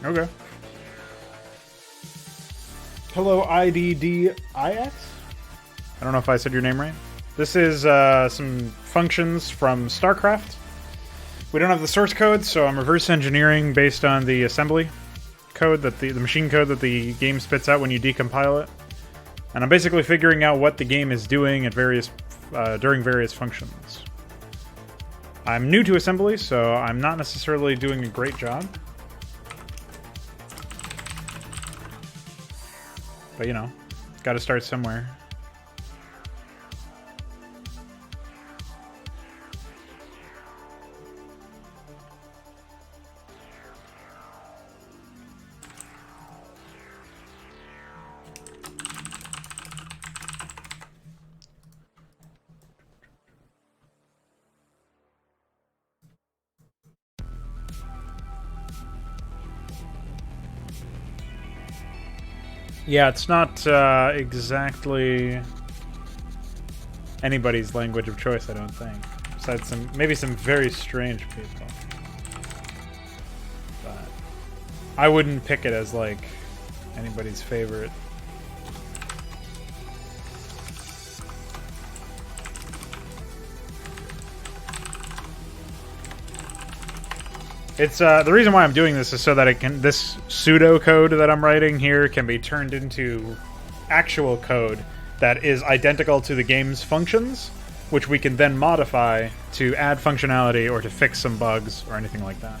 Okay. Hello, IDDIX? I don't know if I said your name right. This is some functions from Starcraft. We don't have the source code, so I'm reverse engineering based on the assembly code, that the machine code that the game spits out when you decompile it. And I'm basically figuring out what the game is doing at various during various functions. I'm new to assembly, so I'm not necessarily doing a great job. But, you know, gotta start somewhere. Yeah, it's not exactly anybody's language of choice, I don't think. Besides maybe some very strange people. But I wouldn't pick it as, like, anybody's favorite. It's the reason why I'm doing this is so that this pseudo code that I'm writing here can be turned into actual code that is identical to the game's functions, which we can then modify to add functionality or to fix some bugs or anything like that.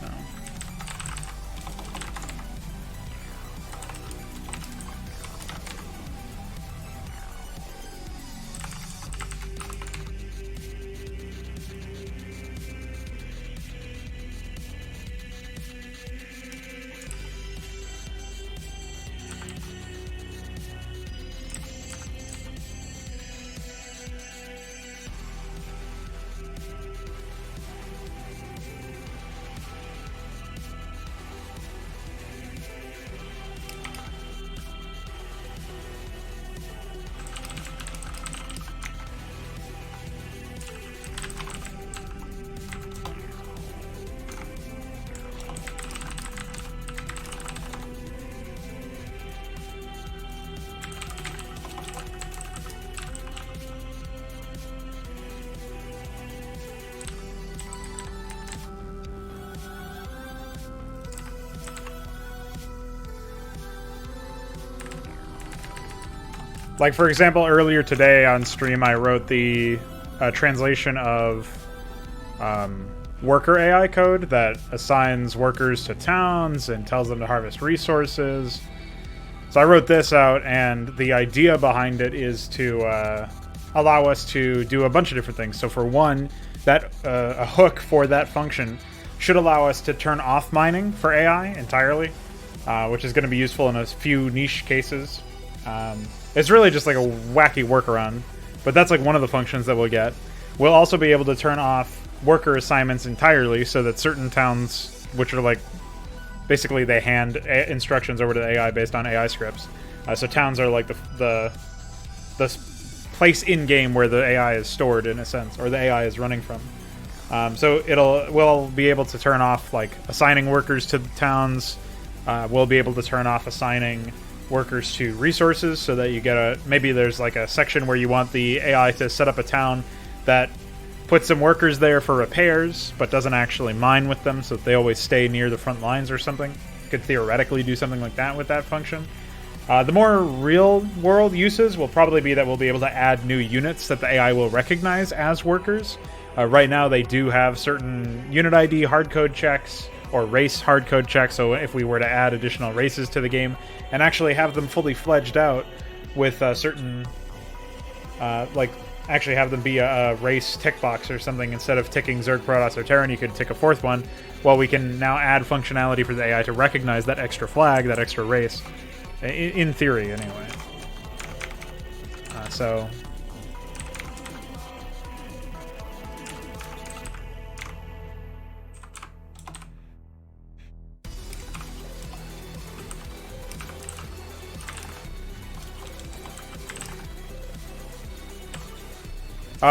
So. Like, for example, earlier today on stream, I wrote the translation of worker AI code that assigns workers to towns and tells them to harvest resources. So I wrote this out, and the idea behind it is to allow us to do a bunch of different things. So for one, that a hook for that function should allow us to turn off mining for AI entirely, which is going to be useful in a few niche cases. It's really just like a wacky workaround, but that's like one of the functions that we'll get. We'll also be able to turn off worker assignments entirely so that certain towns, which are like basically they hand instructions over to the AI based on AI scripts. So towns are like the place in game where the AI is stored in a sense, or the AI is running from. So we'll be able to turn off like assigning workers to the towns. We'll be able to turn off assigning workers to resources so that you get maybe there's like a section where you want the AI to set up a town that puts some workers there for repairs but doesn't actually mine with them, so that they always stay near the front lines or something. You could theoretically do something like that with that function. The more real world uses will probably be that we'll be able to add new units that the AI will recognize as workers. Right now they do have certain unit ID hardcode checks or race hardcode checks, so if we were to add additional races to the game and actually have them fully fledged out with certain, like actually have them be a race tick box or something, instead of ticking Zerg, Protoss, or Terran, you could tick a fourth one. Well, we can now add functionality for the AI to recognize that extra flag, that extra race, in theory anyway. So...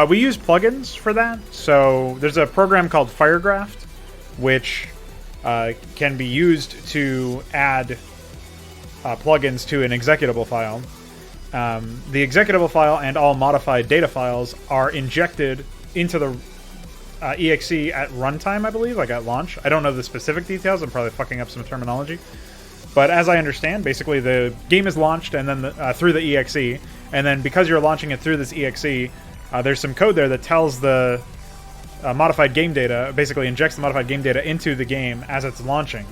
we use plugins for that. So there's a program called Firegraft, which can be used to add plugins to an executable file. The executable file and all modified data files are injected into the exe at runtime, I believe, like at launch. I don't know the specific details. I'm probably fucking up some terminology. But as I understand, basically the game is launched and then through the exe, and then because you're launching it through this exe, there's some code there that tells the modified game data, basically injects the modified game data into the game as it's launching.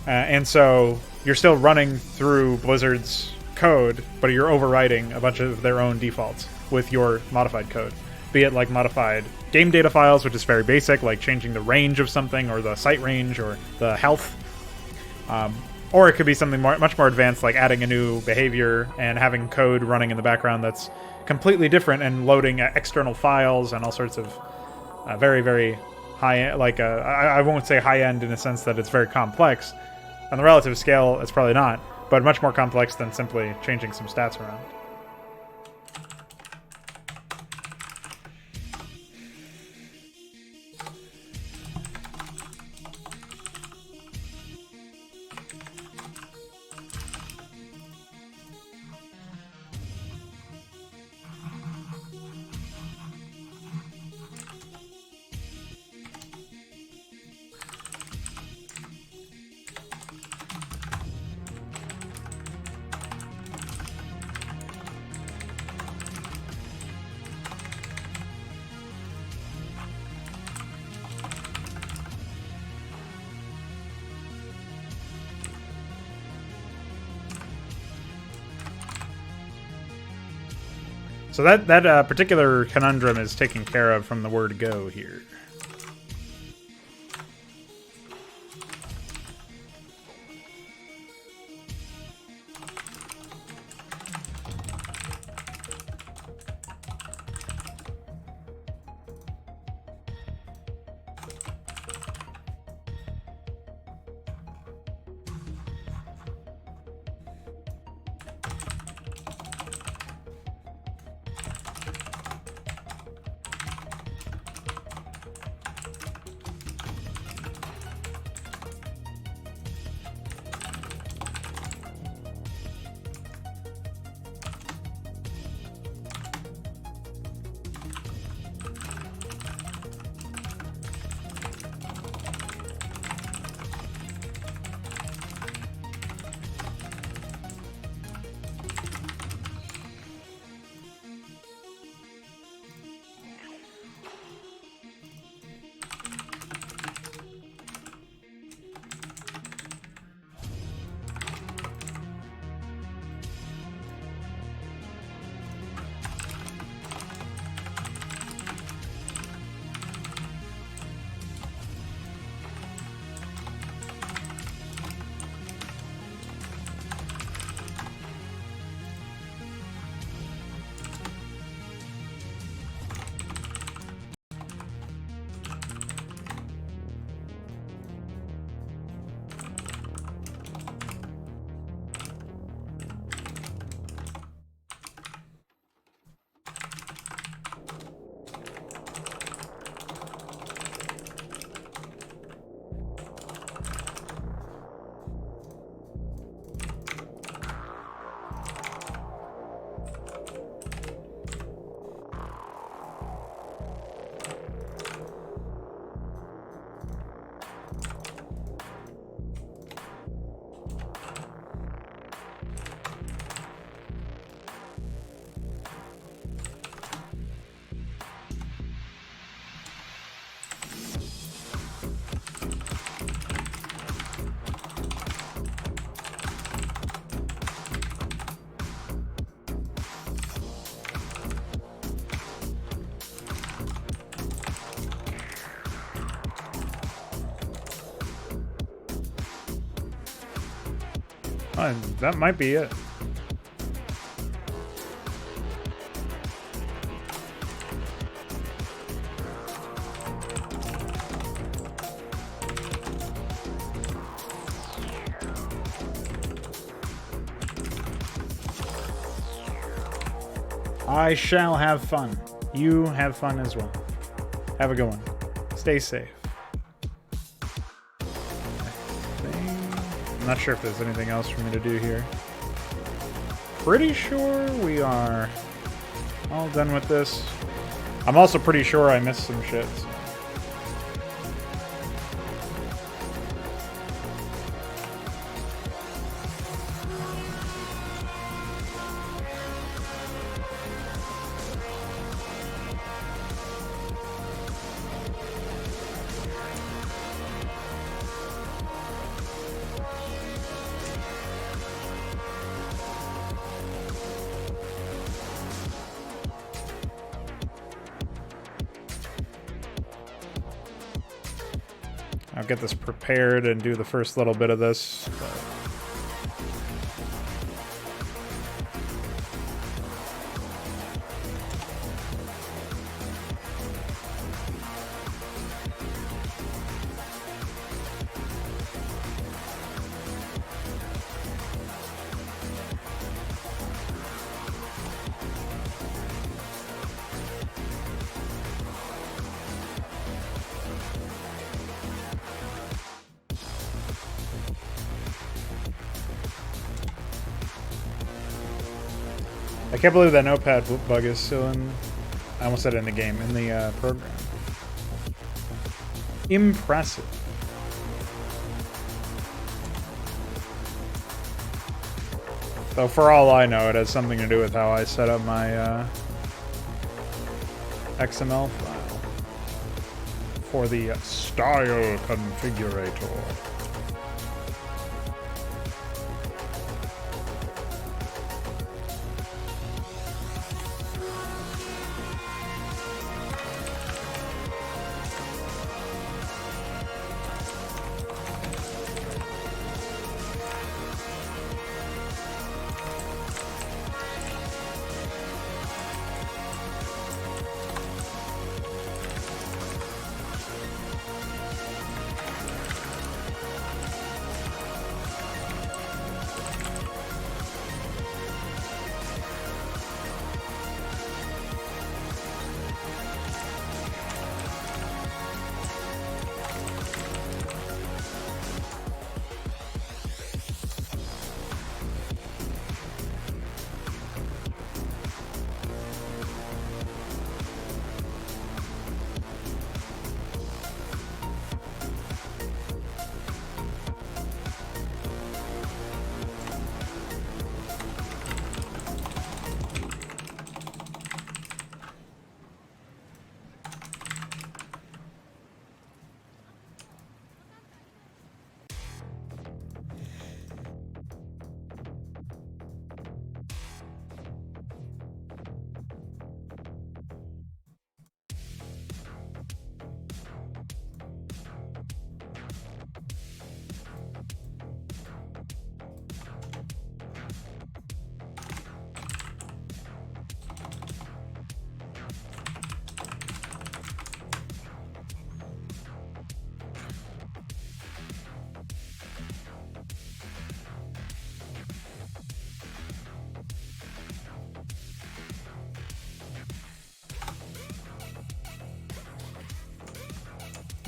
And so you're still running through Blizzard's code, but you're overwriting a bunch of their own defaults with your modified code. Be it like modified game data files, which is very basic, like changing the range of something or the sight range or the health. Or it could be something much more advanced, like adding a new behavior and having code running in the background that's completely different and loading external files and all sorts of very, very high, like I won't say high-end in a sense that it's very complex. On the relative scale, it's probably not, but much more complex than simply changing some stats around. So that particular conundrum is taken care of from the word go here. That might be it. I shall have fun. You have fun as well. Have a good one. Stay safe. not sure if there's anything else for me to do here. Pretty sure we are all done with this. I'm also pretty sure I missed some shit. So. I'll get this prepared and do the first little bit of this. I can't believe that notepad bug is still in... I almost said in the game, in the program. Impressive. Though for all I know, it has something to do with how I set up my XML file for the style configurator.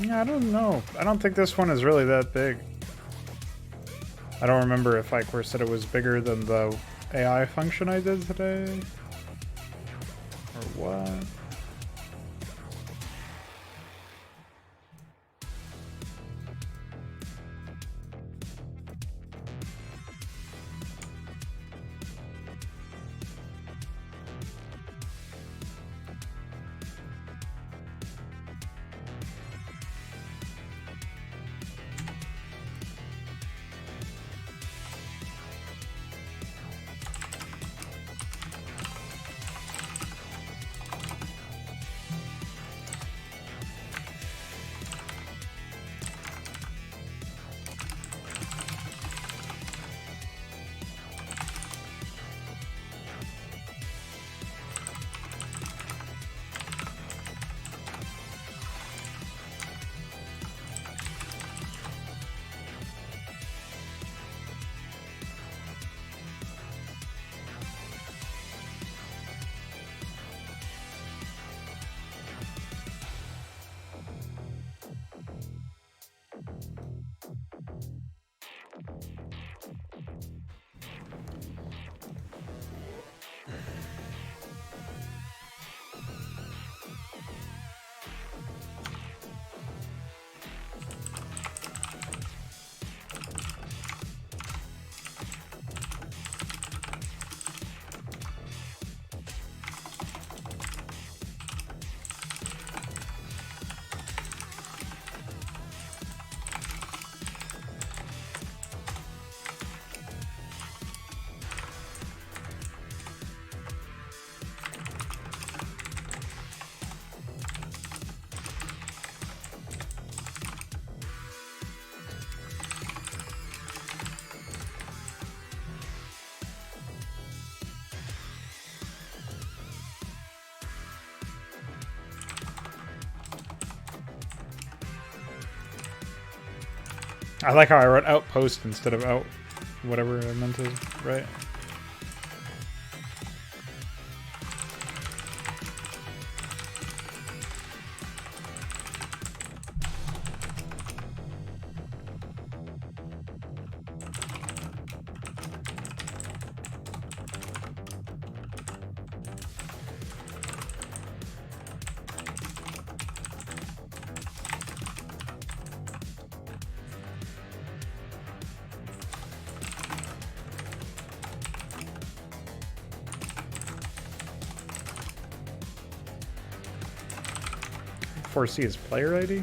Yeah, I don't know. I don't think this one is really that big. I don't remember if Icor said it was bigger than the AI function I did today. Or what? I like how I wrote outpost instead of out whatever I meant to write. Foresee his player ID?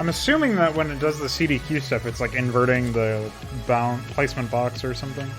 I'm assuming that when it does the CDQ stuff, it's like inverting the bound placement box or something.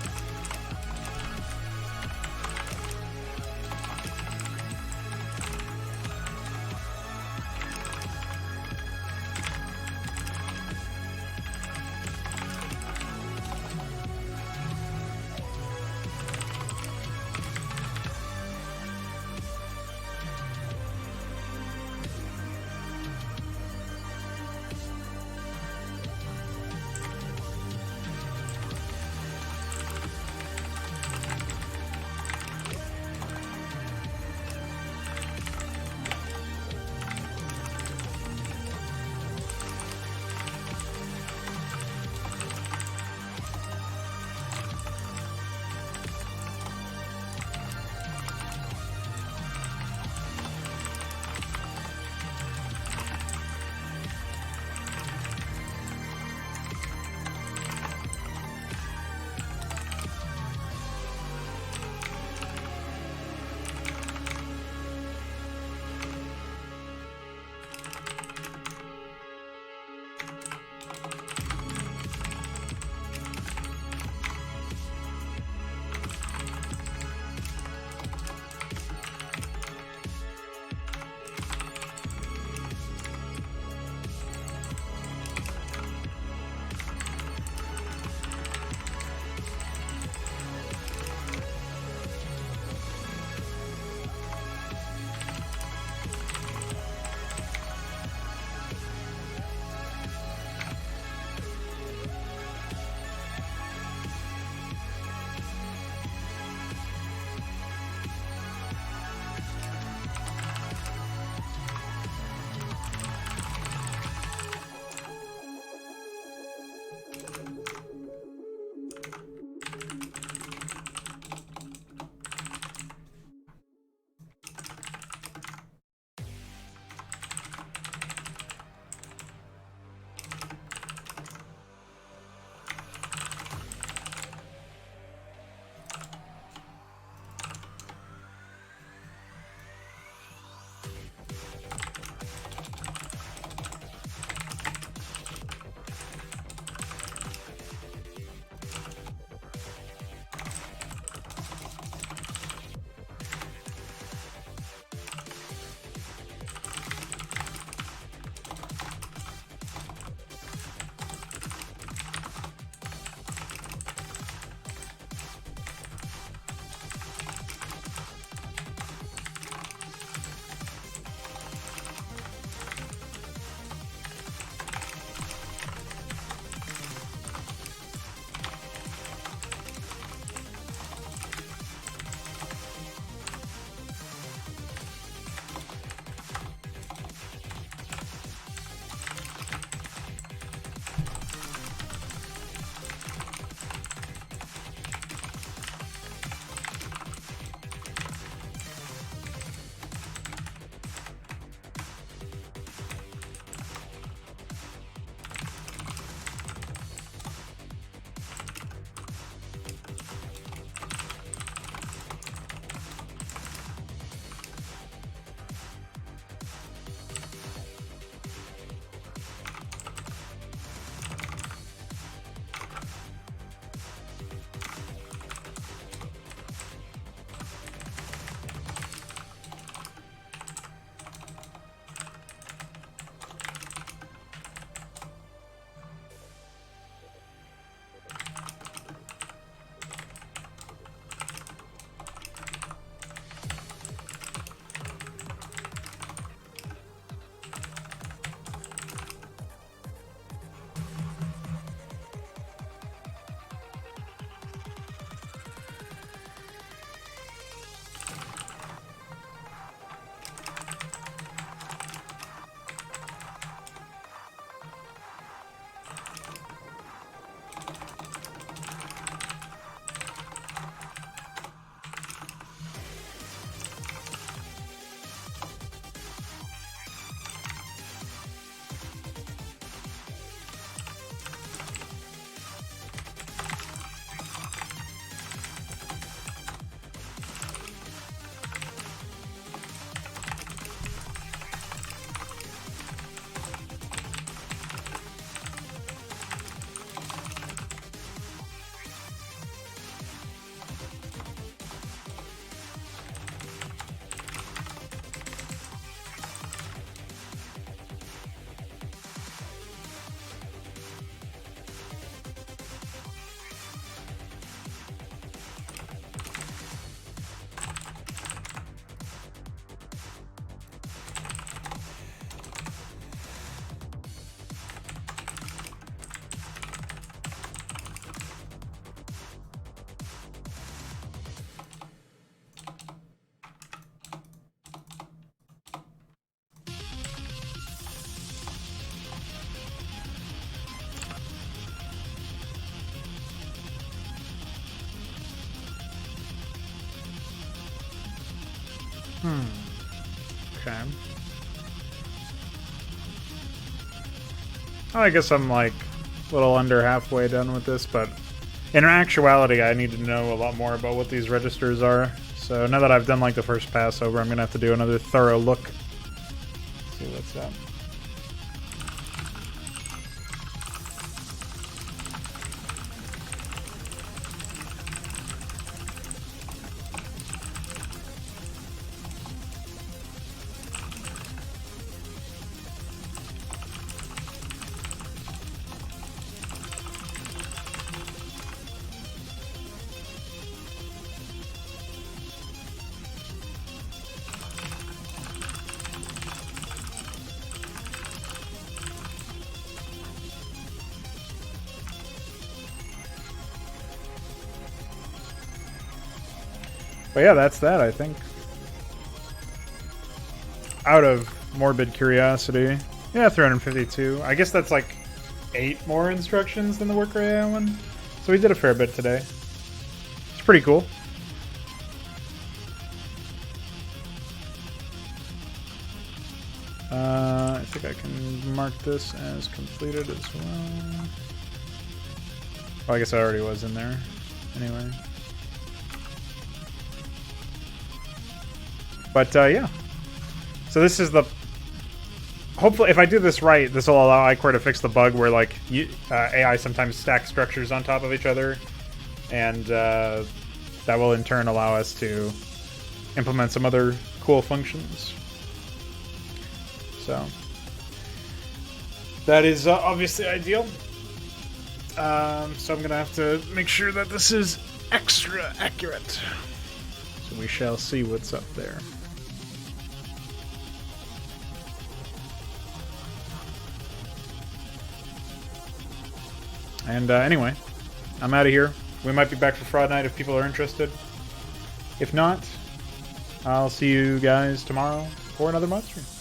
Okay. Oh, I guess I'm like a little under halfway done with this, but in actuality, I need to know a lot more about what these registers are. So now that I've done like the first pass over, I'm gonna have to do another thorough look. See what's up. But yeah, that's that, I think. Out of morbid curiosity. Yeah, 352. I guess that's like 8 more instructions than the worker AI one. So we did a fair bit today. It's pretty cool. I think I can mark this as completed as well. Oh, I guess I already was in there. Anyway. But yeah. So this is the... Hopefully, if I do this right, this will allow Icor to fix the bug where like AI sometimes stack structures on top of each other. And that will in turn allow us to implement some other cool functions. So that is obviously ideal. So I'm going to have to make sure that this is extra accurate. So we shall see what's up there. And anyway, I'm out of here. We might be back for Fraud Night if people are interested. If not, I'll see you guys tomorrow for another Modstream.